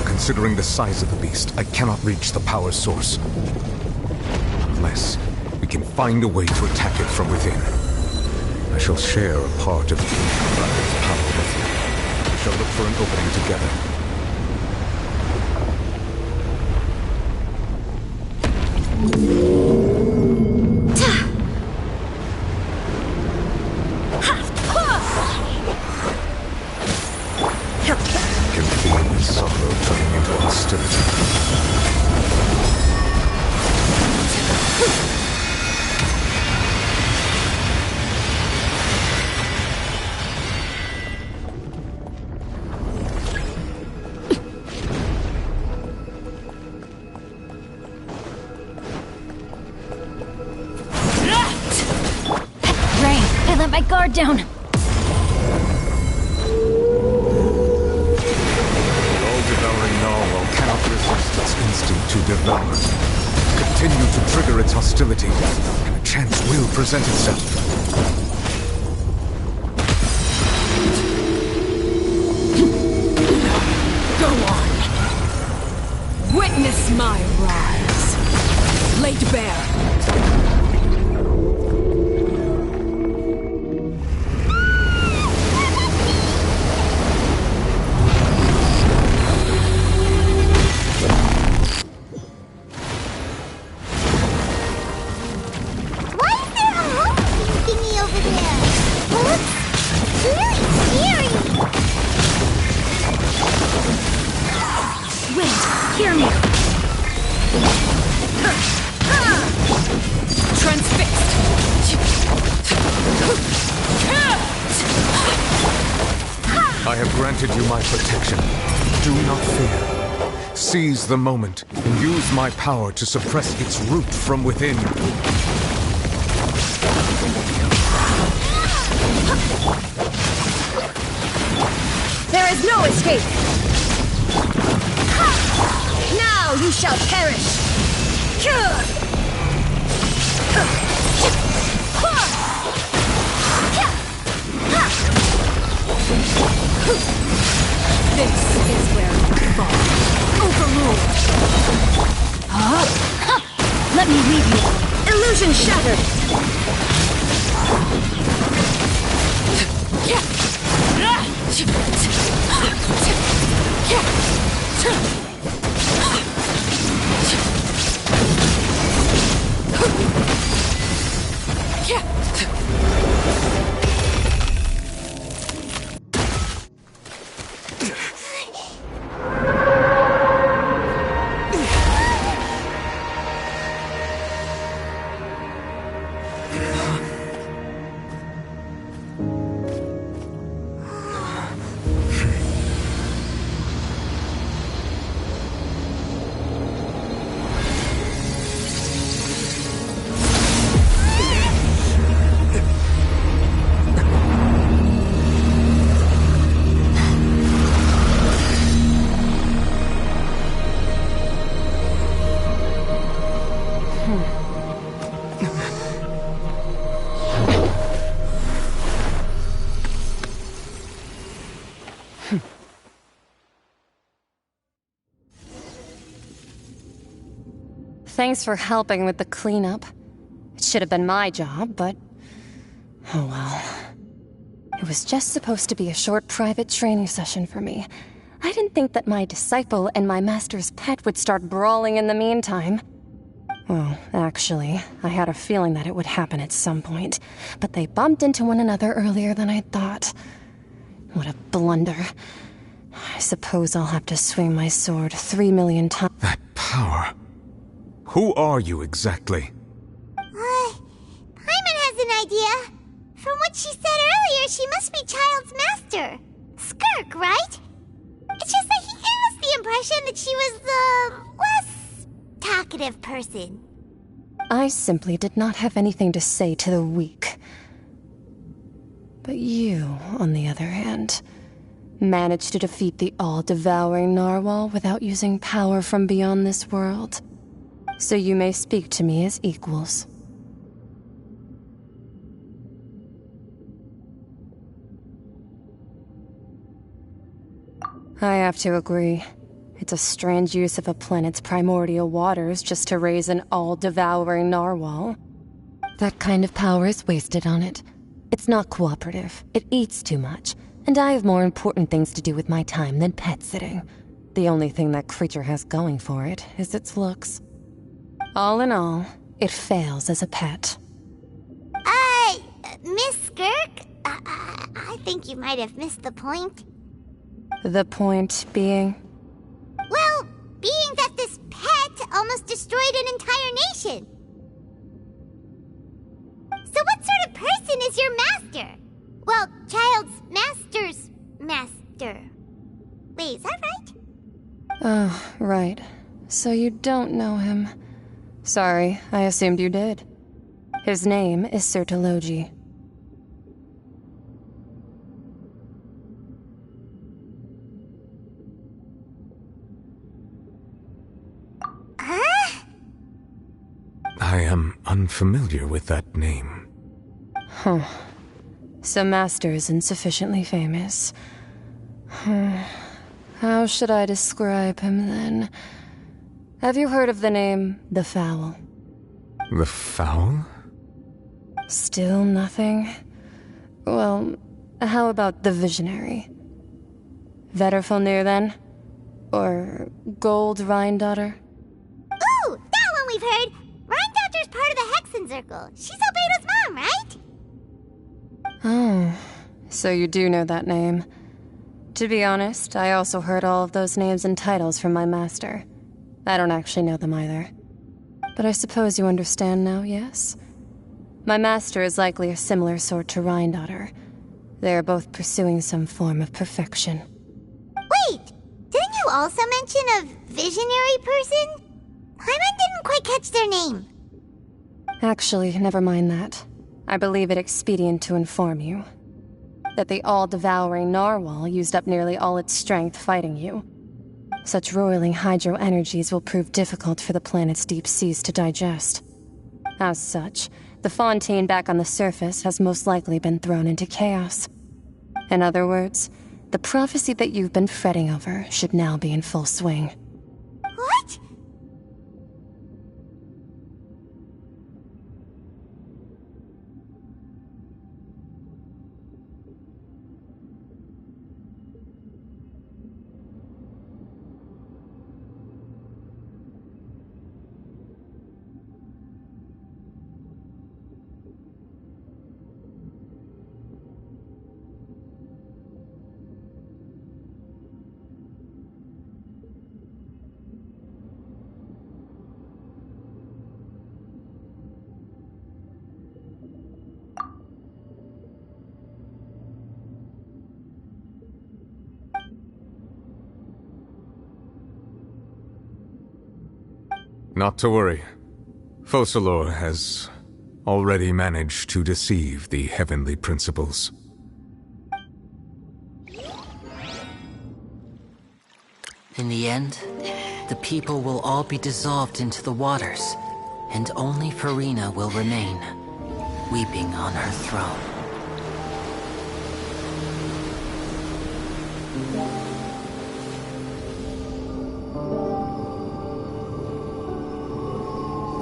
Considering the size of the beast, I cannot reach the power source. Unless we can find a way to attack it from within. I shall share a part of Dragon's power with you. We shall look for an opening together. Guard down. The all-devouring narwhal cannot resist its instinct to devour. Continue to trigger its hostility, and a chance will present itself. Go on. Witness my rise. Laid bare. You my protection. Do not fear. Seize the moment and use my power to suppress its root from within. There is no escape. Now you shall perish. This is where you fall. Overruled. Let me leave you. Illusion shattered. Thanks for helping with the cleanup. It should have been my job, but... oh well. It was just supposed to be a short private training session for me. I didn't think that my disciple and my master's pet would start brawling in the meantime. Well, actually, I had a feeling that it would happen at some point, but they bumped into one another earlier than I thought. What a blunder. I suppose I'll have to swing my sword 3 million times. That power. Who are you exactly? Paimon has an idea. From what she said earlier, she must be Child's master. Skirk, right? It's just that he gave us the impression that she was the less talkative person. I simply did not have anything to say to the weak. But you, on the other hand, managed to defeat the all-devouring narwhal without using power from beyond this world. So you may speak to me as equals. I have to agree. It's a strange use of a planet's primordial waters just to raise an all-devouring narwhal. That kind of power is wasted on it. It's not cooperative. It eats too much. And I have more important things to do with my time than pet sitting. The only thing that creature has going for it is its looks. All in all, it fails as a pet. Miss Skirk? I think you might have missed the point. The point being? Well, being that this pet almost destroyed an entire nation. So what sort of person is your master? Well, Child's master's master. Wait, is that right? Oh, right. So you don't know him. Sorry, I assumed you did. His name is Sertologi. Huh? I am unfamiliar with that name. Huh. So Master isn't sufficiently famous. How should I describe him then? Have you heard of the name The Fowl? The Fowl? Still nothing? Well, how about the Visionary? Vetterfulnir then? Or Gold Rhindaughter? Ooh, that one we've heard! Rhindaughter's part of the Hexen Circle. She's Albedo's mom, right? Oh, so you do know that name. To be honest, I also heard all of those names and titles from my master. I don't actually know them either. But I suppose you understand now, yes? My master is likely a similar sort to Rhindaughter. They are both pursuing some form of perfection. Wait! Didn't you also mention a visionary person? Paimon didn't quite catch their name. Actually, never mind that. I believe it expedient to inform you that the all-devouring narwhal used up nearly all its strength fighting you. Such roiling hydro energies will prove difficult for the planet's deep seas to digest. As such, the Fontaine back on the surface has most likely been thrown into chaos. In other words, the prophecy that you've been fretting over should now be in full swing. What? Not to worry. Focalor has already managed to deceive the heavenly principles. In the end, the people will all be dissolved into the waters, and only Farina will remain, weeping on her throne.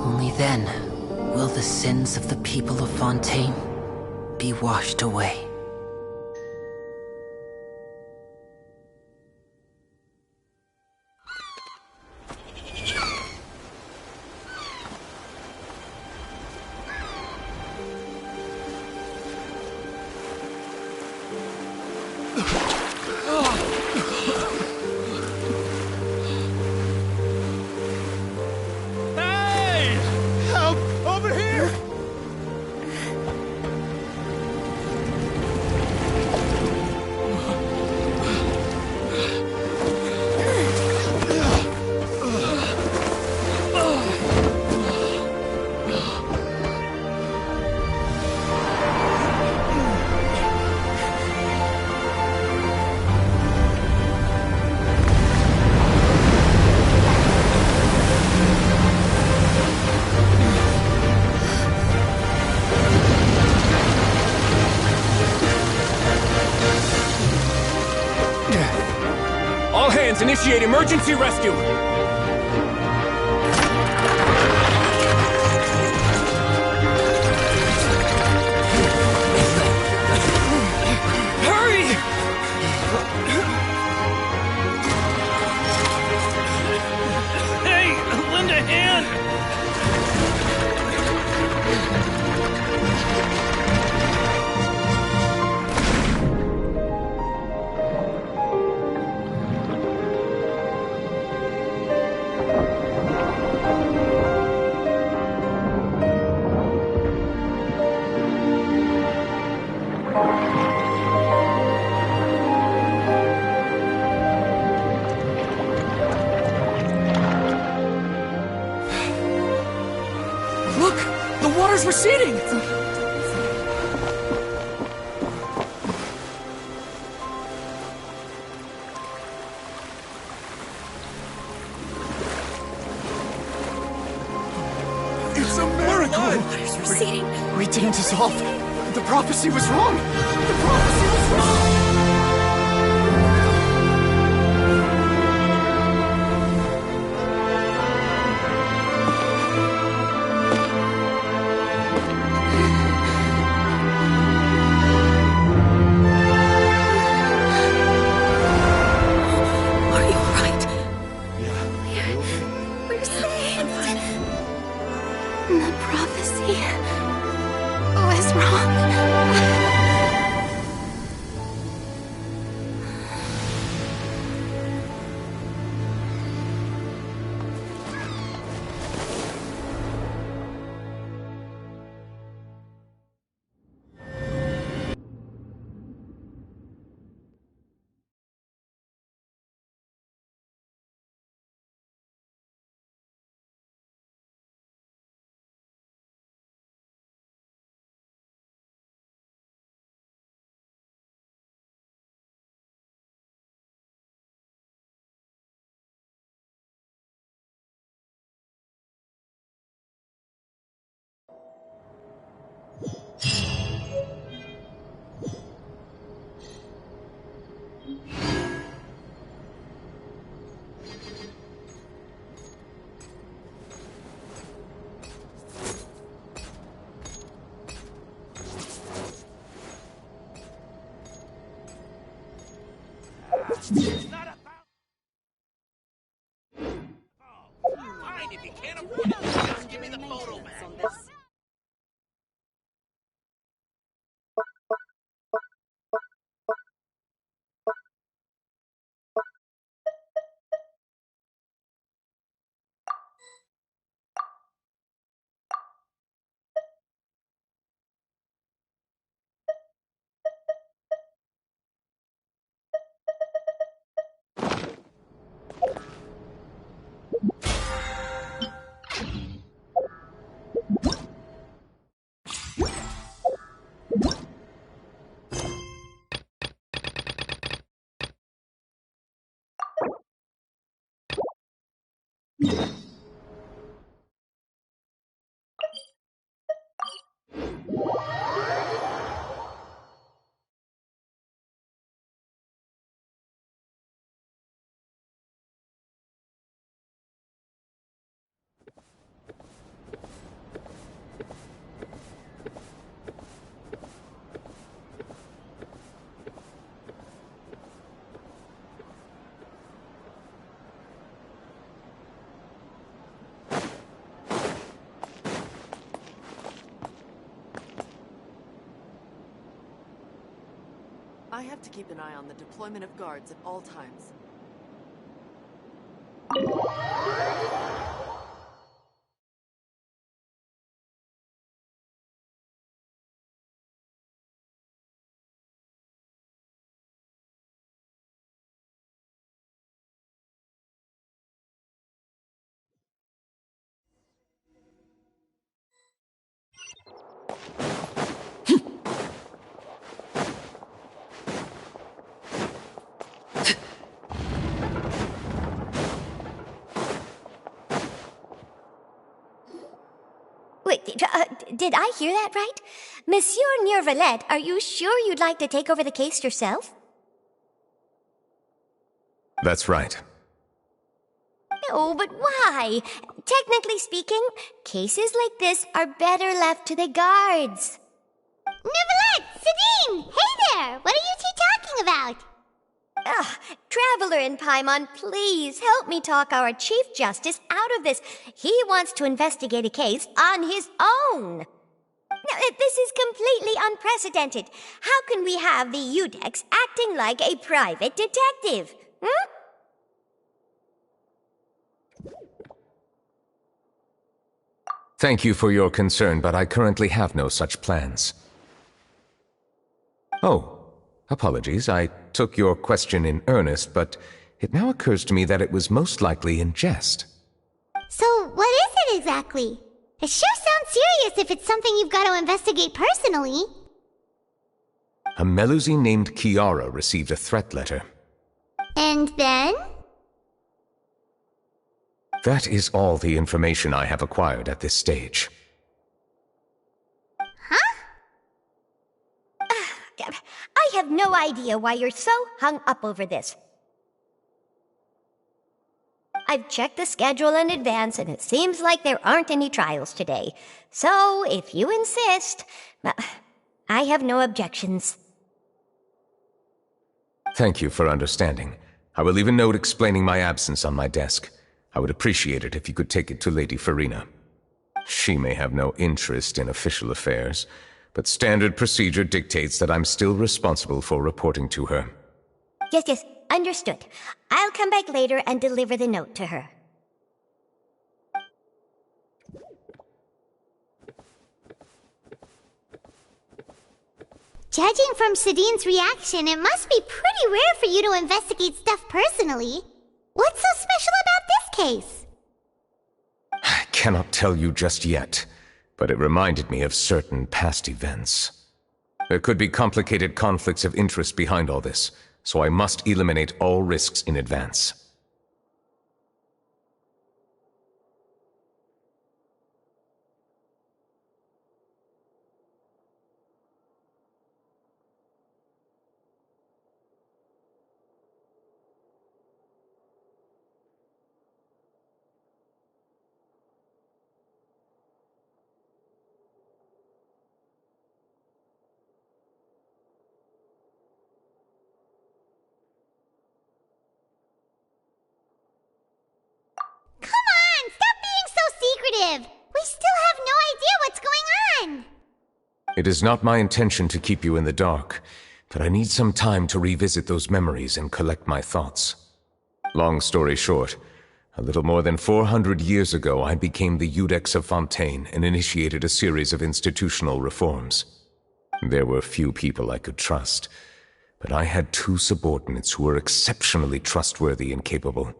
Only then will the sins of the people of Fontaine be washed away. All hands, initiate emergency rescue! Hurry! Hey, lend a hand! Look! The water's receding! It's a miracle! Water's receding. We didn't dissolve. The prophecy was wrong. The prophecy was wrong. Are you alright? We're saved. The prophecy was wrong. Fine, if you can't afford it, just give me the photo back. I have to keep an eye on the deployment of guards at all times. Wait, did I hear that right? Monsieur Neurvalet, are you sure you'd like to take over the case yourself? That's right. No, but why? Technically speaking, cases like this are better left to the guards. Neurvalet! Sidine! Hey there! What are you two talking about? Traveler and Paimon, please help me talk our Chief Justice out of this. He wants to investigate a case on his own. Now, this is completely unprecedented. How can we have the Udex acting like a private detective? Thank you for your concern, but I currently have no such plans. Oh, apologies. I took your question in earnest, but it now occurs to me that it was most likely in jest. So, what is it exactly? It sure sounds serious if it's something you've got to investigate personally. A Melusine named Kiara received a threat letter. And then? That is all the information I have acquired at this stage. I have no idea why you're so hung up over this. I've checked the schedule in advance, and it seems like there aren't any trials today. So, if you insist, I have no objections. Thank you for understanding. I will leave a note explaining my absence on my desk. I would appreciate it if you could take it to Lady Farina. She may have no interest in official affairs, but standard procedure dictates that I'm still responsible for reporting to her. Yes, understood. I'll come back later and deliver the note to her. Judging from Sidine's reaction, it must be pretty rare for you to investigate stuff personally. What's so special about this case? I cannot tell you just yet, but it reminded me of certain past events. There could be complicated conflicts of interest behind all this, so I must eliminate all risks in advance. We still have no idea what's going on! It is not my intention to keep you in the dark, but I need some time to revisit those memories and collect my thoughts. Long story short, a little more than 400 years ago I became the Udex of Fontaine and initiated a series of institutional reforms. There were few people I could trust, but I had two subordinates who were exceptionally trustworthy and capable.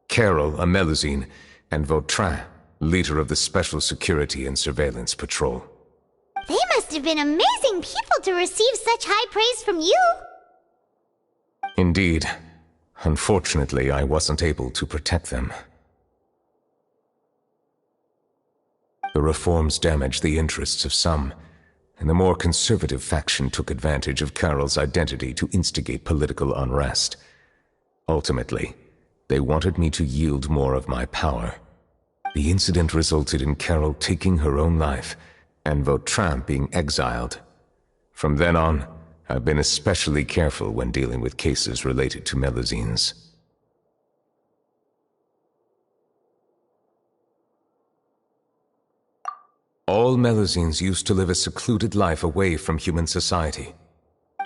Carol, a Melusine, and Vautrin, leader of the Special Security and Surveillance Patrol. They must have been amazing people to receive such high praise from you! Indeed. Unfortunately, I wasn't able to protect them. The reforms damaged the interests of some, and the more conservative faction took advantage of Carol's identity to instigate political unrest. Ultimately, they wanted me to yield more of my power. The incident resulted in Carol taking her own life, and Vautrin being exiled. From then on, I've been especially careful when dealing with cases related to Melusines. All Melusines used to live a secluded life away from human society.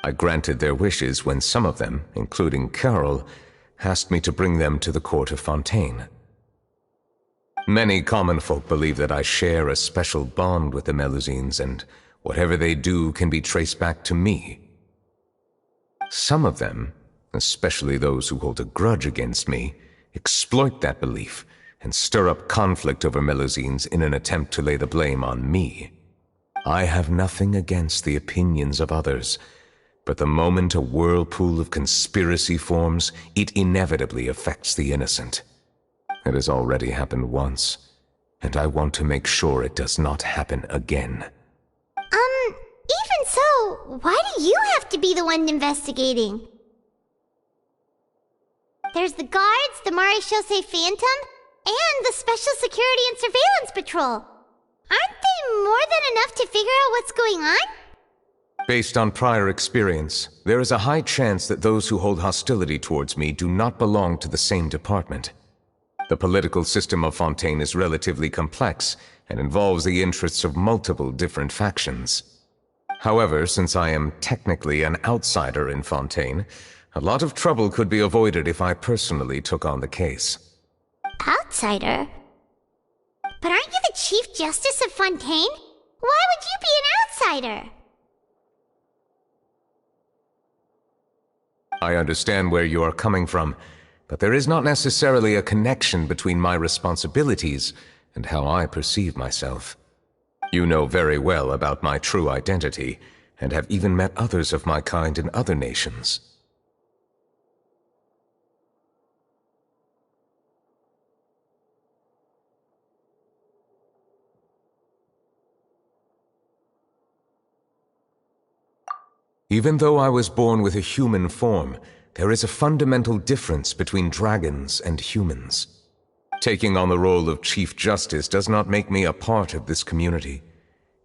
I granted their wishes when some of them, including Carol, asked me to bring them to the court of Fontaine. Many common folk believe that I share a special bond with the Melusines, and whatever they do can be traced back to me. Some of them, especially those who hold a grudge against me, exploit that belief and stir up conflict over Melusines in an attempt to lay the blame on me. I have nothing against the opinions of others, but the moment a whirlpool of conspiracy forms, it inevitably affects the innocent. It has already happened once, and I want to make sure it does not happen again. Even so, why do you have to be the one investigating? There's the guards, the Maréchaussée Phantom, and the Special Security and Surveillance Patrol. Aren't they more than enough to figure out what's going on? Based on prior experience, there is a high chance that those who hold hostility towards me do not belong to the same department. The political system of Fontaine is relatively complex and involves the interests of multiple different factions. However, since I am technically an outsider in Fontaine, a lot of trouble could be avoided if I personally took on the case. Outsider? But aren't you the Chief Justice of Fontaine? Why would you be an outsider? I understand where you are coming from, but there is not necessarily a connection between my responsibilities and how I perceive myself. You know very well about my true identity, and have even met others of my kind in other nations. Even though I was born with a human form, there is a fundamental difference between dragons and humans. Taking on the role of Chief Justice does not make me a part of this community.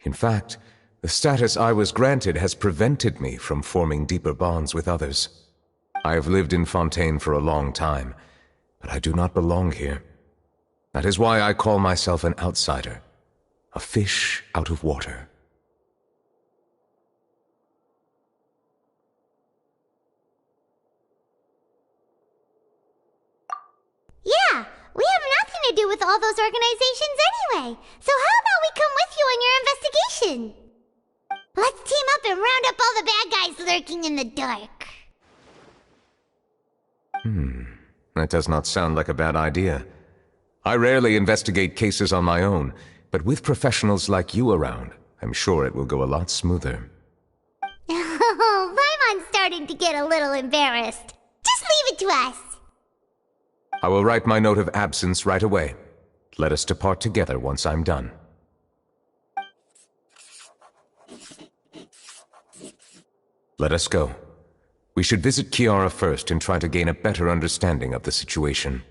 In fact, the status I was granted has prevented me from forming deeper bonds with others. I have lived in Fontaine for a long time, but I do not belong here. That is why I call myself an outsider, a fish out of water. Yeah, we have nothing to do with all those organizations anyway. So how about we come with you on your investigation? Let's team up and round up all the bad guys lurking in the dark. That does not sound like a bad idea. I rarely investigate cases on my own, but with professionals like you around, I'm sure it will go a lot smoother. Oh, Paimon's starting to get a little embarrassed. Just leave it to us. I will write my note of absence right away. Let us depart together once I'm done. Let us go. We should visit Kiara first and try to gain a better understanding of the situation.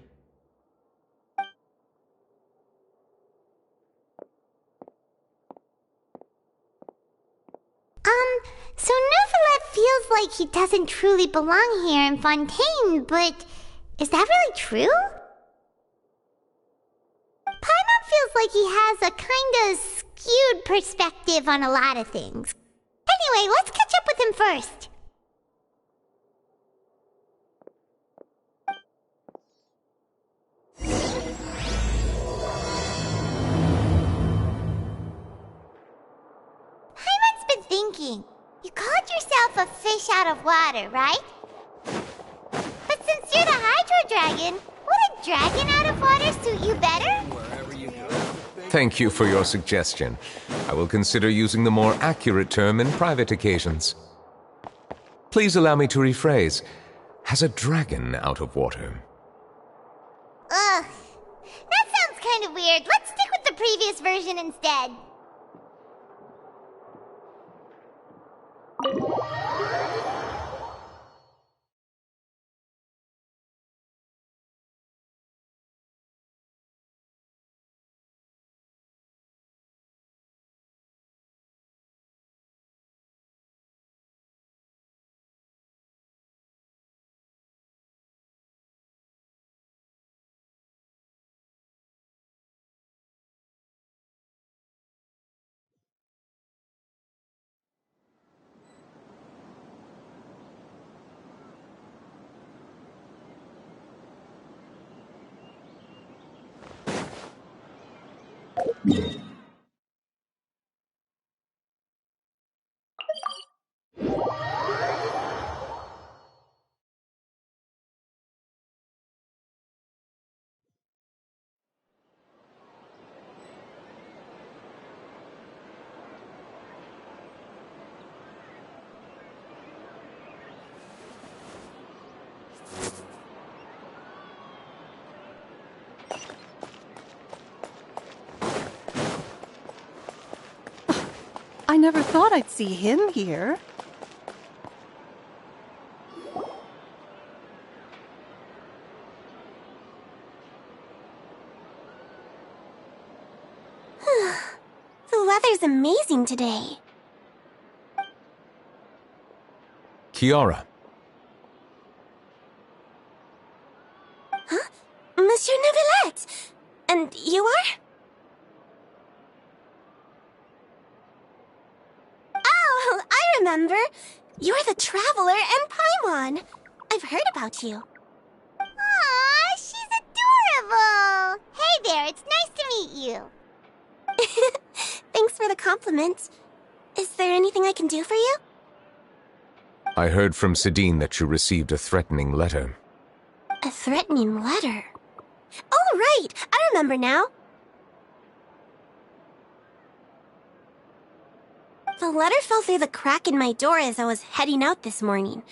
So Neuvillette feels like he doesn't truly belong here in Fontaine, but is that really true? Paimon feels like he has a kinda skewed perspective on a lot of things. Anyway, let's catch up with him first. Paimon's been thinking. You called yourself a fish out of water, right? But since you're the Hydro Dragon, would a dragon out of water suit you better? Thank you for your suggestion. I will consider using the more accurate term in private occasions. Please allow me to rephrase. Has a dragon out of water? Ugh. That sounds kind of weird. Let's stick with the previous version instead. I never thought I'd see him here. The weather's amazing today. Kiara. Huh? Monsieur Neuvillette! And you are? Oh, I remember. You're the Traveler and Paimon. I've heard about you. Aw, she's adorable! Hey there, it's nice to meet you. Thanks for the compliment. Is there anything I can do for you? I heard from Sidine that you received a threatening letter. A threatening letter? Oh, right! I remember now. The letter fell through the crack in my door as I was heading out this morning.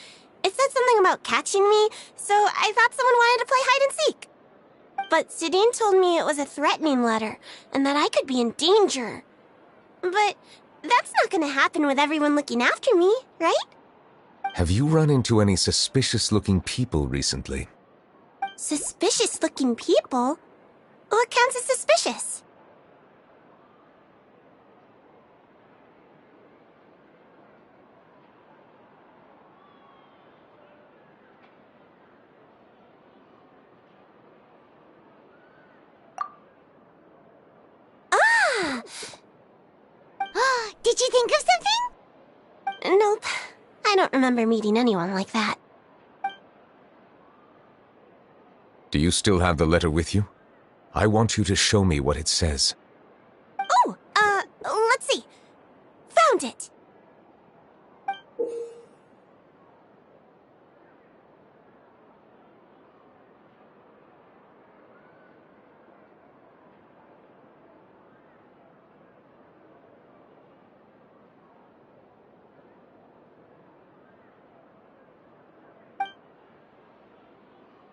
It said something about catching me, so I thought someone wanted to play hide and seek. But Sidine told me it was a threatening letter, and that I could be in danger. But that's not gonna happen with everyone looking after me, right? Have you run into any suspicious-looking people recently? Suspicious-looking people? What counts as suspicious? Ah! Did you think of something? Nope. I don't remember meeting anyone like that. Do you still have the letter with you? I want you to show me what it says. Oh, let's see. Found it!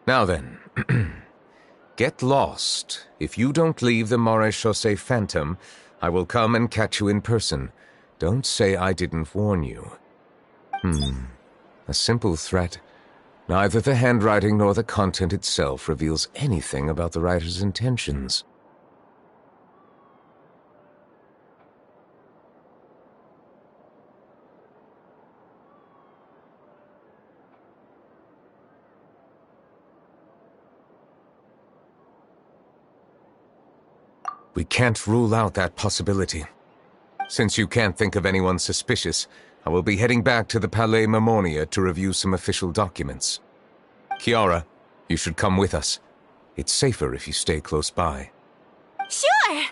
Now then, get lost. If you don't leave the Maréchaussée Phantom, I will come and catch you in person. Don't say I didn't warn you. A simple threat. Neither the handwriting nor the content itself reveals anything about the writer's intentions. We can't rule out that possibility. Since you can't think of anyone suspicious, I will be heading back to the Palais Mermonia to review some official documents. Kiara, you should come with us. It's safer if you stay close by. Sure!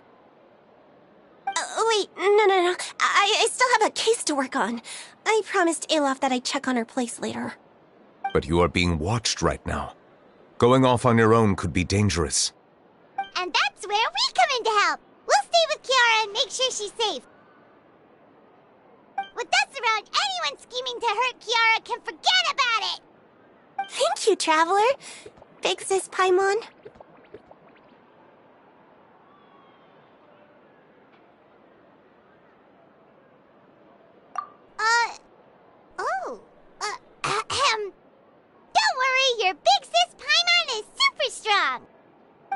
Wait, no. I still have a case to work on. I promised Alof that I'd check on her place later. But you are being watched right now. Going off on your own could be dangerous. And that's where we come in to help. We'll stay with Kiara and make sure she's safe. With us around, anyone scheming to hurt Kiara can forget about it! Thank you, Traveler. Big Sis Paimon.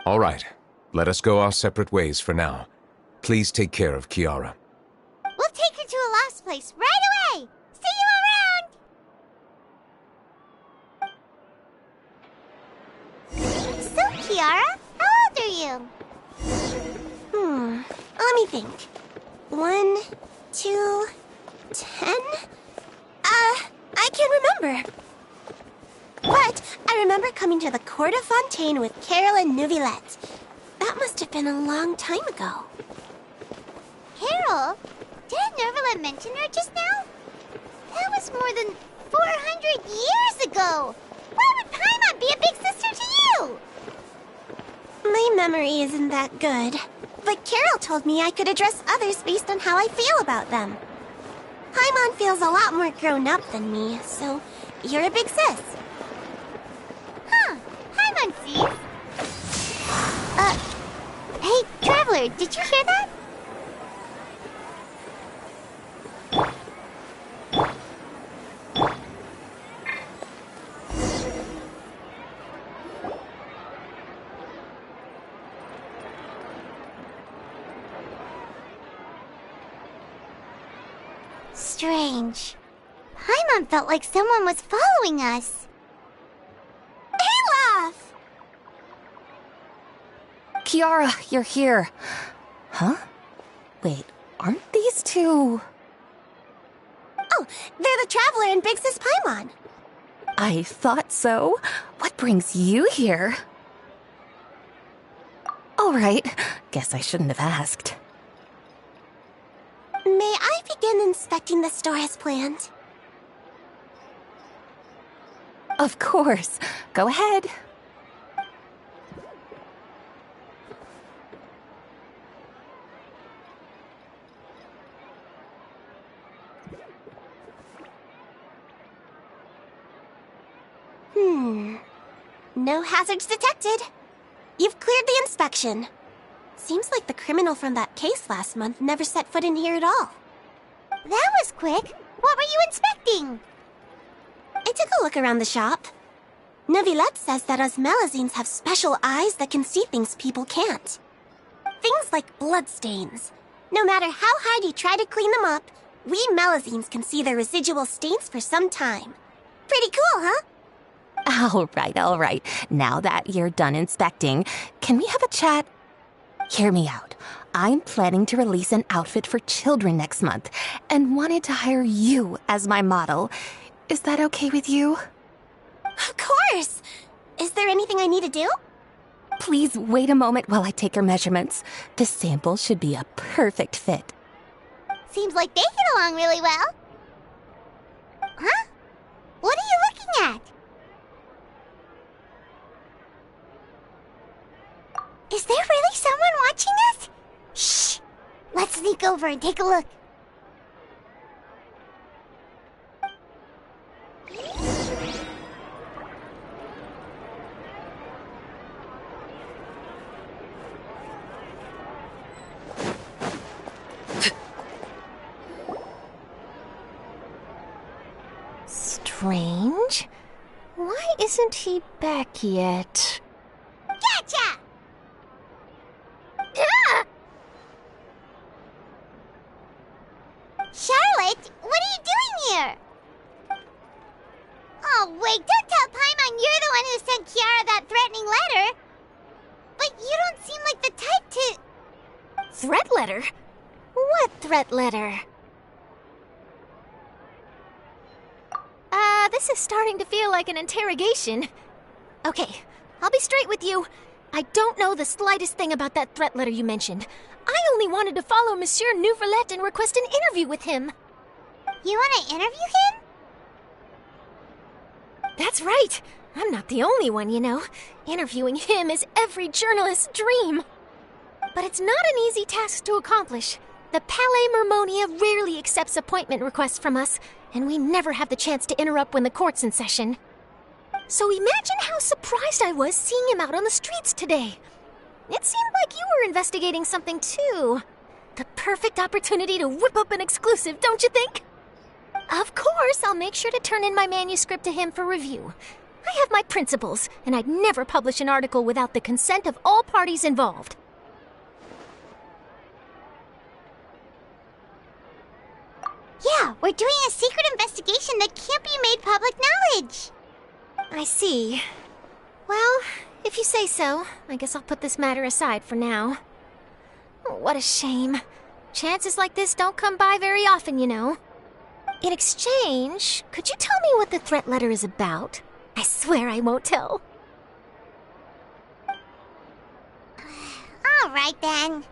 All right. Let us go our separate ways for now. Please take care of Kiara. We'll take her to a lost place right away! See you around! So, Kiara, how old are you? Let me think. 1, 2, 10? I can't remember. But I remember coming to the Court of Fontaine with Carol and Neuvillette. That must have been a long time ago. Carol? Did Neuvillette mention her just now? That was more than 400 years ago! Why would Paimon be a big sister to you? My memory isn't that good. But Carol told me I could address others based on how I feel about them. Paimon feels a lot more grown up than me, so you're a big sis. Huh. Paimon sees. Hey, Traveler, did you hear that? Strange. Paimon felt like someone was following us. Olaf! Kiara, you're here. Huh? Wait, aren't these two... Oh, they're the Traveler and Big Sis Paimon. I thought so. What brings you here? All right. Guess I shouldn't have asked. May I begin inspecting the store as planned? Of course. Go ahead. No hazards detected. You've cleared the inspection. Seems like the criminal from that case last month never set foot in here at all. That was quick. What were you inspecting? I took a look around the shop. Neuvillette says that us Melazines have special eyes that can see things people can't. Things like bloodstains. No matter how hard you try to clean them up, we Melazines can see their residual stains for some time. Pretty cool, huh? All right. Now that you're done inspecting, can we have a chat? Hear me out. I'm planning to release an outfit for children next month and wanted to hire you as my model. Is that okay with you? Of course! Is there anything I need to do? Please wait a moment while I take your measurements. The sample should be a perfect fit. Seems like they get along really well. Huh? What are you looking at? Is there really someone watching us? Shh! Let's sneak over and take a look. Strange. Why isn't he back yet? Gotcha! Charlotte, what are you doing here? Oh, wait, don't tell Paimon you're the one who sent Kiara that threatening letter. But you don't seem like the type to... Threat letter? What threat letter? This is starting to feel like an interrogation. Okay, I'll be straight with you. I don't know the slightest thing about that threat letter you mentioned. I only wanted to follow Monsieur Neuvillette and request an interview with him. You want to interview him? That's right. I'm not the only one, you know. Interviewing him is every journalist's dream. But it's not an easy task to accomplish. The Palais Mermonia rarely accepts appointment requests from us, and we never have the chance to interrupt when the court's in session. So imagine how surprised I was seeing him out on the streets today. It seemed like you were investigating something too. The perfect opportunity to whip up an exclusive, don't you think? Of course, I'll make sure to turn in my manuscript to him for review. I have my principles, and I'd never publish an article without the consent of all parties involved. Yeah, we're doing a secret investigation that can't be made public knowledge. I see. Well, if you say so, I guess I'll put this matter aside for now. What a shame. Chances like this don't come by very often, you know. In exchange, could you tell me what the threat letter is about? I swear I won't tell. All right, then.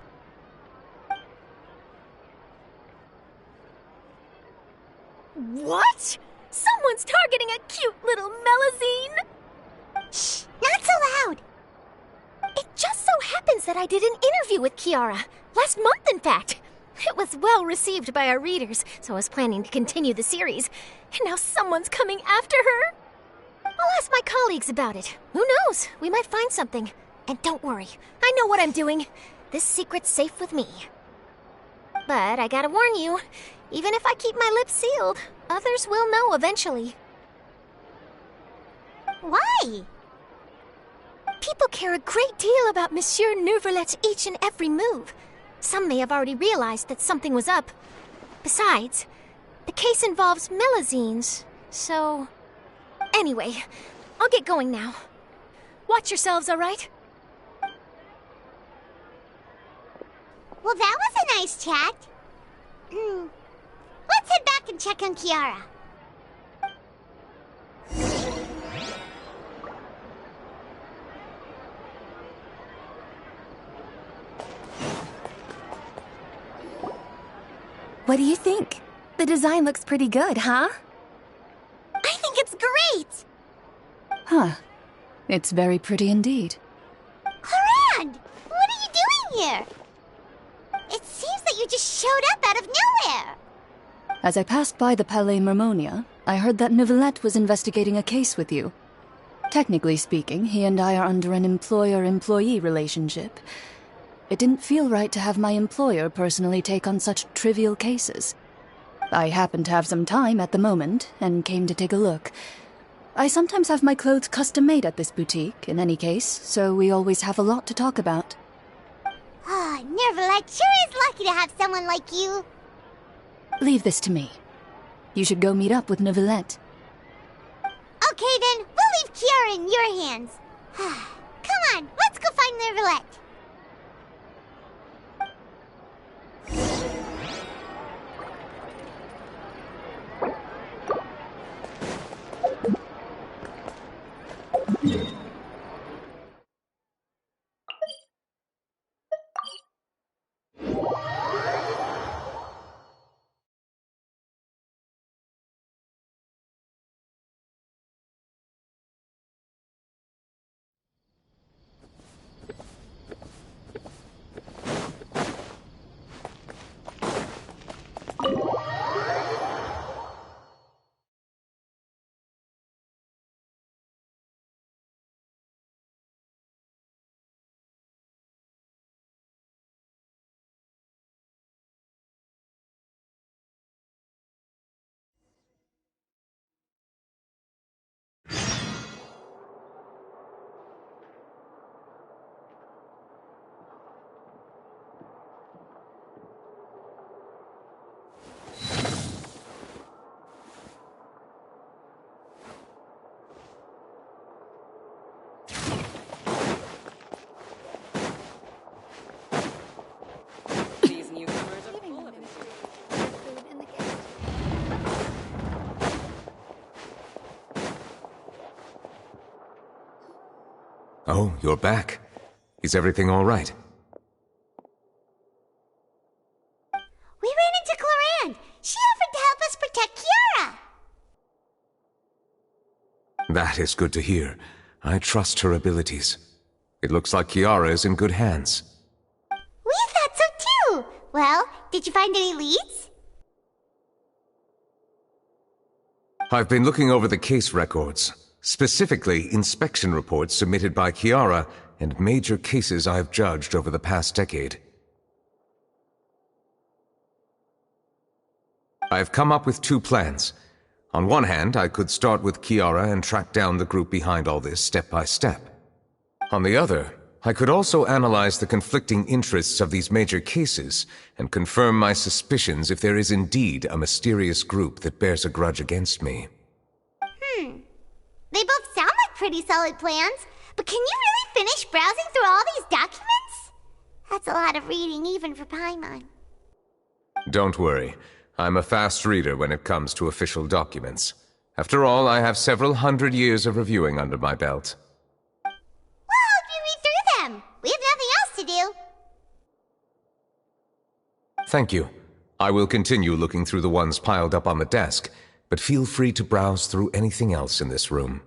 What? Someone's targeting a cute little Melazine? Shh, not so loud. It just so happens that I did an interview with Kiara. Last month, in fact. It was well received by our readers, so I was planning to continue the series. And now someone's coming after her. I'll ask my colleagues about it. Who knows? We might find something. And don't worry, I know what I'm doing. This secret's safe with me. But I gotta warn you, even if I keep my lips sealed, others will know eventually. Why? People care a great deal about Monsieur Neuvrelet's each and every move. Some may have already realized that something was up. Besides, the case involves Melazines, so... Anyway, I'll get going now. Watch yourselves, all right? Well, that was a nice chat. Let's head back and check on Kiara. What do you think? The design looks pretty good, huh? I think it's great! Huh. It's very pretty indeed. Harand! What are you doing here? It seems that you just showed up out of nowhere. As I passed by the Palais Mermonia, I heard that Neuvrelet was investigating a case with you. Technically speaking, he and I are under an employer-employee relationship. It didn't feel right to have my employer personally take on such trivial cases. I happened to have some time at the moment, and came to take a look. I sometimes have my clothes custom-made at this boutique, in any case, so we always have a lot to talk about. Ah, Neuvrelet sure is lucky to have someone like you. Leave this to me. You should go meet up with Neuvrelet. Okay then, we'll leave Kiara in your hands. Come on, let's go find Neuvrelet. Oh, you're back. Is everything all right? We ran into Clorinde. She offered to help us protect Kiara. That is good to hear. I trust her abilities. It looks like Kiara is in good hands. We thought so too. Well, did you find any leads? I've been looking over the case records, specifically inspection reports submitted by Kiara and major cases I've judged over the past decade. I've come up with two plans. On one hand, I could start with Kiara and track down the group behind all this step by step. On the other, I could also analyze the conflicting interests of these major cases and confirm my suspicions if there is indeed a mysterious group that bears a grudge against me. They both sound like pretty solid plans, but can you really finish browsing through all these documents? That's a lot of reading even for Paimon. Don't worry. I'm a fast reader when it comes to official documents. After all, I have several hundred years of reviewing under my belt. Well, help you read through them. We have nothing else to do. Thank you. I will continue looking through the ones piled up on the desk, but feel free to browse through anything else in this room.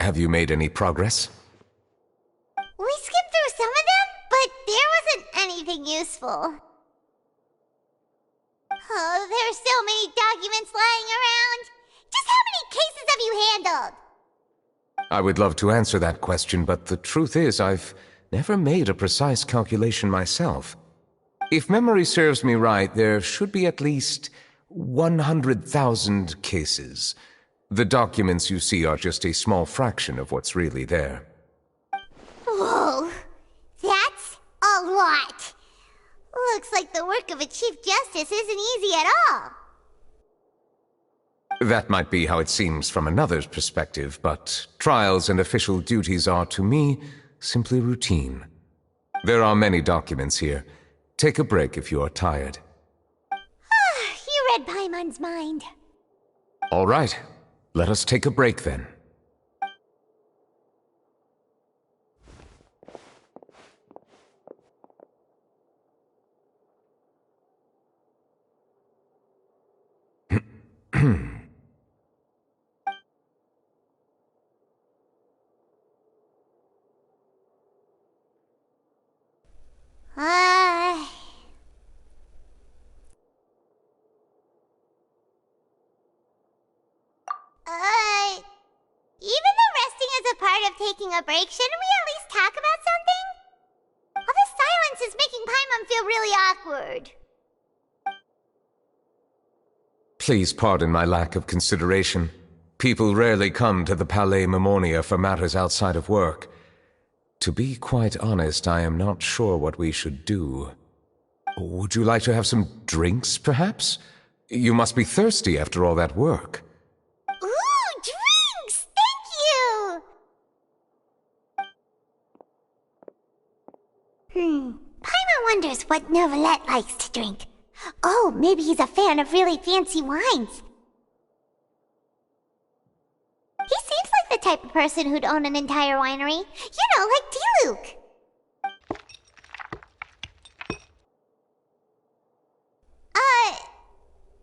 Have you made any progress? We skimmed through some of them, but there wasn't anything useful. Oh, there are so many documents lying around. Just how many cases have you handled? I would love to answer that question, but the truth is I've never made a precise calculation myself. If memory serves me right, there should be at least 100,000 cases. The documents you see are just a small fraction of what's really there. Whoa, that's a lot. Looks like the work of a Chief Justice isn't easy at all. That might be how it seems from another's perspective, but trials and official duties are, to me, simply routine. There are many documents here. Take a break if you are tired. You read Paimon's mind. All right. Let us take a break then. Even though resting is a part of taking a break, shouldn't we at least talk about something? All this silence is making Paimon feel really awkward. Please pardon my lack of consideration. People rarely come to the Palais Mnemonia for matters outside of work. To be quite honest, I am not sure what we should do. Would you like to have some drinks, perhaps? You must be thirsty after all that work. Ooh, drinks! Thank you! wonders what Novelette likes to drink. Oh, maybe he's a fan of really fancy wines. He seems like the type of person who'd own an entire winery. You know, like D-Luke.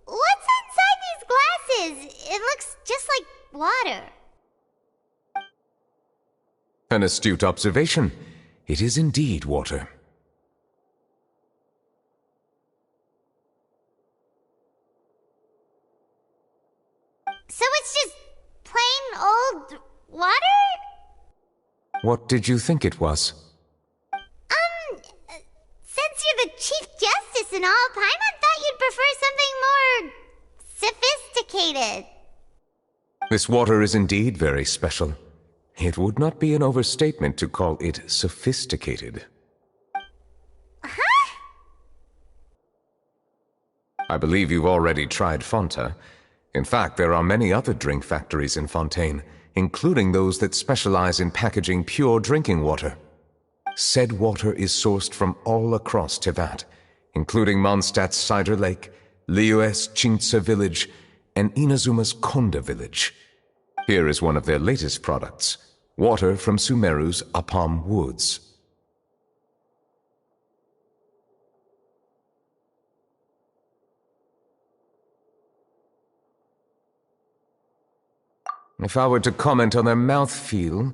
What's inside these glasses? It looks just like water. An astute observation. It is indeed water. So it's just plain old water? What did you think it was? Since you're the Chief Justice and all, Paimon thought you'd prefer something more sophisticated. This water is indeed very special. It would not be an overstatement to call it sophisticated. Huh? I believe you've already tried Fonta. In fact, there are many other drink factories in Fontaine, including those that specialize in packaging pure drinking water. Said water is sourced from all across Tevat, including Mondstadt's Cider Lake, Liyue's Chintsa village, and Inazuma's Konda village. Here is one of their latest products, water from Sumeru's Apam Woods. If I were to comment on their mouthfeel,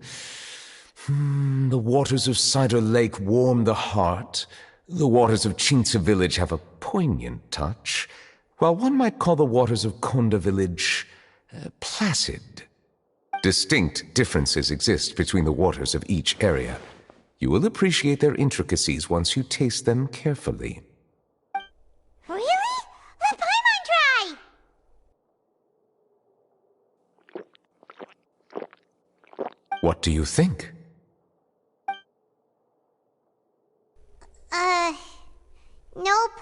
the waters of Cider Lake warm the heart, the waters of Chintsa village have a poignant touch, while one might call the waters of Konda village placid. Distinct differences exist between the waters of each area. You will appreciate their intricacies once you taste them carefully. Really? Let Paimon try! What do you think? Nope.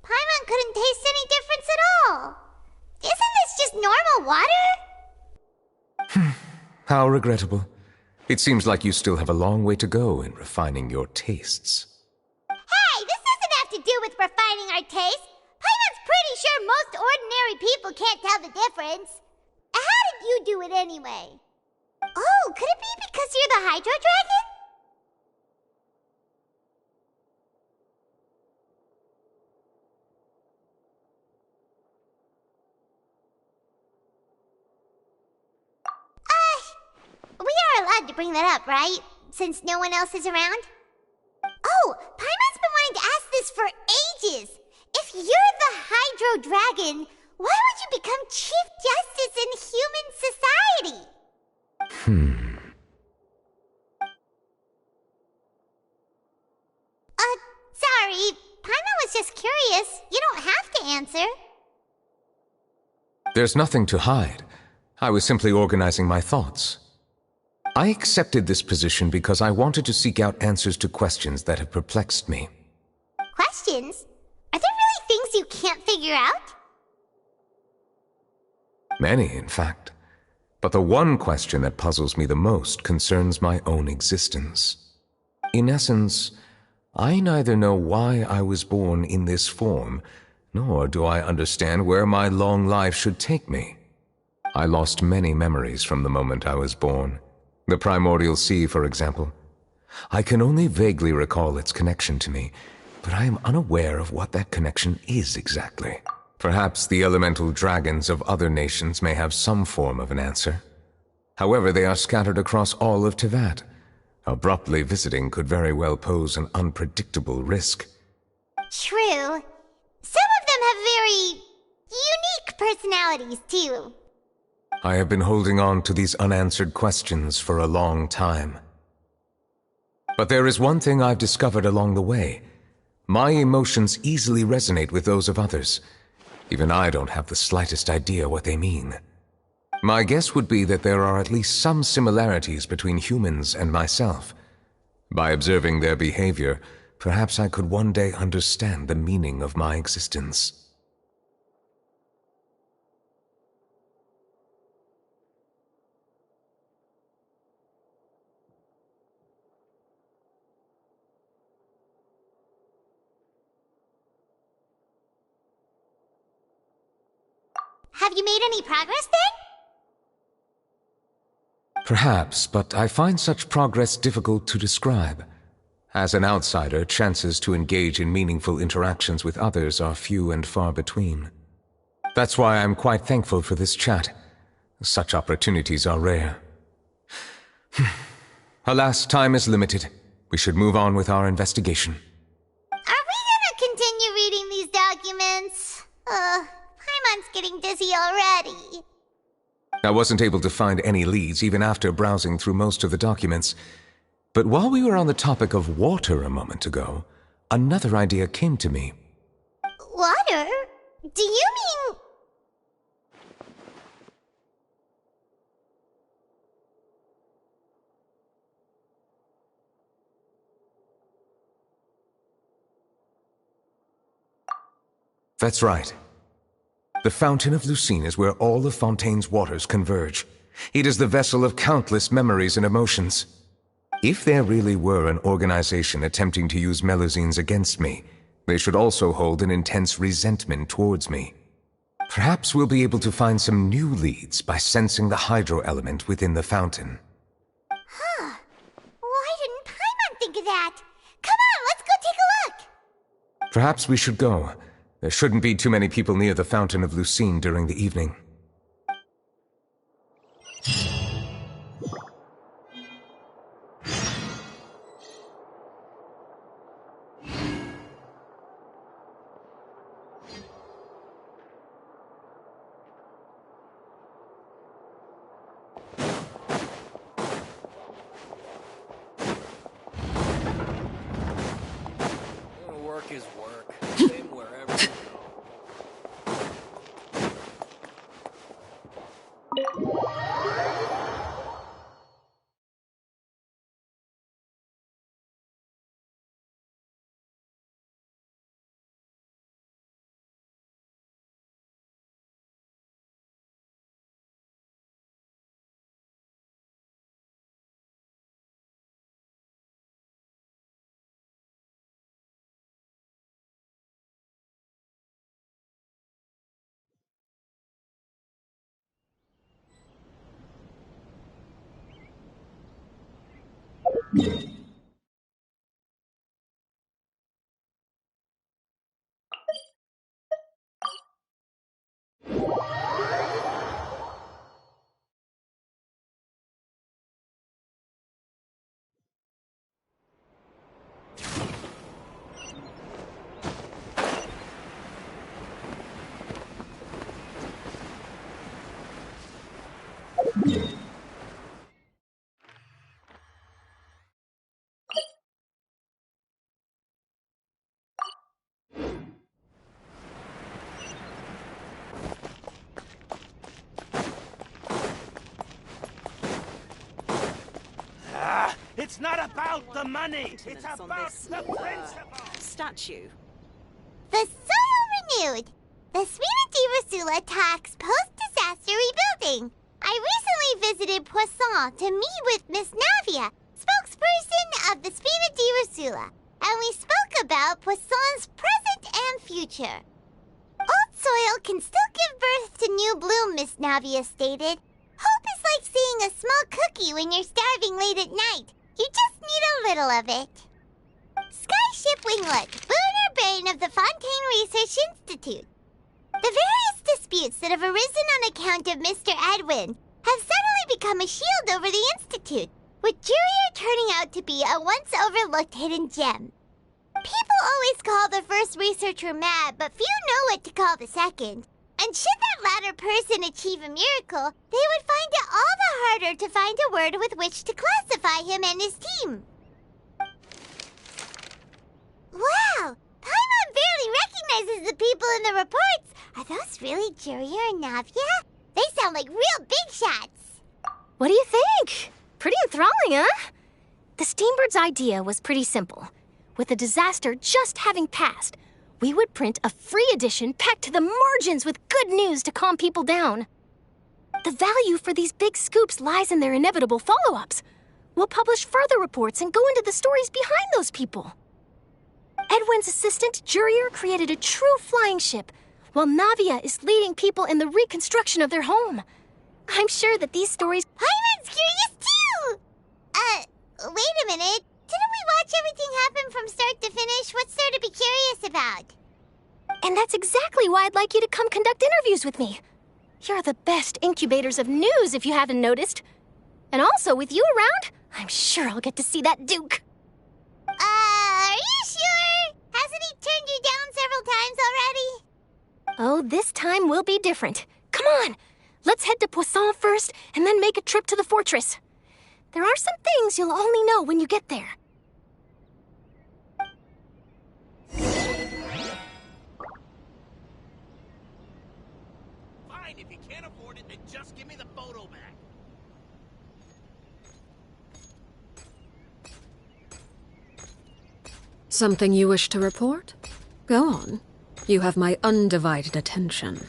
Paimon couldn't taste any difference at all. Isn't this just normal water? How regrettable. It seems like you still have a long way to go in refining your tastes. Hey, this doesn't have to do with refining our taste. Paimon's pretty sure most ordinary people can't tell the difference. How did you do it anyway? Oh, could it be because you're the Hydro Dragon? We are allowed to bring that up, right? Since no one else is around? Oh, Paimon's been wanting to ask this for ages. If you're the Hydro Dragon, why would you become Chief Justice in human society? Sorry. Paimon was just curious. You don't have to answer. There's nothing to hide. I was simply organizing my thoughts. I accepted this position because I wanted to seek out answers to questions that have perplexed me. Questions? Are there really things you can't figure out? Many, in fact. But the one question that puzzles me the most concerns my own existence. In essence, I neither know why I was born in this form, nor do I understand where my long life should take me. I lost many memories from the moment I was born. The primordial sea, for example. I can only vaguely recall its connection to me, but I am unaware of what that connection is exactly. Perhaps the elemental dragons of other nations may have some form of an answer. However, they are scattered across all of Tevat. Abruptly visiting could very well pose an unpredictable risk. True. Some of them have very unique personalities, too. I have been holding on to these unanswered questions for a long time. But there is one thing I've discovered along the way. My emotions easily resonate with those of others. Even I don't have the slightest idea what they mean. My guess would be that there are at least some similarities between humans and myself. By observing their behavior, perhaps I could one day understand the meaning of my existence. Have you made any progress then? Perhaps, but I find such progress difficult to describe. As an outsider, chances to engage in meaningful interactions with others are few and far between. That's why I'm quite thankful for this chat. Such opportunities are rare. Alas, time is limited. We should move on with our investigation. Are we gonna continue reading these documents? Paimon's getting dizzy already. I wasn't able to find any leads even after browsing through most of the documents. But while we were on the topic of water a moment ago, another idea came to me. Water? Do you mean... That's right. The Fountain of Lucine is where all of Fontaine's waters converge. It is the vessel of countless memories and emotions. If there really were an organization attempting to use Melusines against me, they should also hold an intense resentment towards me. Perhaps we'll be able to find some new leads by sensing the hydro element within the fountain. Huh. Why didn't Paimon think of that? Come on, let's go take a look! Perhaps we should go. There shouldn't be too many people near the Fountain of Lucine during the evening. Work is work. Same wherever you go. It's not about the money. It's about the principle. Statue. The soil renewed. The Spina di Rosula talks post-disaster rebuilding. I recently visited Poisson to meet with Miss Navia, spokesperson of the Spina di Rosula, and we spoke about Poisson's present and future. Old soil can still give birth to new bloom, Miss Navia stated. Hope is like seeing a small cookie when you're starving late at night. You just need a little of it. Skyship Winglet, boon or bane of the Fontaine Research Institute. The various disputes that have arisen on account of Mr. Edwin have suddenly become a shield over the Institute, with Jurier turning out to be a once-overlooked hidden gem. People always call the first researcher mad, but few know what to call the second. And should that latter person achieve a miracle, they would find it all the harder to find a word with which to classify him and his team. Wow! Paimon barely recognizes the people in the reports. Are those really Jurier and Navia? They sound like real big shots. What do you think? Pretty enthralling, huh? The Steambird's idea was pretty simple. With the disaster just having passed, we would print a free edition packed to the margins with good news to calm people down. The value for these big scoops lies in their inevitable follow-ups. We'll publish further reports and go into the stories behind those people. Edwin's assistant, Jurier, created a true flying ship, while Navia is leading people in the reconstruction of their home. I'm sure that these stories... Paimon's curious too! Wait a minute. Didn't we watch everything happen from start to finish? What's there to be curious about? And that's exactly why I'd like you to come conduct interviews with me. You're the best incubators of news, if you haven't noticed. And also, with you around, I'm sure I'll get to see that Duke. Are you sure? Hasn't he turned you down several times already? Oh, this time will be different. Come on, let's head to Poisson first, and then make a trip to the fortress. There are some things you'll only know when you get there. Fine, if you can't afford it, then just give me the photo back. Something you wish to report? Go on. You have my undivided attention.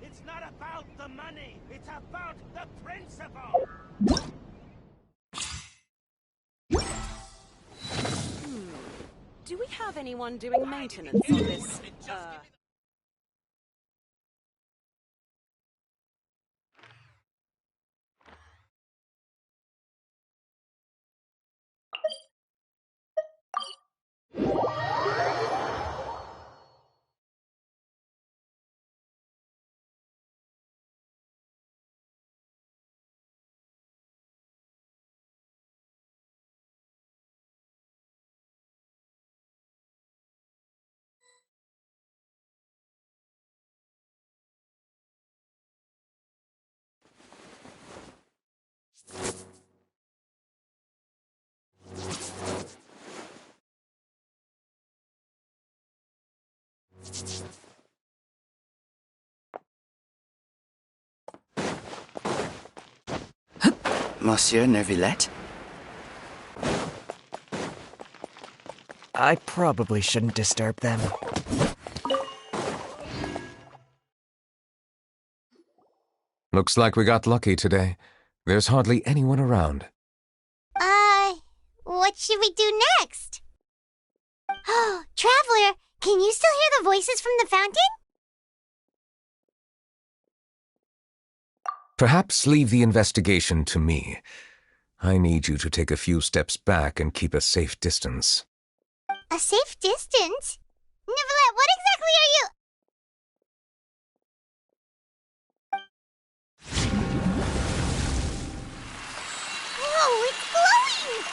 It's not about the money. It's about the principle. Do we have anyone doing maintenance on this, Monsieur Neuvillette? I probably shouldn't disturb them. Looks like we got lucky today. There's hardly anyone around. What should we do next? Oh, Traveler, can you still hear the voices from the fountain? Perhaps leave the investigation to me. I need you to take a few steps back and keep a safe distance. A safe distance? Neuvillette, what exactly are you... Whoa, it's glowing!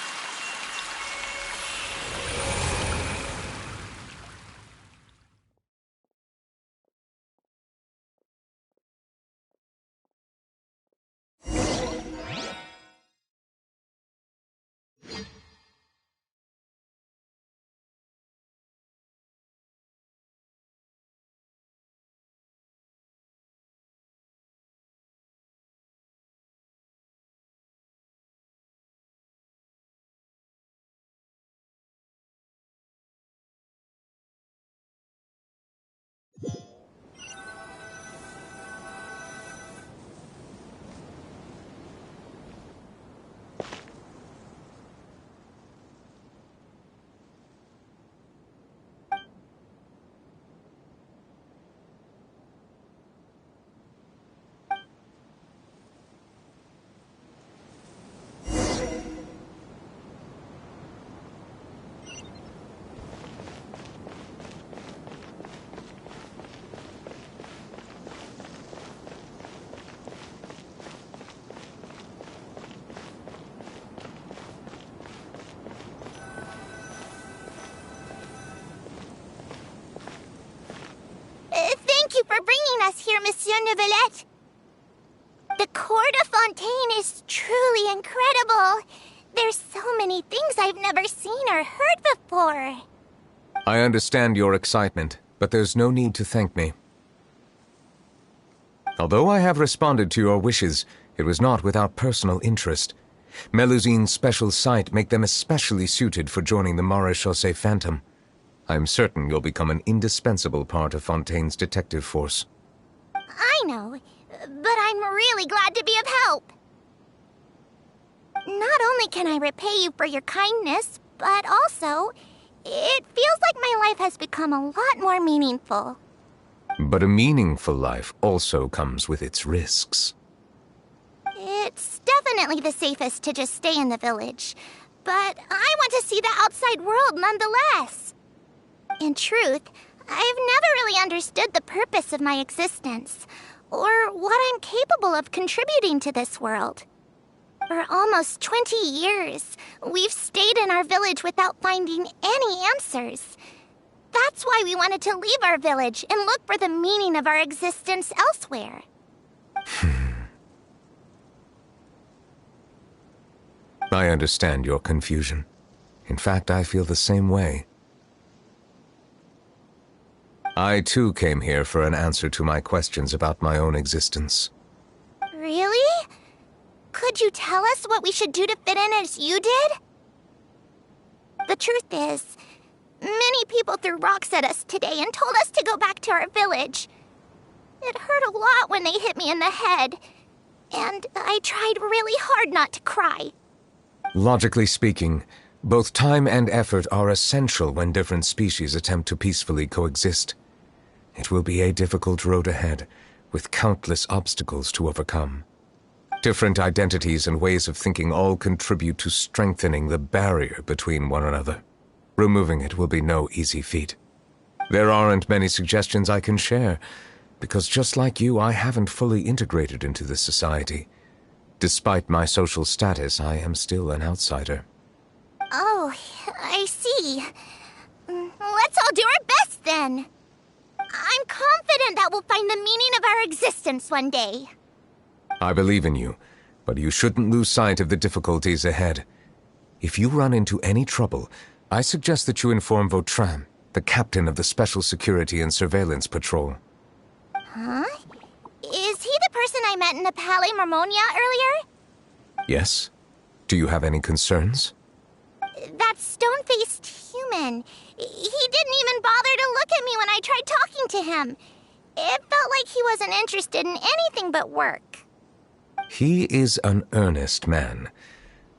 Thank you for bringing us here, Monsieur Neuvillette. The Cour de Fontaine is truly incredible. There's so many things I've never seen or heard before. I understand your excitement, but there's no need to thank me. Although I have responded to your wishes, it was not without personal interest. Melusine's special sight make them especially suited for joining the Maréchaussée Phantom. I'm certain you'll become an indispensable part of Fontaine's detective force. I know, but I'm really glad to be of help. Not only can I repay you for your kindness, but also, it feels like life has become a lot more meaningful. But a meaningful life also comes with its risks. It's definitely the safest to just stay in the village, but I want to see the outside world nonetheless. In truth, I've never really understood the purpose of my existence, or what I'm capable of contributing to this world. For almost 20 years, we've stayed in our village without finding any answers. That's why we wanted to leave our village and look for the meaning of our existence elsewhere. I understand your confusion. In fact, I feel the same way. I too came here for an answer to my questions about my own existence. Really? Could you tell us what we should do to fit in as you did? The truth is, many people threw rocks at us today and told us to go back to our village. It hurt a lot when they hit me in the head, and I tried really hard not to cry. Logically speaking, both time and effort are essential when different species attempt to peacefully coexist. It will be a difficult road ahead, with countless obstacles to overcome. Different identities and ways of thinking all contribute to strengthening the barrier between one another. Removing it will be no easy feat. There aren't many suggestions I can share, because just like you, I haven't fully integrated into this society. Despite my social status, I am still an outsider. Oh, I see. Let's all do our best then. I'm confident that we'll find the meaning of our existence one day. I believe in you, but you shouldn't lose sight of the difficulties ahead. If you run into any trouble, I suggest that you inform Vautrin, the captain of the Special Security and Surveillance Patrol. Huh? Is he the person I met in the Palais Marmonia earlier? Yes? Do you have any concerns? That stone-faced human. He didn't even bother to look at me when I tried talking to him. It felt like he wasn't interested in anything but work. He is an earnest man.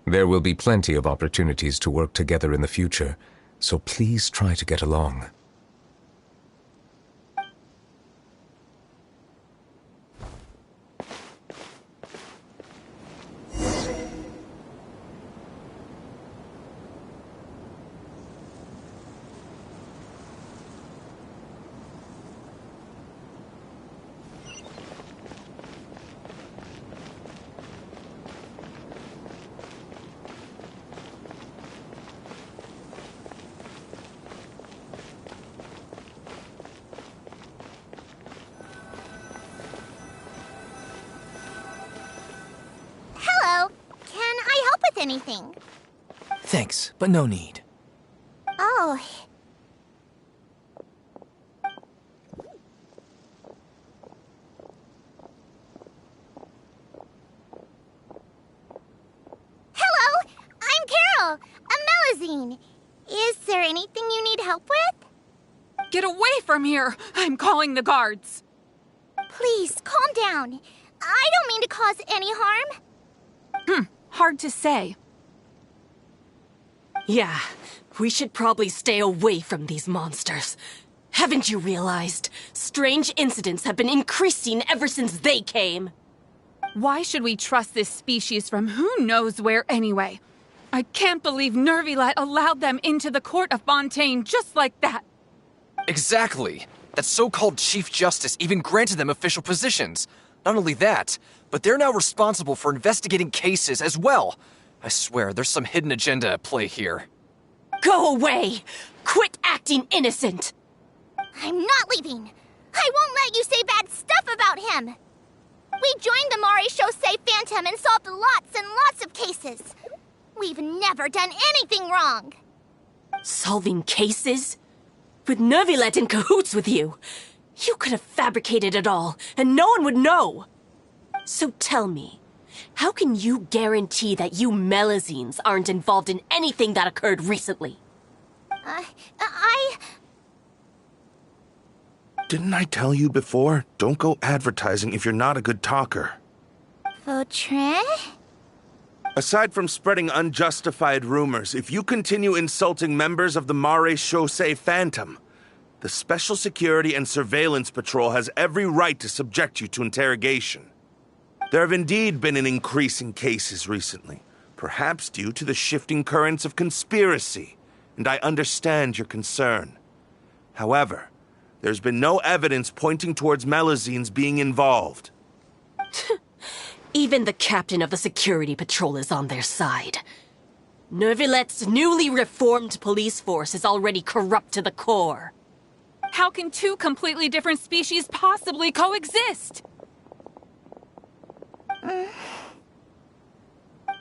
There will be plenty of opportunities to work together in the future, so please try to get along. Hello. Can I help with anything? Thanks, but no need. Oh. Hello, I'm Carol, a Melusine. Is there anything you need help with? Get away from here! I'm calling the guards. Please, calm down. I don't mean to cause any harm. Hard to say. Yeah, we should probably stay away from these monsters. Haven't you realized? Strange incidents have been increasing ever since they came. Why should we trust this species from who knows where anyway? I can't believe Nervilet allowed them into the court of Fontaine just like that. Exactly. That so-called Chief Justice even granted them official positions. Not only that, but they're now responsible for investigating cases as well. I swear, there's some hidden agenda at play here. Go away! Quit acting innocent! I'm not leaving. I won't let you say bad stuff about him. We joined the Maréchaussée Phantom and solved lots and lots of cases. We've never done anything wrong. Solving cases? With Nervilet in cahoots with you? You could have fabricated it all, and no one would know. So tell me, how can you guarantee that you Melusines aren't involved in anything that occurred recently? Didn't I tell you before? Don't go advertising if you're not a good talker. Vautrin? Aside from spreading unjustified rumors, if you continue insulting members of the Mare Chaussee Phantom, the Special Security and Surveillance Patrol has every right to subject you to interrogation. There have indeed been an increase in cases recently, perhaps due to the shifting currents of conspiracy, and I understand your concern. However, there's been no evidence pointing towards Melusines being involved. Even the captain of the security patrol is on their side. Nervilette's newly reformed police force is already corrupt to the core. How can two completely different species possibly coexist?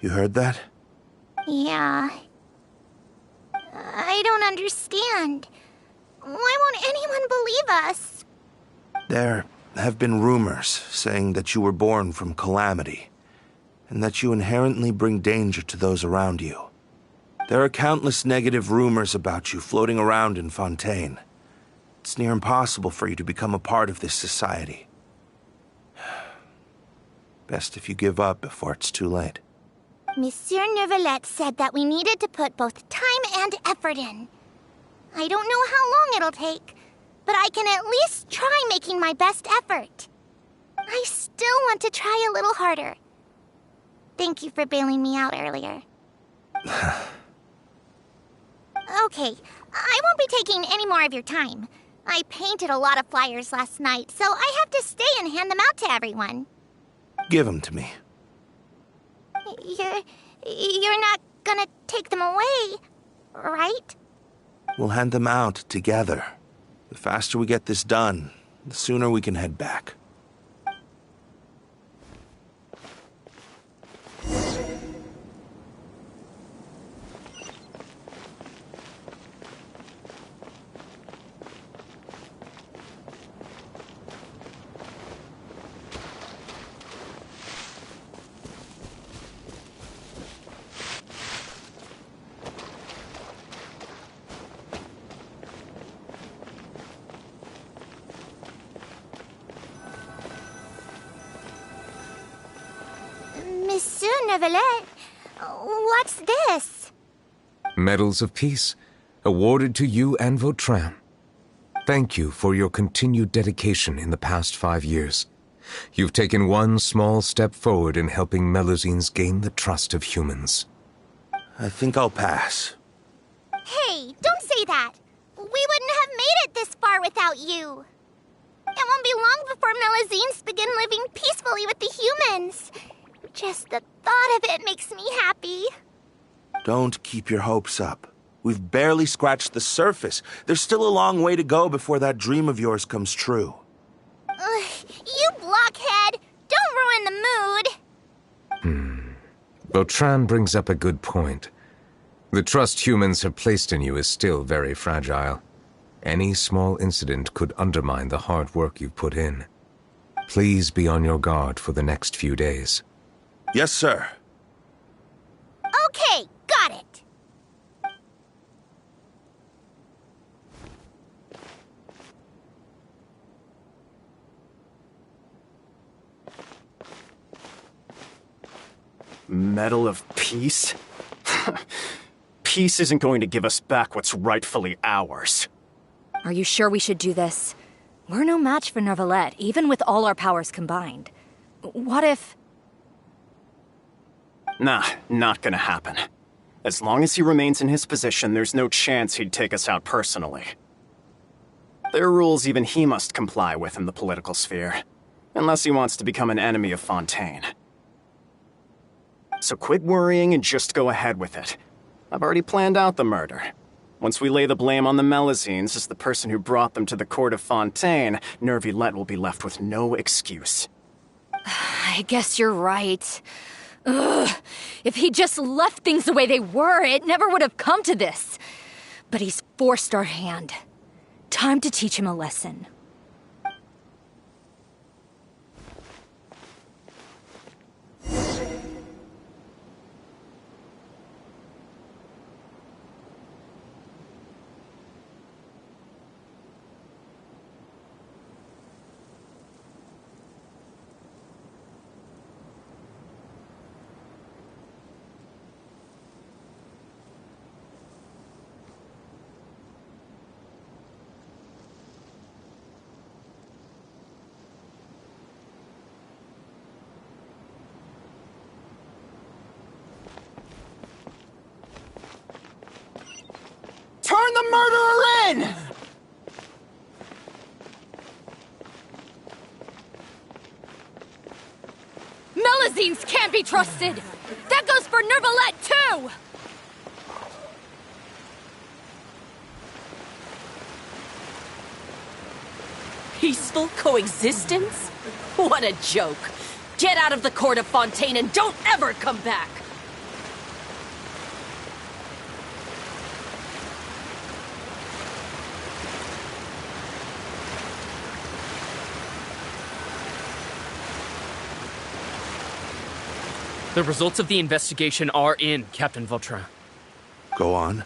You heard that? Yeah. I don't understand. Why won't anyone believe us? There have been rumors saying that you were born from calamity, and that you inherently bring danger to those around you. There are countless negative rumors about you floating around in Fontaine. It's near impossible for you to become a part of this society. Best if you give up before it's too late. Monsieur Neuvillette said that we needed to put both time and effort in. I don't know how long it'll take, but I can at least try making my best effort. I still want to try a little harder. Thank you for bailing me out earlier. Okay, I won't be taking any more of your time. I painted a lot of flyers last night, so I have to stay and hand them out to everyone. Give them to me. You're not gonna take them away, right? We'll hand them out together. The faster we get this done, the sooner we can head back. Monsieur Neuvillette, what's this? Medals of Peace, awarded to you and Vautrin. Thank you for your continued dedication in the past 5 years. You've taken one small step forward in helping Melusines gain the trust of humans. I think I'll pass. Hey, don't say that. We wouldn't have made it this far without you. It won't be long before Melusines begin living peacefully with the humans. Just the thought of it makes me happy. Don't keep your hopes up. We've barely scratched the surface. There's still a long way to go before that dream of yours comes true. You blockhead! Don't ruin the mood! Vautrin brings up a good point. The trust humans have placed in you is still very fragile. Any small incident could undermine the hard work you've put in. Please be on your guard for the next few days. Yes, sir. Okay, got it. Medal of Peace? Peace isn't going to give us back what's rightfully ours. Are you sure we should do this? We're no match for Neuvillette, even with all our powers combined. What if... Nah, not gonna happen. As long as he remains in his position, there's no chance he'd take us out personally. There are rules even he must comply with in the political sphere, unless he wants to become an enemy of Fontaine. So quit worrying and just go ahead with it. I've already planned out the murder. Once we lay the blame on the Melusines as the person who brought them to the court of Fontaine, Neuvillette will be left with no excuse. I guess you're right. Ugh. If he just left things the way they were, it never would have come to this. But he's forced our hand. Time to teach him a lesson. magazines can't be trusted! That goes for Nervalette, too! Peaceful coexistence? What a joke. Get out of the court of Fontaine and don't ever come back! The results of the investigation are in, Captain Vautrin. Go on.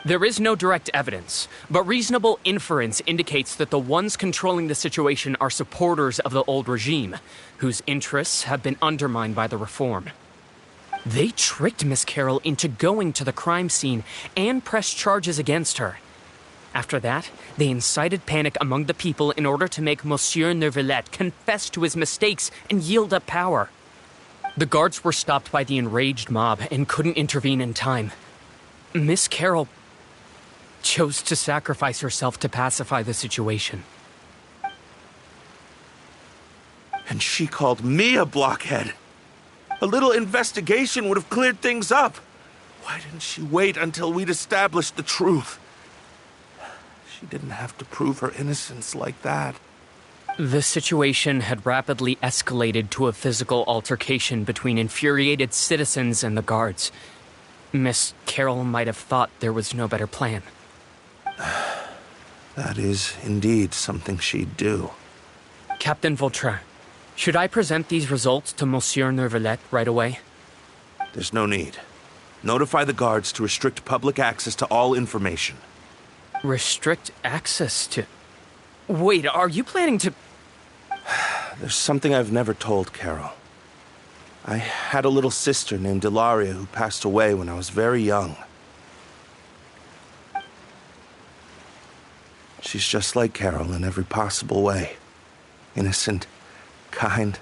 There is no direct evidence, but reasonable inference indicates that the ones controlling the situation are supporters of the old regime, whose interests have been undermined by the reform. They tricked Miss Carroll into going to the crime scene and pressed charges against her. After that, they incited panic among the people in order to make Monsieur Nervalette confess to his mistakes and yield up power. The guards were stopped by the enraged mob and couldn't intervene in time. Miss Carroll chose to sacrifice herself to pacify the situation. And she called me a blockhead. A little investigation would have cleared things up. Why didn't she wait until we'd established the truth? She didn't have to prove her innocence like that. The situation had rapidly escalated to a physical altercation between infuriated citizens and the guards. Miss Carroll might have thought there was no better plan. That is indeed something she'd do. Captain Vautrin, should I present these results to Monsieur Nervalette right away? There's no need. Notify the guards to restrict public access to all information. Restrict access to... Wait, are you planning to... There's something I've never told Carol. I had a little sister named Ilaria who passed away when I was very young. She's just like Carol in every possible way. Innocent, kind,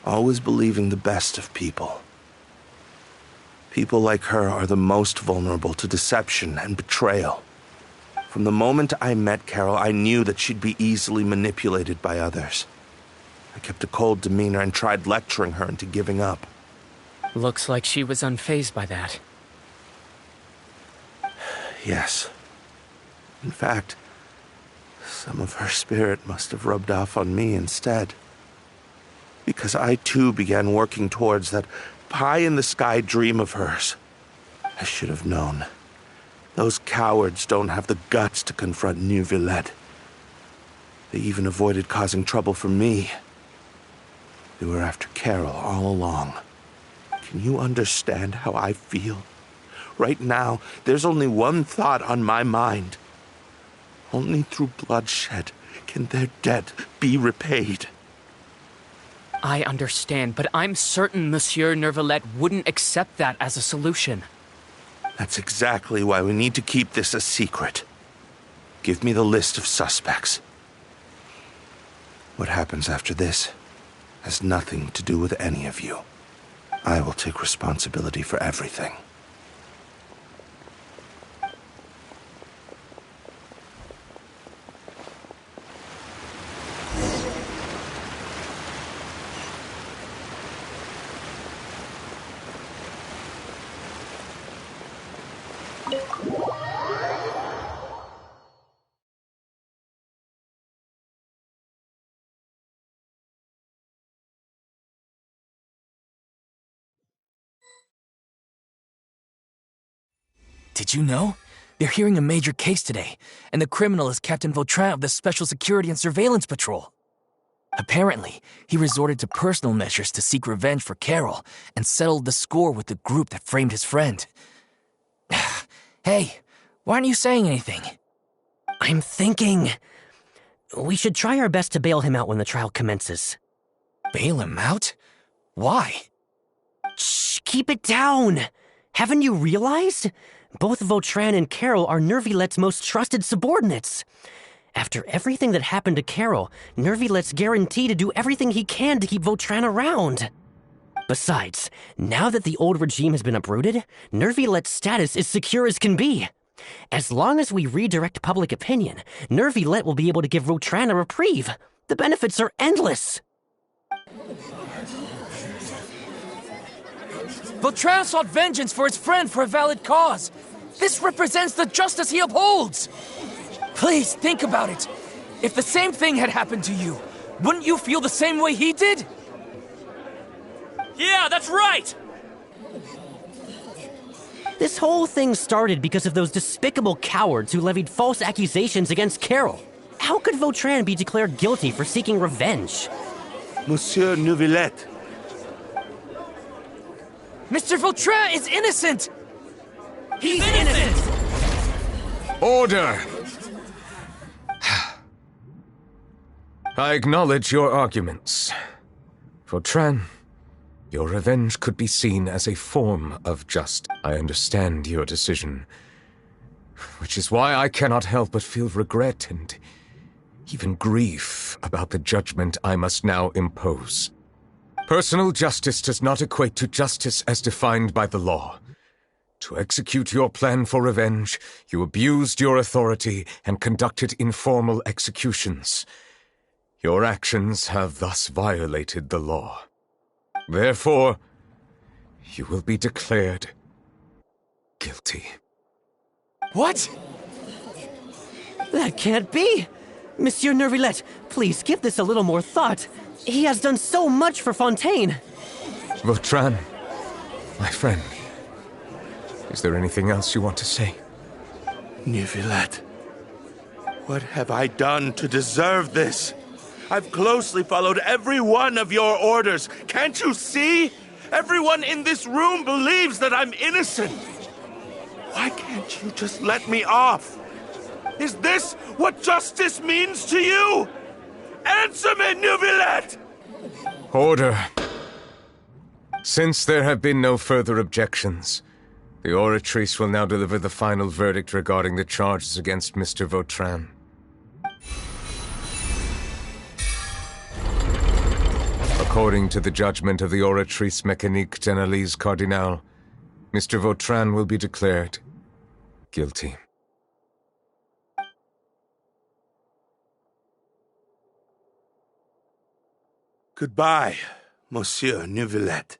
always believing the best of people. People like her are the most vulnerable to deception and betrayal. From the moment I met Carol, I knew that she'd be easily manipulated by others. I kept a cold demeanor and tried lecturing her into giving up. Looks like she was unfazed by that. Yes. In fact, some of her spirit must have rubbed off on me instead. Because I too began working towards that pie-in-the-sky dream of hers. I should have known. Those cowards don't have the guts to confront Neuvillette. They even avoided causing trouble for me. They were after Carol all along. Can you understand how I feel? Right now, there's only one thought on my mind. Only through bloodshed can their debt be repaid. I understand, but I'm certain Monsieur Nervalette wouldn't accept that as a solution. That's exactly why we need to keep this a secret. Give me the list of suspects. What happens after this has nothing to do with any of you. I will take responsibility for everything. Did you know? They're hearing a major case today, and the criminal is Captain Vautrin of the Special Security and Surveillance Patrol. Apparently, he resorted to personal measures to seek revenge for Carol and settled the score with the group that framed his friend. Hey, why aren't you saying anything? I'm thinking... we should try our best to bail him out when the trial commences. Bail him out? Why? Shh, keep it down! Haven't you realized? Both Vautrin and Carol are Nervillette's most trusted subordinates. After everything that happened to Carol, Nervillette's guaranteed to do everything he can to keep Vautrin around. Besides, now that the old regime has been uprooted, Nervillette's status is secure as can be. As long as we redirect public opinion, Nervillette will be able to give Vautrin a reprieve. The benefits are endless. Vautrin sought vengeance for his friend for a valid cause. This represents the justice he upholds. Please, think about it. If the same thing had happened to you, wouldn't you feel the same way he did? Yeah, that's right! This whole thing started because of those despicable cowards who levied false accusations against Carol. How could Vautrin be declared guilty for seeking revenge? Monsieur Neuvillette. Mr. Vautrin is innocent! He's innocent! Order! I acknowledge your arguments. Vautrin, your revenge could be seen as a form of justice. I understand your decision, which is why I cannot help but feel regret and even grief about the judgment I must now impose. Personal justice does not equate to justice as defined by the law. To execute your plan for revenge, you abused your authority and conducted informal executions. Your actions have thus violated the law. Therefore, you will be declared guilty. What? That can't be! Monsieur Neuvillette, please give this a little more thought. He has done so much for Fontaine. Vautrin, my friend, is there anything else you want to say? Neuvillette, what have I done to deserve this? I've closely followed every one of your orders. Can't you see? Everyone in this room believes that I'm innocent. Why can't you just let me off? Is this what justice means to you? Answer me, Neuvillette! Order. Since there have been no further objections, the Oratrice will now deliver the final verdict regarding the charges against Mr. Vautrin. According to the judgment of the Oratrice Mécanique d'Analyse Cardinal, Mr. Vautrin will be declared guilty. Goodbye, Monsieur Neuvillette.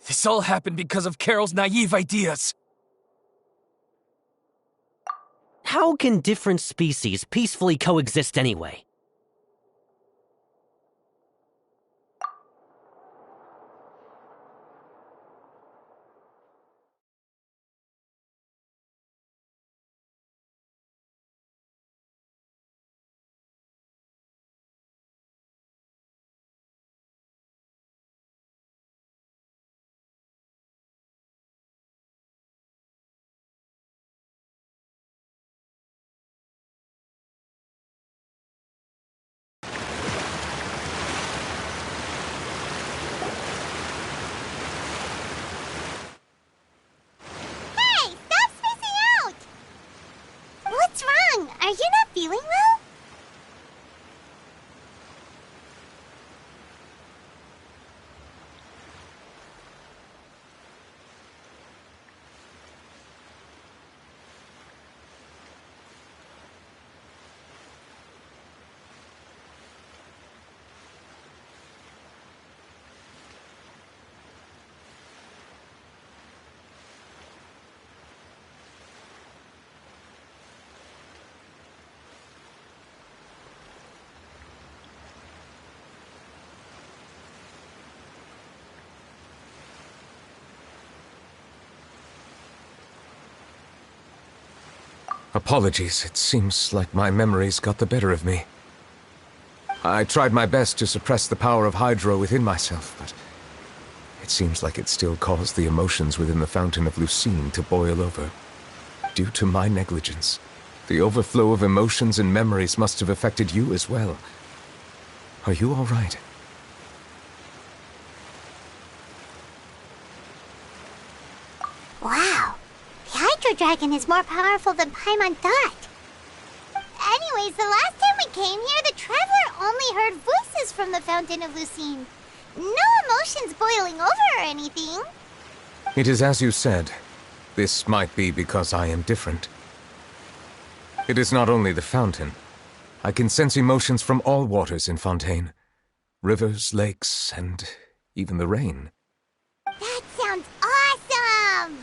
This all happened because of Carol's naive ideas. How can different species peacefully coexist anyway? Apologies, it seems like my memories got the better of me. I tried my best to suppress the power of Hydro within myself, but it seems like it still caused the emotions within the Fountain of Lucine to boil over. Due to my negligence, the overflow of emotions and memories must have affected you as well. Are you all right? Wow. The Hydro Dragon is more powerful than Paimon thought. Anyways, the last time we came here, the Traveler only heard voices from the Fountain of Lucine. No emotions boiling over or anything. It is as you said. This might be because I am different. It is not only the fountain. I can sense emotions from all waters in Fontaine. Rivers, lakes, and even the rain. That sounds awesome!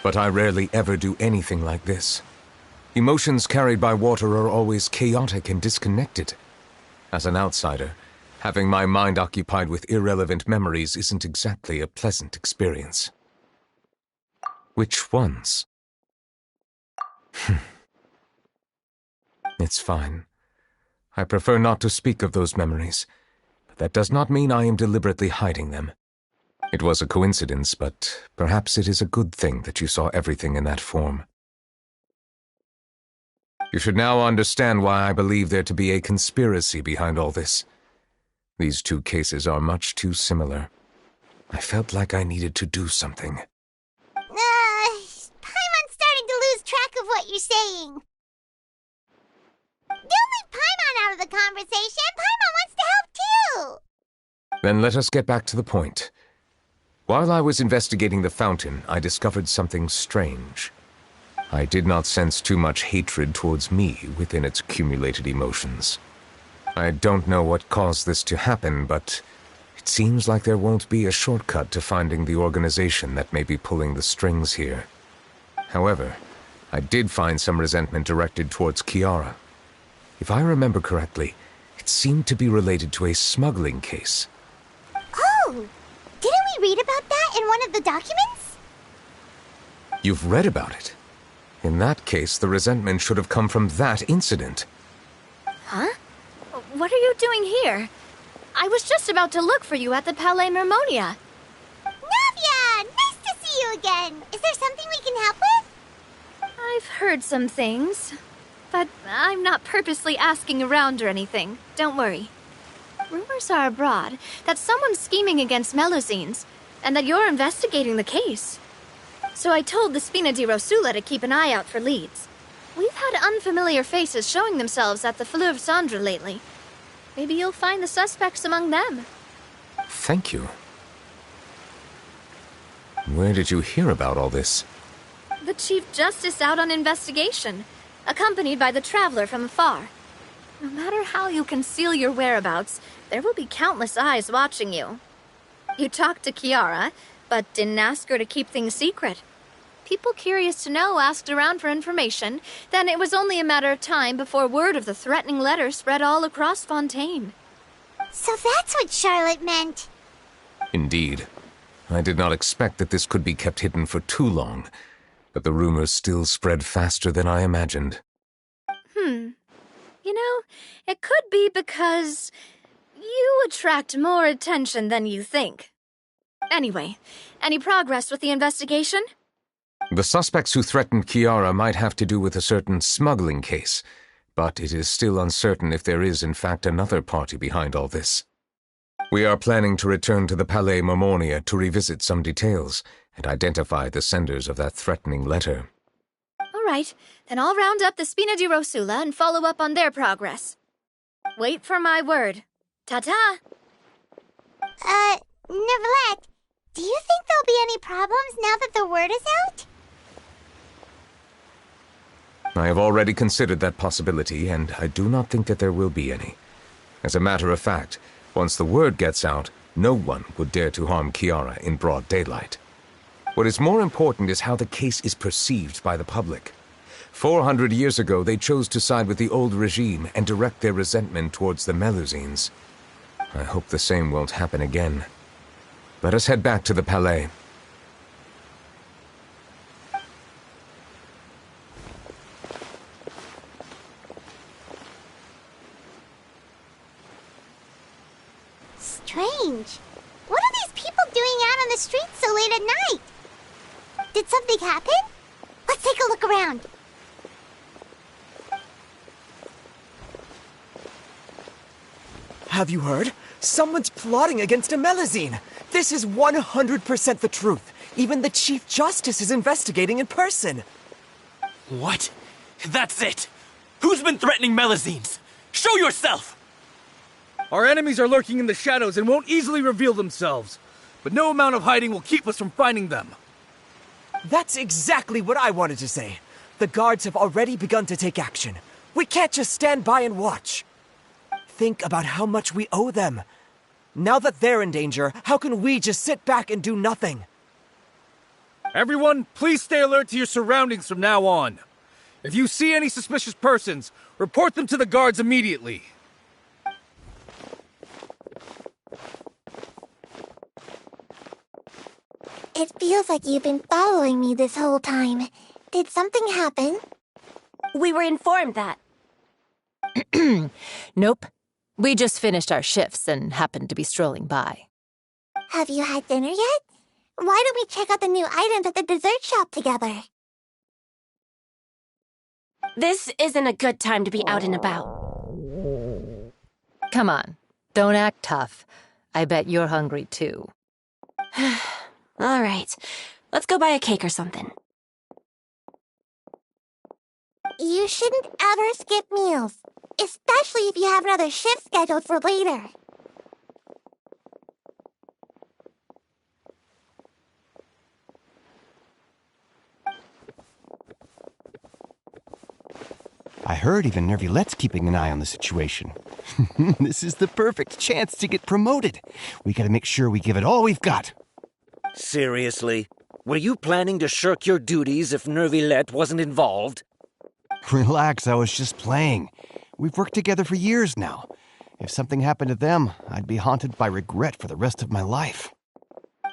But I rarely ever do anything like this. Emotions carried by water are always chaotic and disconnected. As an outsider, having my mind occupied with irrelevant memories isn't exactly a pleasant experience. Which ones? It's fine. I prefer not to speak of those memories, but that does not mean I am deliberately hiding them. It was a coincidence, but perhaps it is a good thing that you saw everything in that form. You should now understand why I believe there to be a conspiracy behind all this. These two cases are much too similar. I felt like I needed to do something. Paimon's starting to lose track of what you're saying. Don't leave Paimon out of the conversation. Paimon wants to help too. Then let us get back to the point. While I was investigating the fountain, I discovered something strange. I did not sense too much hatred towards me within its accumulated emotions. I don't know what caused this to happen, but it seems like there won't be a shortcut to finding the organization that may be pulling the strings here. However, I did find some resentment directed towards Kiara. If I remember correctly, it seemed to be related to a smuggling case. Oh! Didn't we read about that in one of the documents? You've read about it? In that case, the resentment should have come from that incident. Huh? What are you doing here? I was just about to look for you at the Palais Mermonia. Navia! Nice to see you again! Is there something we can help with? I've heard some things, but I'm not purposely asking around or anything. Don't worry. Rumors are abroad that someone's scheming against Melusines, and that you're investigating the case. So I told the Spina di Rosula to keep an eye out for leads. We've had unfamiliar faces showing themselves at the Fleuve Cendre lately. Maybe you'll find the suspects among them. Thank you. Where did you hear about all this? The Chief Justice out on investigation, accompanied by the Traveler from afar. No matter how you conceal your whereabouts, there will be countless eyes watching you. You talked to Kiara, but didn't ask her to keep things secret. People curious to know asked around for information, then it was only a matter of time before word of the threatening letter spread all across Fontaine. So that's what Charlotte meant. Indeed. I did not expect that this could be kept hidden for too long, but the rumors still spread faster than I imagined. You know, it could be because you attract more attention than you think. Anyway, any progress with the investigation? The suspects who threatened Kiara might have to do with a certain smuggling case, but it is still uncertain if there is in fact another party behind all this. We are planning to return to the Palais Mermonia to revisit some details and identify the senders of that threatening letter. All right, then I'll round up the Spina di Rosula and follow up on their progress. Wait for my word. Ta-ta! Neverlet, do you think there'll be any problems now that the word is out? I have already considered that possibility, and I do not think that there will be any. As a matter of fact, once the word gets out, no one would dare to harm Kiara in broad daylight. What is more important is how the case is perceived by the public. 400 years ago, they chose to side with the old regime and direct their resentment towards the Melusines. I hope the same won't happen again. Let us head back to the Palais. strange. What are these people doing out on the streets so late at night? Did something happen? Let's take a look around. Have you heard? Someone's plotting against Amelazine. This is 100% the truth. Even the Chief Justice is investigating in person. What? That's it! Who's been threatening Melazines? Show yourself! Our enemies are lurking in the shadows and won't easily reveal themselves. But no amount of hiding will keep us from finding them. That's exactly what I wanted to say. The guards have already begun to take action. We can't just stand by and watch. Think about how much we owe them. Now that they're in danger, how can we just sit back and do nothing? Everyone, please stay alert to your surroundings from now on. If you see any suspicious persons, report them to the guards immediately. It feels like you've been following me this whole time. Did something happen? We were informed that. Nope. We just finished our shifts and happened to be strolling by. Have you had dinner yet? Why don't we check out the new items at the dessert shop together? This isn't a good time to be out and about. Come on, don't act tough. I bet you're hungry too. All right, let's go buy a cake or something. You shouldn't ever skip meals, especially if you have another shift scheduled for later. I heard even Nervilette's keeping an eye on the situation. This is the perfect chance to get promoted. We gotta make sure we give it all we've got. Seriously? Were you planning to shirk your duties if Nervilette wasn't involved? Relax, I was just playing. We've worked together for years now. If something happened to them, I'd be haunted by regret for the rest of my life.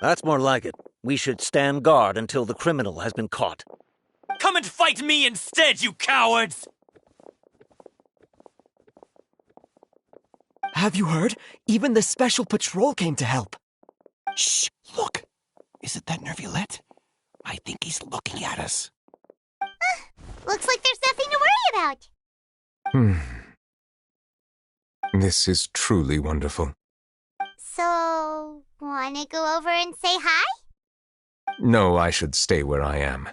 That's more like it. We should stand guard until the criminal has been caught. Come and fight me instead, you cowards! Have you heard? Even the Special Patrol came to help. Shh! Look! Isn't that Nervilette? I think he's looking at us. Looks like there's nothing to worry about. This is truly wonderful. So, wanna go over and say hi? No, I should stay where I am.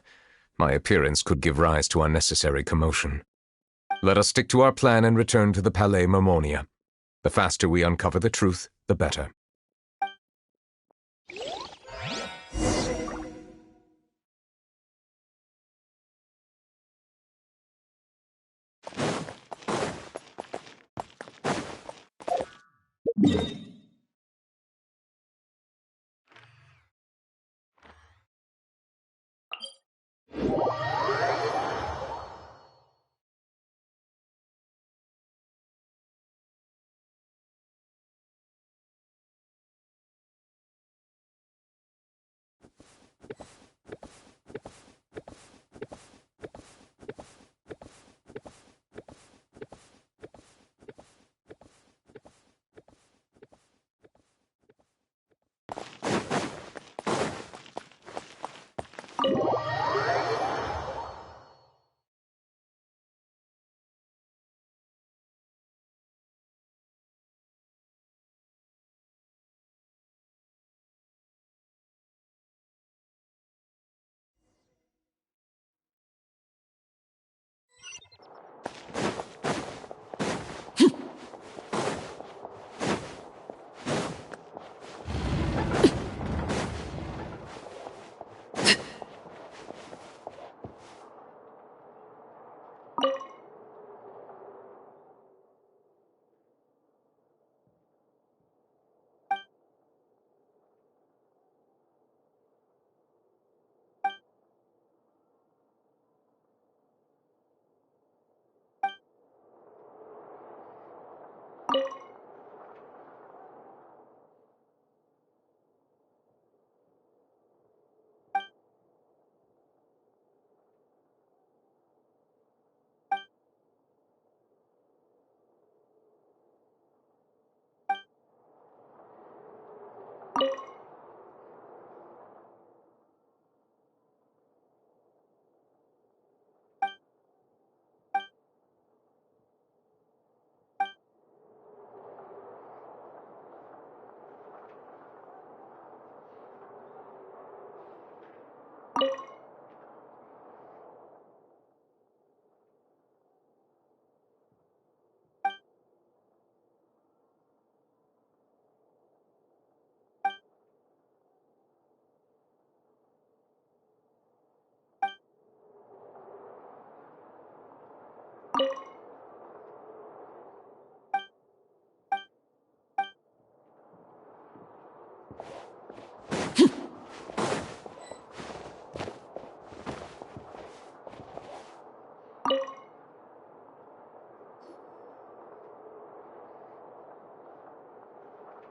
My appearance could give rise to unnecessary commotion. Let us stick to our plan and return to the Palais Mermonia. The faster we uncover the truth, the better.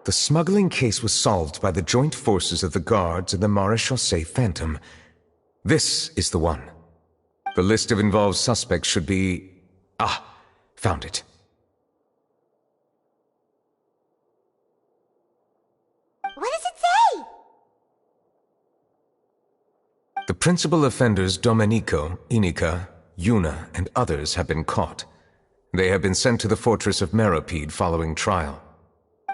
The smuggling case was solved by the joint forces of the guards and the Maréchaussée Phantom. This is the one. The list of involved suspects should be... Ah, found it. What does it say? The principal offenders Domenico, Inica, Yuna, and others have been caught. They have been sent to the fortress of Meropide following trial.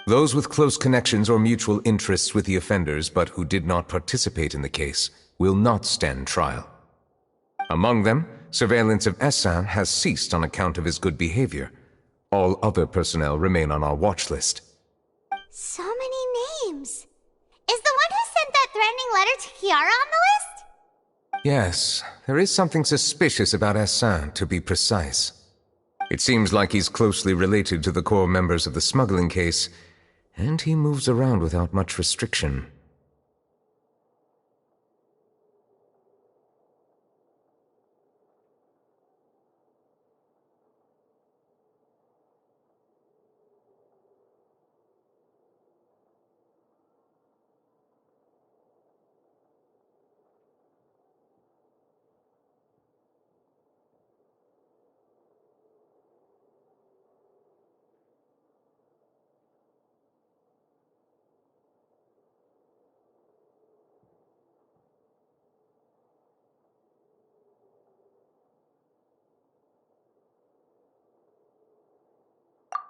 Those with close connections or mutual interests with the offenders but who did not participate in the case will not stand trial. Among them, surveillance of Essin has ceased on account of his good behavior. All other personnel remain on our watch list. So many names. Is the one who sent that threatening letter to Kiara on the list? Yes, there is something suspicious about Essin, to be precise. It seems like he's closely related to the core members of the smuggling case, and he moves around without much restriction.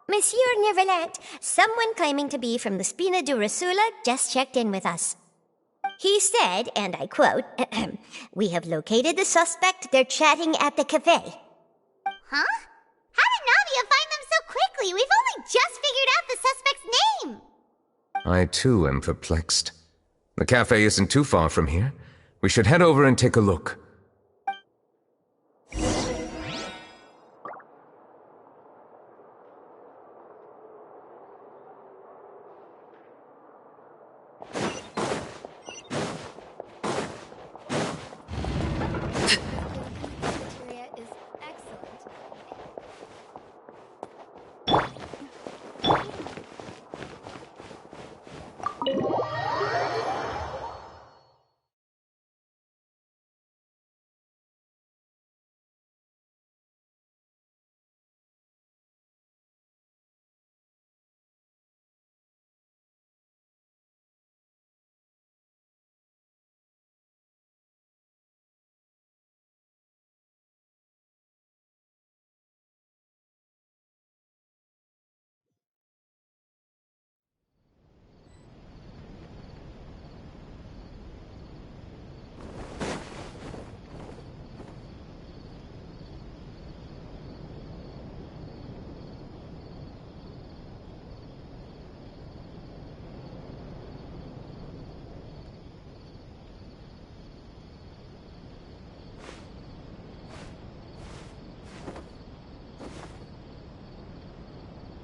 Monsieur Neverlet, someone claiming to be from the Spina Durasula just checked in with us. He said, and I quote, "We have located the suspect. They're chatting at the cafe." Huh? How did Navia find them so quickly? We've only just figured out the suspect's name. I too am perplexed. The cafe isn't too far from here. We should head over and take a look.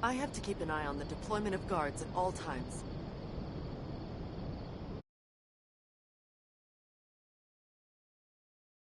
I have to keep an eye on the deployment of guards at all times.